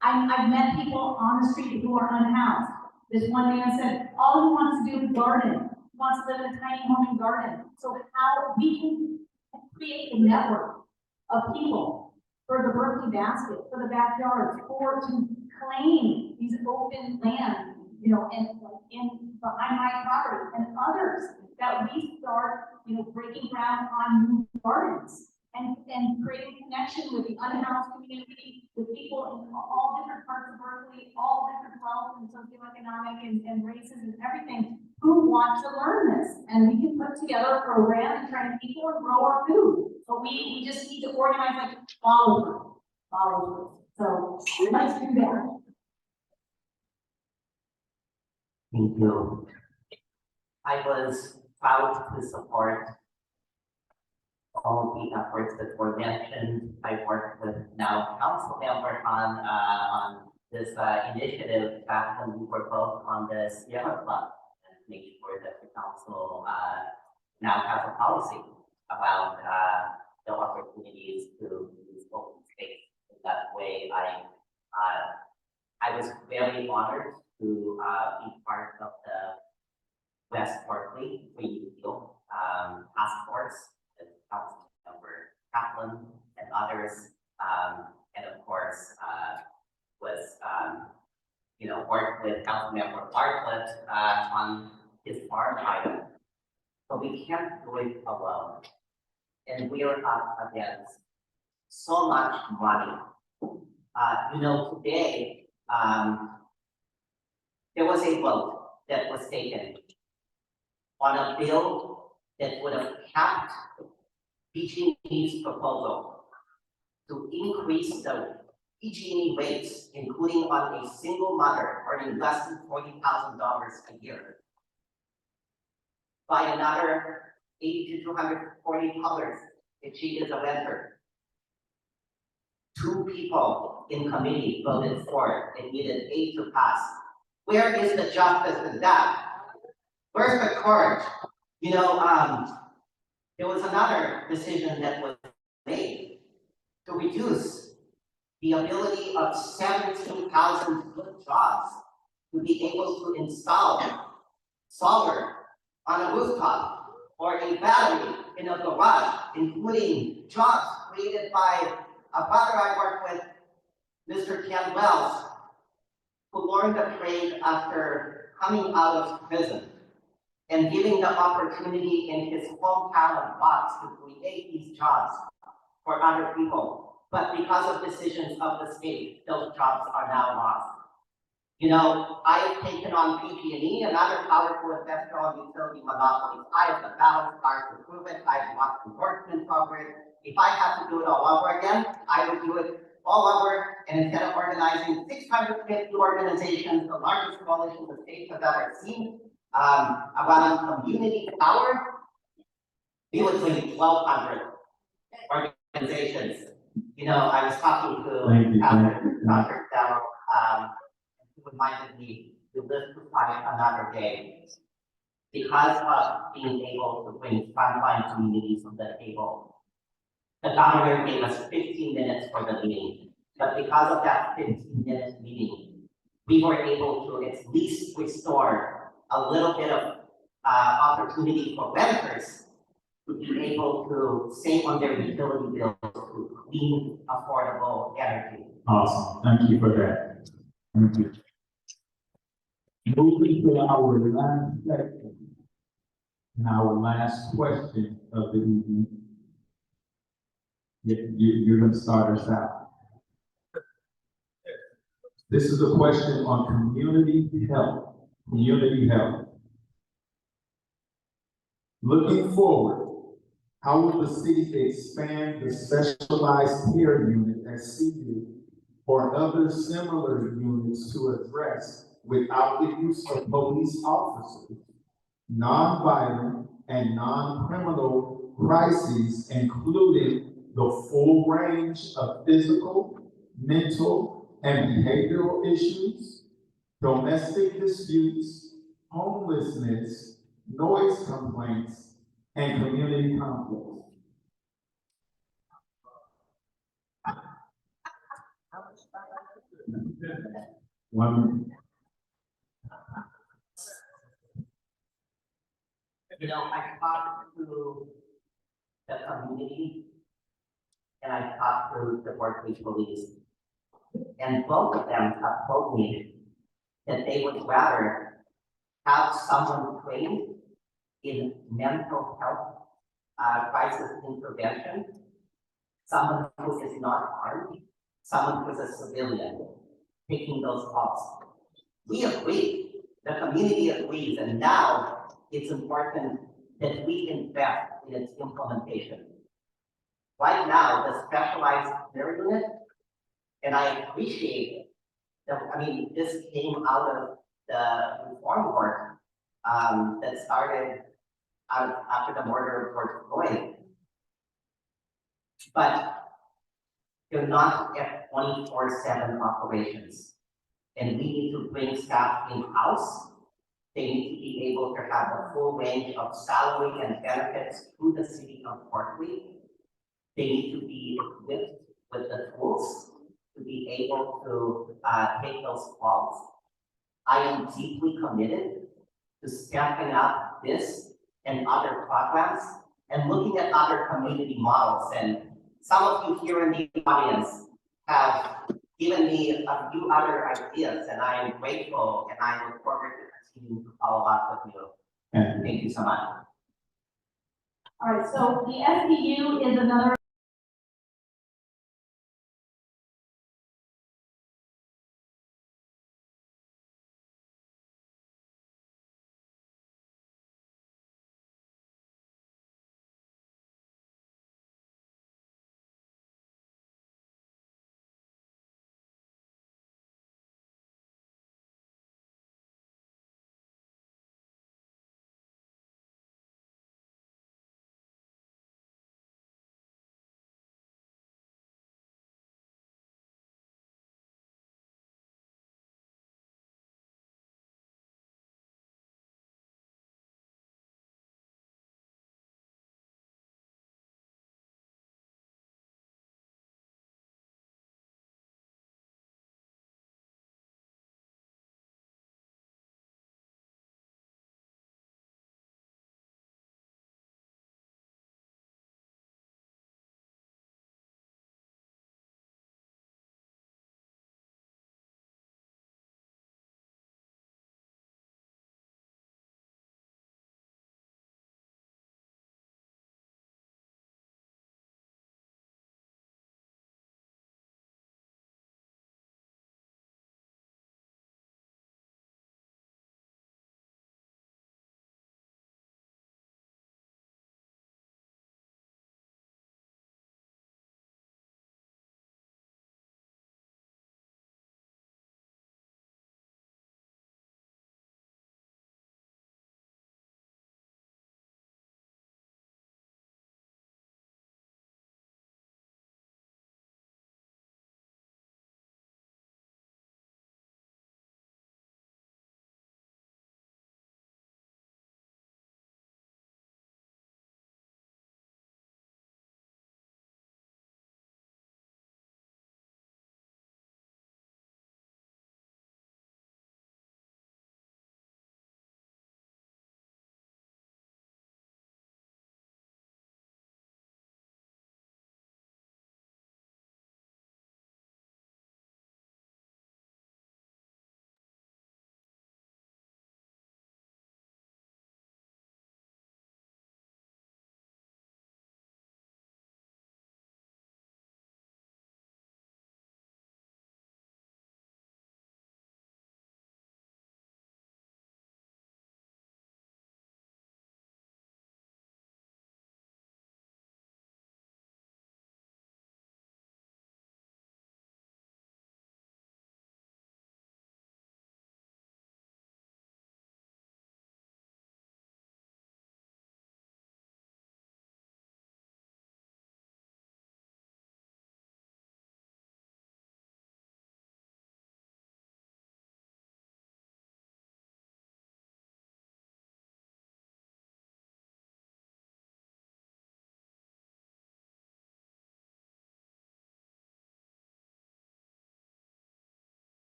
I've met people on the street who are unhoused. This one man said, all he wants to do is garden. He wants to live in a tiny home and garden. So how we can create a network of people for the Berkeley Basket, for the backyards, or to claim these open land, and in behind my property and others, that we start, breaking ground on new gardens and creating connection with the unhoused community, with people in all different parts of Berkeley, all different wealth and socioeconomic and races and everything, who want to learn this. And we can put together a program and train people and grow our food. But we just need to organize, like, follow through. So let's do that. Thank you. I was proud to support all the efforts that were mentioned. I worked with now council member on this initiative back when we were both on the Sierra Club, and make sure that the council now has a policy about the opportunities to use open space. In that way, I was very honored to be part of the West Berkeley Green Deal task force with council member Kaplan and others, and of course was worked with council member Bartlett on his farm item. So we can't do it alone, and we are up against so much money. Today there was a vote that was taken on a bill that would have capped PG&E's proposal to increase the PG&E rates, including on a single mother earning less than $40,000 a year, by another $80 to $240 if she is a renter. 2 people in committee voted for it. It needed 8 to pass. Where is the justice in that? Where's the courage? There was another decision that was made to reduce the ability of 17,000 good jobs to be able to install solar on a rooftop or a battery in a garage, including jobs created by a brother I work with, Mr. Ken Wells, who learned the trade after coming out of prison and giving the opportunity in his hometown of Box to create these jobs for other people. But because of decisions of the state, those jobs are now lost. I've taken on PG&E, another powerful investor-owned utility monopolies. I have the balance card to prove it. I've lost endorsement over it. If I had to do it all over again, I would do it all over, and instead of organizing 650 organizations, the largest coalition the state has ever seen, around community power, we would bring 1,200 organizations. I was talking to Dr. Darrell, who reminded me we live to fight another day. Because of being able to bring frontline communities to the table, the governor gave us 15 minutes for the meeting. But because of that 15-minute meeting, we were able to at least restore a little bit of opportunity for renters to be able to save on their utility bills to clean, affordable energy. Awesome, thank you for that. Thank you. Moving to our last section. And our last question of the evening. You're gonna start us out. This is a question on community health. Community health. Looking forward, how will the city expand the specialized care unit at CU or other similar units to address without the use of police officers, non-violent and non-criminal crises, including the full range of physical, mental, and behavioral issues, domestic disputes, homelessness, noise complaints, and community conflicts? One. You know, I talked to the community and I talked to the Berkeley police. And both of them have told me that they would rather have someone trained in mental health crisis intervention, someone who is not armed, someone who is a civilian taking those calls. We agree, the community agrees, and now it's important that we invest in its implementation. Right now, the specialized care unit, and I appreciate that, I mean, this came out of the reform work that started after the murder of George Floyd. But they're not at 24/7 operations. And we need to bring staff in-house. They need to be able to have a full range of salary and benefits through the city of Berkeley. They need to be equipped with the tools to be able to take those calls. I am deeply committed to stepping up this and other programs and looking at other community models. And some of you here in the audience have given me a few other ideas, and I am grateful, and I look forward to continuing to follow up with you. Thank you so much. All right, so the SPU is another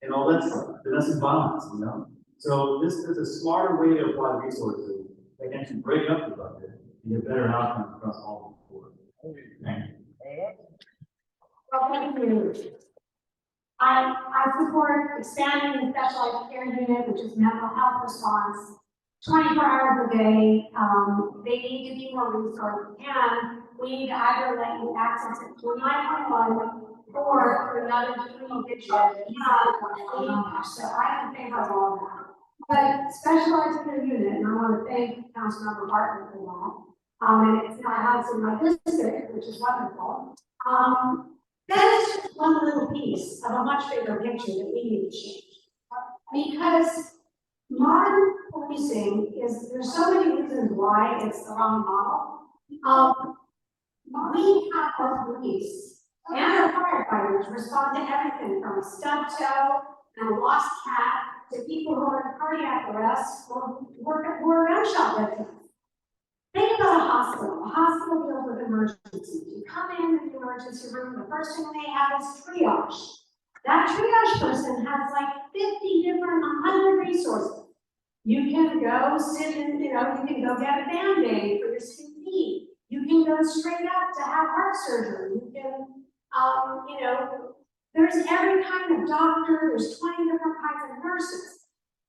and all that stuff, domestic violence, you know? So this is a smarter way to apply resources that can actually break up the bucket and get better outcomes across all the board. Thank you. Well, thank you. I support expanding the specialized care unit, which is mental health response, 24 hours a day. They need to be more resourced, and we need to either let you access it through 911 or through another 3-digit. So I'm in favor of all that. But specialized care unit, and I want to thank Councilmember Barton for that. And it's not housed in my district, which is wonderful. That's just one little piece of a much bigger picture that we need to change. Because modern policing there's so many reasons why it's the wrong model. We have our police and our firefighters respond to everything from a stubbed toe and a lost cat to people who are in cardiac arrest or who are gunshot victims. Think about a hospital. A hospital deals with emergencies. You come in the emergency room, the first thing they have is triage. That triage person has like 50 different, 100 resources. You can go sit in, you can go get a Band-Aid for your CP. You can go straight up to have heart surgery. You can, there's every kind of doctor, there's 20 different kinds of nurses.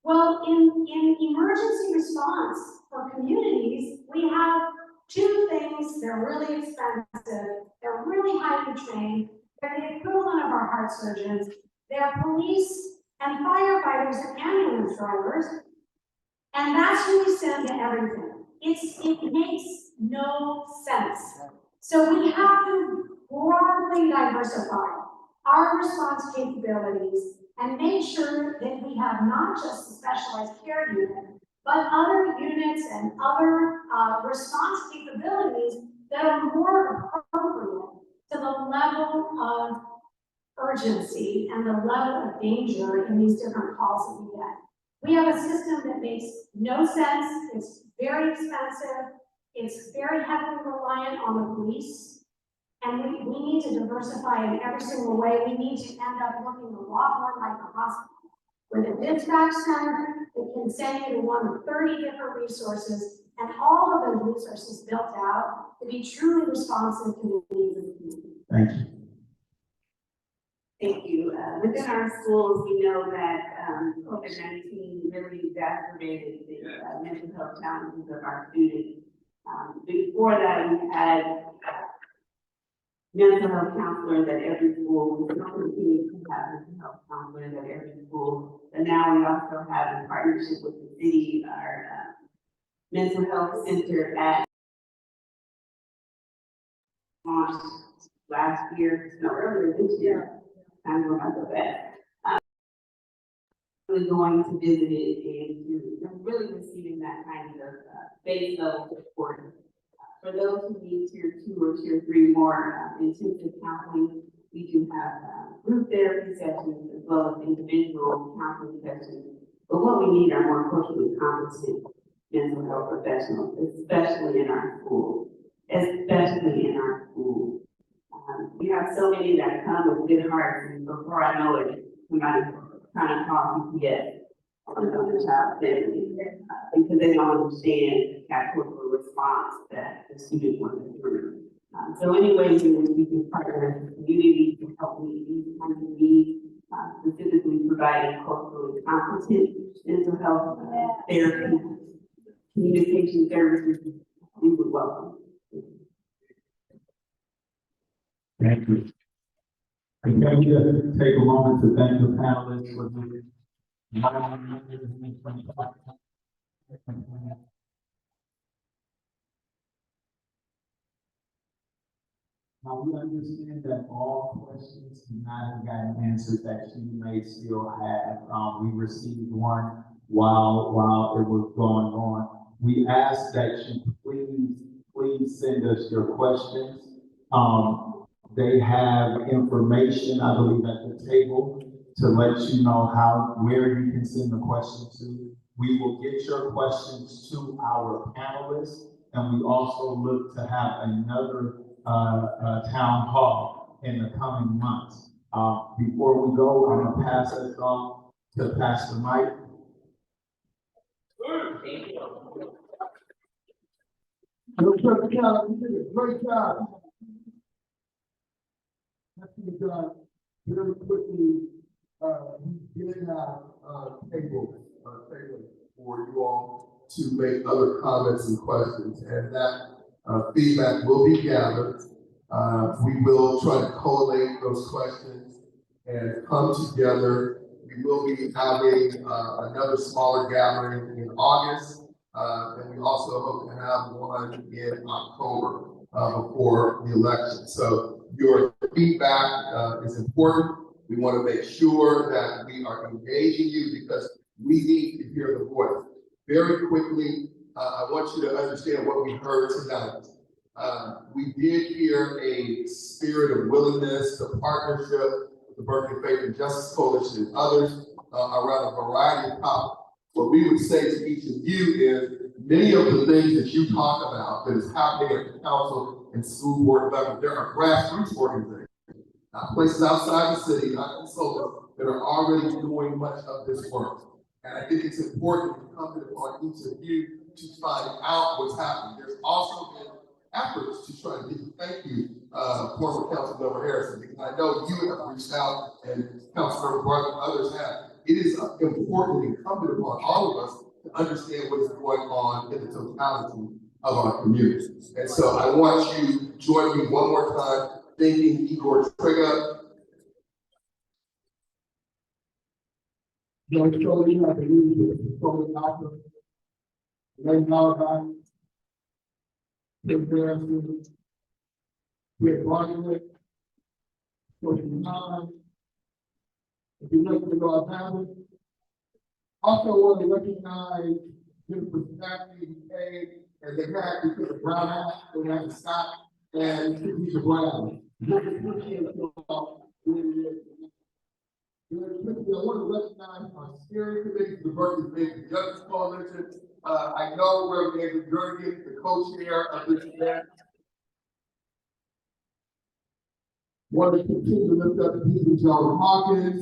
Well, in emergency response for communities, we have two things. They're really expensive. They're really highly trained. They're the equivalent of our heart surgeons. They're police and firefighters and ambulance drivers. And that's who we send to everything. It makes no sense. So we have to broadly diversify our response capabilities and make sure that we have not just the specialized care unit, but other units and other response capabilities that are more appropriate to the level of urgency and the level of danger in these different calls that we get. We have a system that makes no sense. It's very expensive. It's very heavily reliant on the police. And we need to diversify in every single way. We need to end up looking a lot more like a hospital, with a dispatch center that can send you to one of 30 different resources, and all of those resources built out to be truly responsive to the needs of the community. Thank you. Thank you. Within our schools, we know that COVID-19 really exacerbated the mental health challenges of our students. Before that, we had mental health counselors at every school. We still continue to have mental health counselors at every school. And now we also have, in partnership with the city, our mental health center at launched last year, no, earlier this year. I'm going to go back. Really going to visit it and really receiving that kind of base level support. For those who need tier 2 or tier 3 more intensive counseling, we do have group therapy sessions as well as individual counseling sessions. But what we need are more culturally competent mental health professionals, especially in our schools. We have so many that come with good hearts, and before I know it, somebody's trying to call CPS on another child's family because they don't understand that cultural response that the student went through. So any ways in which we can partner with the community to help meet these kinds of needs, specifically providing culturally competent mental health therapy, communication services, we would welcome. Thank you. Can we just take a moment to thank the panelists for the Now, we understand that all questions cannot have gotten answers that you may still have. We received one while it was going on. We ask that you please send us your questions. They have information, I believe, at the table to let you know where you can send the question to. We will get your questions to our panelists, and we also look to have another town hall in the coming months. Before we go, I'm gonna pass it on to Pastor Mike. Great job. Very quickly, we did have table for you all to make other comments and questions, and that feedback will be gathered. We will try to collate those questions and come together. We will be having another smaller gathering in August, and we also hope to have one in October before the election. So your feedback is important. We want to make sure that we are engaging you because we need to hear the voice. Very quickly, I want you to understand what we heard tonight. We did hear a spirit of willingness, the partnership with the Berkeley Faith and Justice Coalition and others around a variety of topics. What we would say to each of you is many of the things that you talk about that is happening at the council and school board level, there are grassroots organizations, places outside the city, not consultants, that are already doing much of this work. And I think it's important to come upon each of you to find out what's happening. There's also been efforts to try to get, thank you, former Councilmember Harrison, because I know you have reached out and Councilmember Bartlett and others have. It is important and incumbent upon all of us to understand what is going on in the totality of our community. And so I want you to join me one more time, thanking Igor Trigger. George Trolling, I believe, is Trolling Alpha. Ray Malachi. Tim Harrison. Rick Bartlett. George Nine. If you look at the Lord Family. Also want to recognize Jennifer Stafford, who came and they had to put a brown hat, they had to stop and Teresa Brown. Really appreciate you all. Very quickly, I want to recognize our steering committee for the Berkeley Faith and Justice Coalition. I know Reverend Jurgen, the co-chair of this event. Want to continue to lift up Deacon John Hawkins,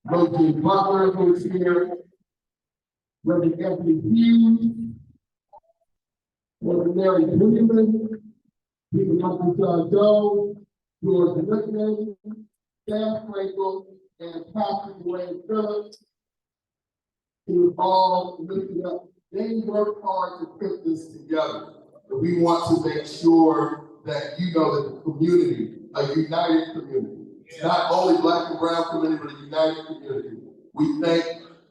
Rosie Butler, who's here. Reverend Anthony Hughes, Reverend Mary Newman, Deacon Uncle John Doe, George Lickman, Sam Frankel, and Pastor Wayne Phillips, who all lifted up. They worked hard to put this together. But we want to make sure that you know that the community, a united community, it's not only Black and Brown community, but a united community. We thank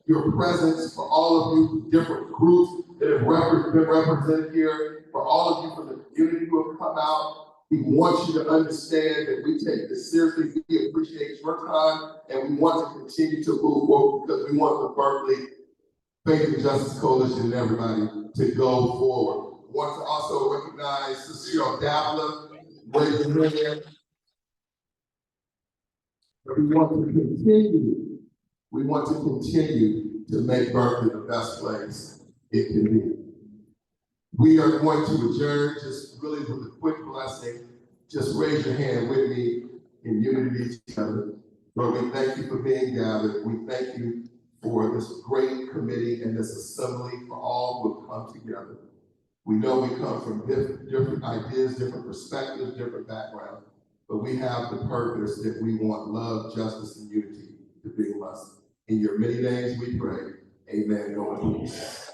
your presence for all of you, different groups that have been represented here, for all of you from the community who have come out. We want you to understand that we take this seriously. We appreciate your time, and we want to continue to move forward because we want the Berkeley Faith and Justice Coalition and everybody to go forward. We want to also recognize Sister Cheryl Davila, raising her hand. But we want to continue. We want to continue to make Berkeley the best place it can be. We are going to adjourn just really with a quick blessing. Just raise your hand with me in unity together. Lord, we thank you for being gathered. We thank you for this great committee and this assembly for all who have come together. We know we come from different ideas, different perspectives, different backgrounds, but we have the purpose that we want love, justice, and unity to be with us. In your many names we pray. Amen. Go in peace.